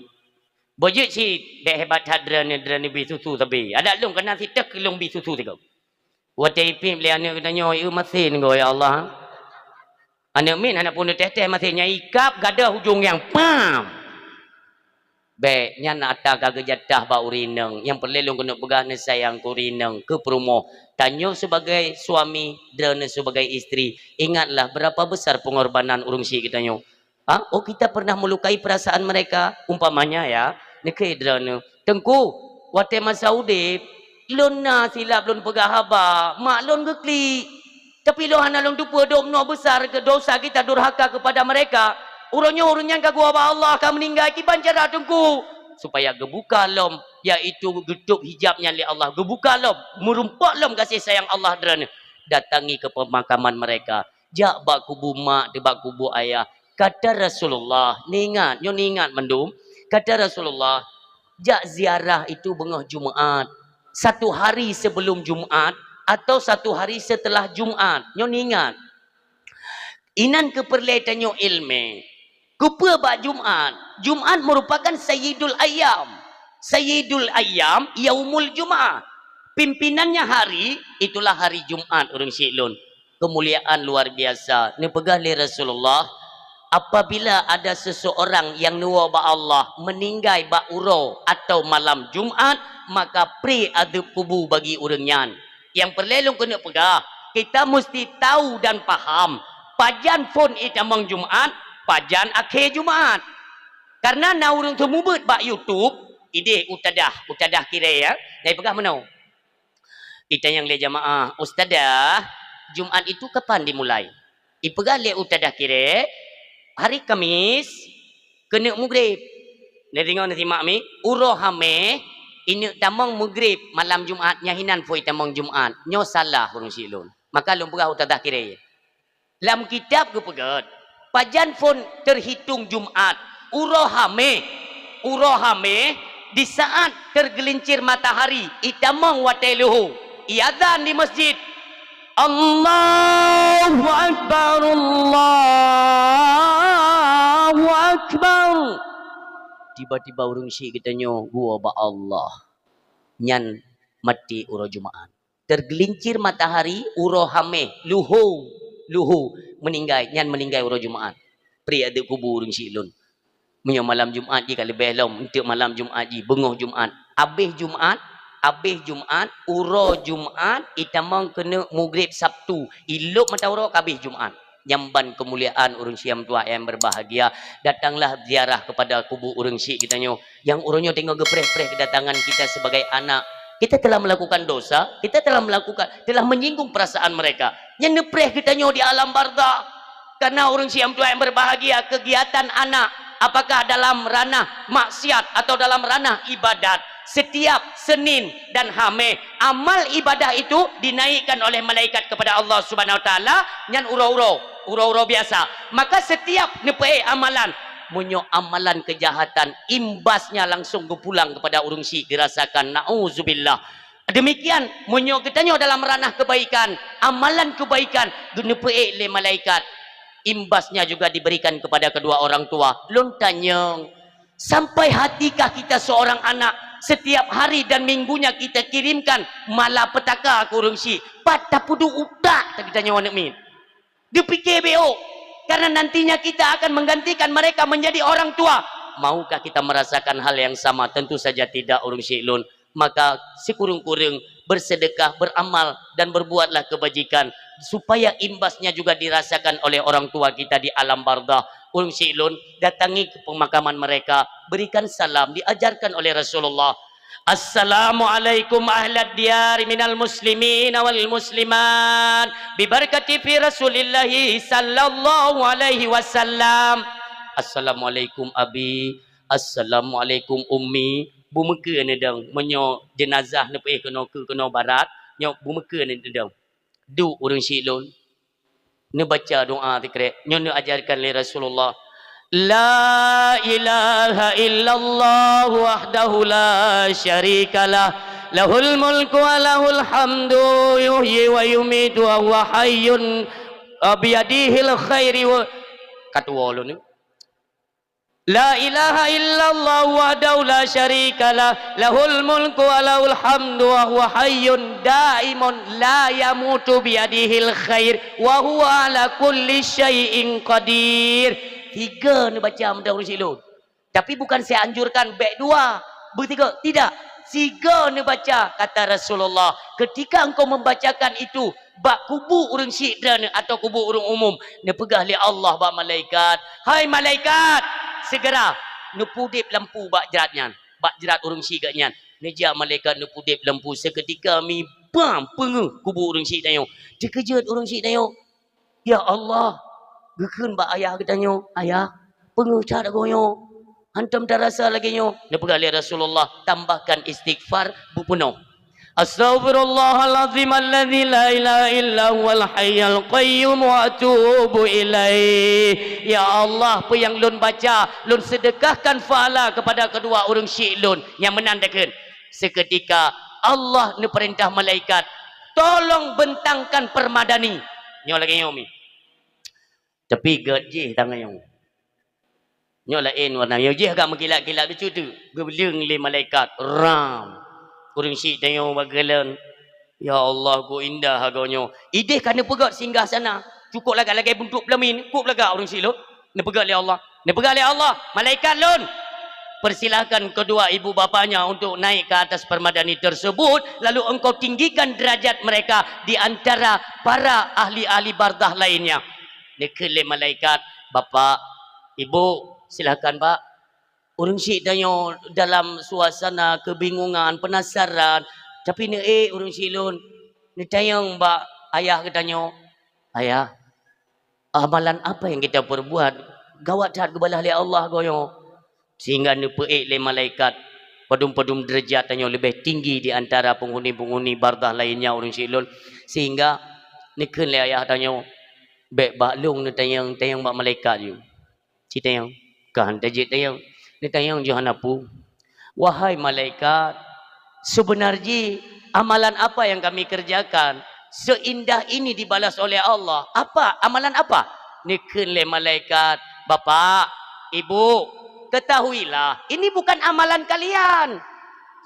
Bojit si dek hebat hadrana bisusu tapi ada lung kena si tek lung bisusu tiga. Watai pim le anak katanya eu masin go ya Allah. Anak min anak pun teteh masih nyai kap gadah hujung yang pam. Baiknya nak tak jatah ba urineng. Yang perlu kena pegah ne sayang kurineng ke perumoh. Tanyo sebagai suami, drone sebagai isteri. Ingatlah berapa besar pengorbanan urung si kita nyo. Oh kita pernah melukai perasaan mereka. Umpamanya ya, nekai drone. Tengku, wate masa udip, lon na silap lon pegah haba, mak lon gekli. Tapi lo hana lon dupa dom no besar ke dosa kita durhaka kepada mereka. Urunnya ka gua Allah akan meninggal kiban cara tengku supaya gebuka lom yaitu getuk hijabnya li Allah gebuka lom merumpak lom kasih sayang Allah derana datangi ke pemakaman mereka jak bak kubu mak de bak kubu ayah kata Rasulullah ningat mendum kata Rasulullah jak ziarah itu bengah Jumaat 1 hari sebelum Jumaat atau 1 hari setelah Jumaat nyo ningat inan keperletannya ilmu kupa bak Jumaat. Jumaat merupakan Sayyidul Ayyam. Sayyidul Ayyam Yaumul Jumaat. Pimpinannya hari itulah hari Jumaat urang Syiklun. Kemuliaan luar biasa. Ni pegah li Rasulullah apabila ada seseorang yang nuwa ba Allah meninggal ba uro atau malam Jumaat maka pri ada kubu bagi urang nyan. Yang perlu kena pegah kita mesti tahu dan faham pajan phone itamang Jumaat pajan akhir Jumaat. Karena na urang temubut bak YouTube, ide utadah kira ya. Dari pegah menau. Kita yang le jamaah, ustadah, Jumaat itu kapan dimulai? Ipegah le utadah kira hari Kamis kena maghrib. Ne dengar nanti mak mi, uroh hame ini tamang maghrib malam Jumaat nyahinan foi tamang Jumaat. Nyo salah urang Syiklun. Maka lum pegah utadah kira. Dalam kitab ku pegat pajan pun terhitung Jumaat urohame di saat tergelincir matahari itamang wateluhu iadzan di masjid Allahu Akbar tiba-tiba urung syik katanya gua ba Allah nyan mati uro Jumaat tergelincir matahari urohame luhu meninggal uro Jumaat pri ada kubur urang Syiklun menyo malam Jumaat ji kalau lebih lom untuk malam Jumaat ji bengoh Jumaat habis Jumaat uro Jumaat itamang kena maghrib Sabtu ilok mata uro habis Jumaat nyamban kemuliaan urang Syam tua yang berbahagia datanglah ziarah kepada kubur urang Syik kitanya yang urangnya tengok gepreh-preh kedatangan kita sebagai anak kita telah melakukan dosa, kita telah menyinggung perasaan mereka. Yang nepreh kita di alam barzah. Karena orang Syam tua yang berbahagia, kegiatan anak, apakah dalam ranah maksiat atau dalam ranah ibadat. Setiap Senin dan Khamis, amal ibadah itu dinaikkan oleh malaikat kepada Allah Subhanahu Wa Taala. Yang uro biasa. Maka setiap nepreh amalan, munyo amalan kejahatan imbasnya langsung pulang kepada urung syik dirasakan nauzubillah demikian munyo kitanya dalam ranah kebaikan amalan kebaikan gunepe le malaikat imbasnya juga diberikan kepada kedua orang tua lontanyeng sampai hatikah kita seorang anak setiap hari dan minggunya kita kirimkan malapetaka ke urung syik patapudu udak kitanya wanek min dipikir BO karena nantinya kita akan menggantikan mereka menjadi orang tua. Maukah kita merasakan hal yang sama? Tentu saja tidak urung Syiklun. Maka sekurang-kurang bersedekah, beramal dan berbuatlah kebajikan supaya imbasnya juga dirasakan oleh orang tua kita di alam barzah. Urung Syiklun datangi ke pemakaman mereka, berikan salam, diajarkan oleh Rasulullah. Assalamualaikum ahlad diyar minal muslimin wal muslimat bibarakati fi Rasulillah sallallahu alaihi wasallam. Assalamualaikum abi, assalamualaikum ummi. Bumeka ne dang menyo jenazah ne pe kena barat, nyo bumeka ne dang. Du urang Syiklun. Ne baca doa tikrek, nyo ne ajarkan le Rasulullah. La ilaha illallah wahdahu la syarikalah lahul mulku wa lahul hamdu yuhyi wa yumitu wa huwa hayyun biyadihil khairi wa katwa ni La ilaha illallah wahdahu la syarikalah lahul mulku wa lahul hamdu wa huwa hayyun daimun la yamutu biyadihil khair wa huwa ala kulli syai'in qadir. 3 ni baca mudah urang Syiklun. Tapi bukan saya anjurkan baik dua, bertiga, tidak. Tiga ni baca, kata Rasulullah. Ketika engkau membacakan itu, bak kubu urang syidra ni atau kubu urang umum, ni pegah li Allah bak malaikat. Hai malaikat, segera nepudip lampu bak jeratnya. Bak jerat urang syidra. Nejak malaikat nepudip lampu seketika mi bam pengu kubu urang syidra yo. Dikejut urang syidra yo. Ya Allah, gekeun bak ayah katanya, ayah, pengu cara goyo. Antum dah rasa lagi nyo. Dia pegang lihat Rasulullah. Tambahkan istighfar bupenuh. Astaghfirullahaladzim alladzi la ilaha illa huwal hayyul qayyum wa atubu ilaih. Ya Allah, apa yang lun baca, lun sedekahkan pahala kepada kedua orang syik lun yang menandakan. Seketika Allah ni perintah malaikat, tolong bentangkan permadani. Nyo lagi nyo mi. Tapi gajih tangan nyo. Nyo lain warna yo je agak mengkilat-kilat lucu tu. Gebeleng le malaikat ram. Urang syik tanya bagalan. Ya Allah, ku indah agaknya. Ideh kana pegat singgah sana. Cukup lagak-lagak bentuk pelamin, cukup lagak urang syik lu. Ni pegat le Allah. Ni pegat le Allah. Malaikat lun. Persilahkan kedua ibu bapanya untuk naik ke atas permadani tersebut, lalu engkau tinggikan derajat mereka di antara para ahli-ahli bardah lainnya. Nekele malaikat, bapa, ibu, silakan pak. Orang syik tanya dalam suasana kebingungan, penasaran. Tapi ni orang syik lun. Ni tayang mbak ayah katanya. Ayah, amalan apa yang kita perbuat? Gawat dah kebalah oleh Allah goyo. Sehingga ni peik le malaikat. Padum-padum derajat tanya lebih tinggi di antara penghuni-penghuni bardah lainnya orang syik lun. Sehingga ni ken le ayah tanya. Bek baklung ni tayang mbak malaikat you. Si tayang. Kan tajid tayang. Ni tayang Johanapu. Wahai malaikat, sebenarnya amalan apa yang kami kerjakan seindah ini dibalas oleh Allah? Apa? Amalan apa? Ni kenle malaikat, bapak, ibu, ketahuilah, ini bukan amalan kalian.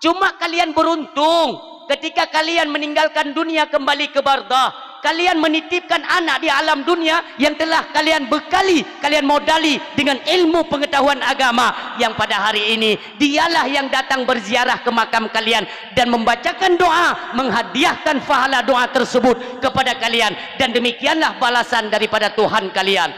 Cuma kalian beruntung ketika kalian meninggalkan dunia kembali ke bardah. Kalian menitipkan anak di alam dunia yang telah kalian bekali, kalian modali dengan ilmu pengetahuan agama yang pada hari ini dialah yang datang berziarah ke makam kalian dan membacakan doa, menghadiahkan pahala doa tersebut kepada kalian, dan demikianlah balasan daripada Tuhan kalian.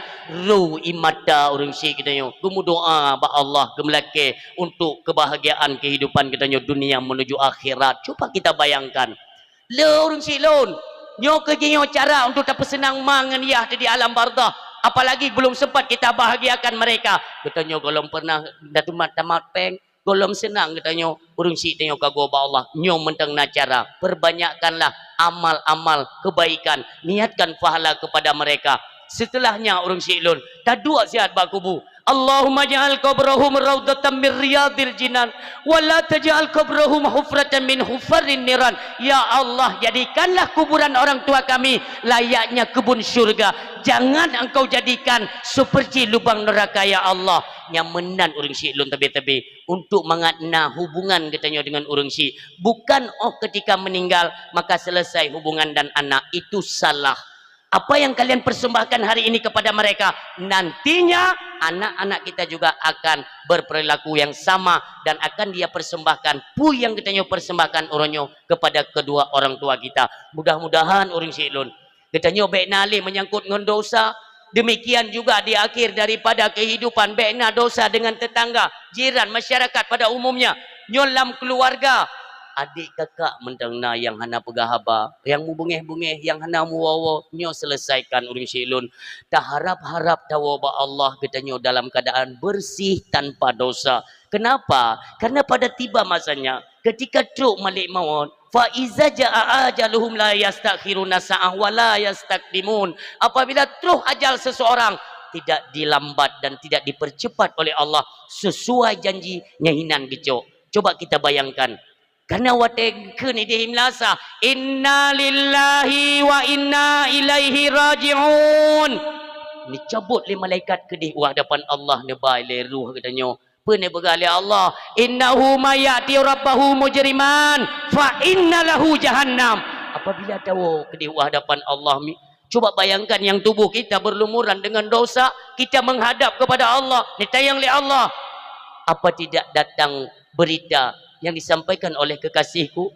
Ru imada orang syik kita yo. Gumu doa ba Allah gemelake untuk kebahagiaan kehidupan kita yo dunia menuju akhirat. Coba kita bayangkan. Le orang syik lon. Nyo kejenyo cara untuk dapat senang mangeniah di alam bardah. Apalagi belum sempat kita bahagiakan mereka. Katanya golong pernah datumat tamat peng, golong senang katanya urung si tanya kago ba Allah. Nyo mentang na cara, perbanyakkanlah amal-amal kebaikan, niatkan pahala kepada mereka. Setelahnya urung si lun, tadua sihat ba kubu. Allahumma ja'al qabrahum raudatan min riyadil jinan wa la taj'al qabrahum hufratan min hufarin niran. Ya Allah, jadikanlah kuburan orang tua kami layaknya kebun syurga. Jangan engkau jadikan seperti lubang neraka ya Allah. Yang menan urang syik lun tabi-tabi untuk mengatna hubungan katanya dengan urang syik. Bukan ketika meninggal maka selesai hubungan dan anak, itu salah. Apa yang kalian persembahkan hari ini kepada mereka, nantinya anak-anak kita juga akan berperilaku yang sama dan akan dia persembahkan pu yang kita persembahkan orangnya kepada kedua orang tua kita. Mudah-mudahan orang syilun kita baik nali menyangkut dengan dosa. Demikian juga di akhir daripada kehidupan baik na dosa dengan tetangga, jiran, masyarakat pada umumnya, nyolam keluarga. Adik kakak mendengna yang hana pegahaba, yang mu bungeh-bungeh, yang hana mu wawo, nyo selesaikan uring syilun. Tak harap-harap tawa ba Allah kita nyo dalam keadaan bersih tanpa dosa. Kenapa? Karena pada tiba masanya ketika truk malik maut, fa iza jaa ajaluhum la yastakhiruna sa'ah wa la yastaqdimun. Apabila truk ajal seseorang tidak dilambat dan tidak dipercepat oleh Allah sesuai janji nyahinan gecok. Coba kita bayangkan. Karena watengkeun idihim lasa, inna lillahi wa inna ilaihi raji'un. Ni cabut le malaikat ke di hadapan Allah ne bai le ruh katanya. Pene begali Allah, innahu mayati rabbahu mujriman fa inna lahu jahannam. Apabila tahu ke di hadapan Allah, coba bayangkan yang tubuh kita berlumuran dengan dosa, kita menghadap kepada Allah, ni tayang li Allah. apa tidak datang berita yang disampaikan oleh kekasihku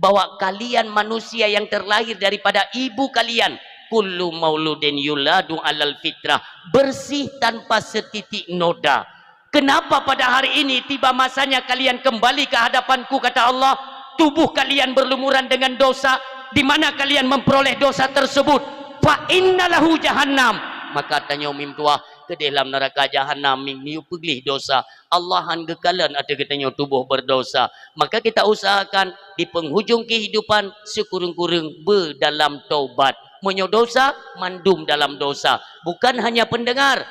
bahwa kalian manusia yang terlahir daripada ibu kalian, kullu mauludin yuladu alal fitrah, bersih tanpa setitik noda. Kenapa pada hari ini tiba masanya kalian kembali ke hadapanku, kata Allah, tubuh kalian berlumuran dengan dosa, di mana kalian memperoleh dosa tersebut? Fa innalahu jahannam, maka tanya mim tua ke dalam neraka jahanam niu peglih dosa. Allahan gekalan ada katanya tubuh berdosa. Maka kita usahakan di penghujung kehidupan sekurang-kurang berdalam taubat. Menyo dosa, mandum dalam dosa. Bukan hanya pendengar,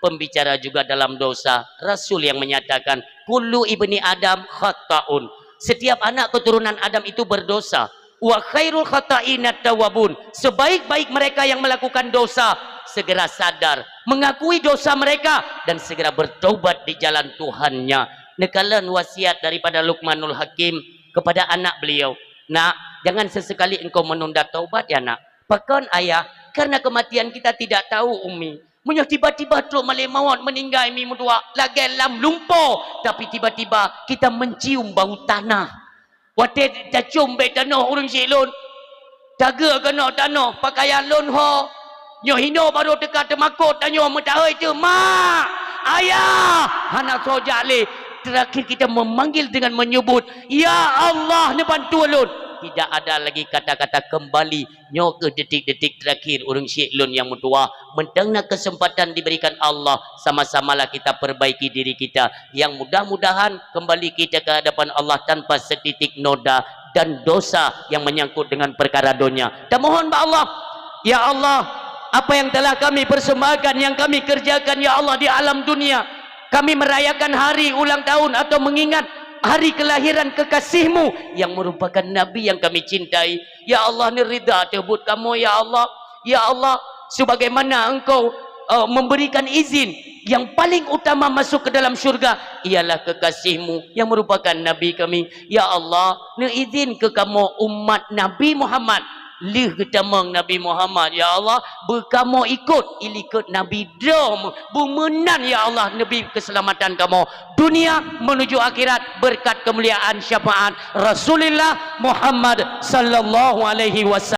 pembicara juga dalam dosa. Rasul yang menyatakan kullu ibni Adam khata'un. Setiap anak keturunan Adam itu berdosa. Wa khairul khata'inat tawabun. Sebaik-baik mereka yang melakukan dosa segera sadar, mengakui dosa mereka dan segera bertobat di jalan Tuhannya. Nekalan wasiat daripada Luqmanul Hakim kepada anak beliau, nak, jangan sesekali engkau menunda taubat ya nak. Bahkan ayah, karena kematian kita tidak tahu umi. Munyo tiba-tiba tu malemawat meninggal mi mudua lagi lam lumpur, tapi tiba-tiba kita mencium bau tanah. Wate dah cium be tanah urang silun. Jaga kena tanah pakaian lon ho. Nyo hino baru dekat temakut tanyo mentahai tu mak ayah anak sojale. Terakhir kita memanggil dengan menyebut ya Allah ne bantu ulun. Tidak ada lagi kata-kata kembali. Nyo ke detik-detik terakhir urang syek lun yang mutua mentengna kesempatan diberikan Allah, sama-samalah kita perbaiki diri kita yang mudah-mudahan kembali kita ke hadapan Allah tanpa setitik noda dan dosa yang menyangkut dengan perkara dunia. Dan mohon ba Allah, ya Allah, apa yang telah kami persembahkan, yang kami kerjakan ya Allah di alam dunia, kami merayakan hari ulang tahun atau mengingat hari kelahiran kekasihmu yang merupakan Nabi yang kami cintai, ya Allah ni ridha terbut kamu ya Allah. Ya Allah, sebagaimana engkau memberikan izin yang paling utama masuk ke dalam syurga ialah kekasihmu yang merupakan Nabi kami, ya Allah ni izin ke kamu umat Nabi Muhammad lih ketamang Nabi Muhammad ya Allah, berkamu ikut ilikut Nabi dom bumenan ya Allah Nabi keselamatan kamu dunia menuju akhirat berkat kemuliaan syafaat Rasulullah Muhammad sallallahu alaihi wasallam.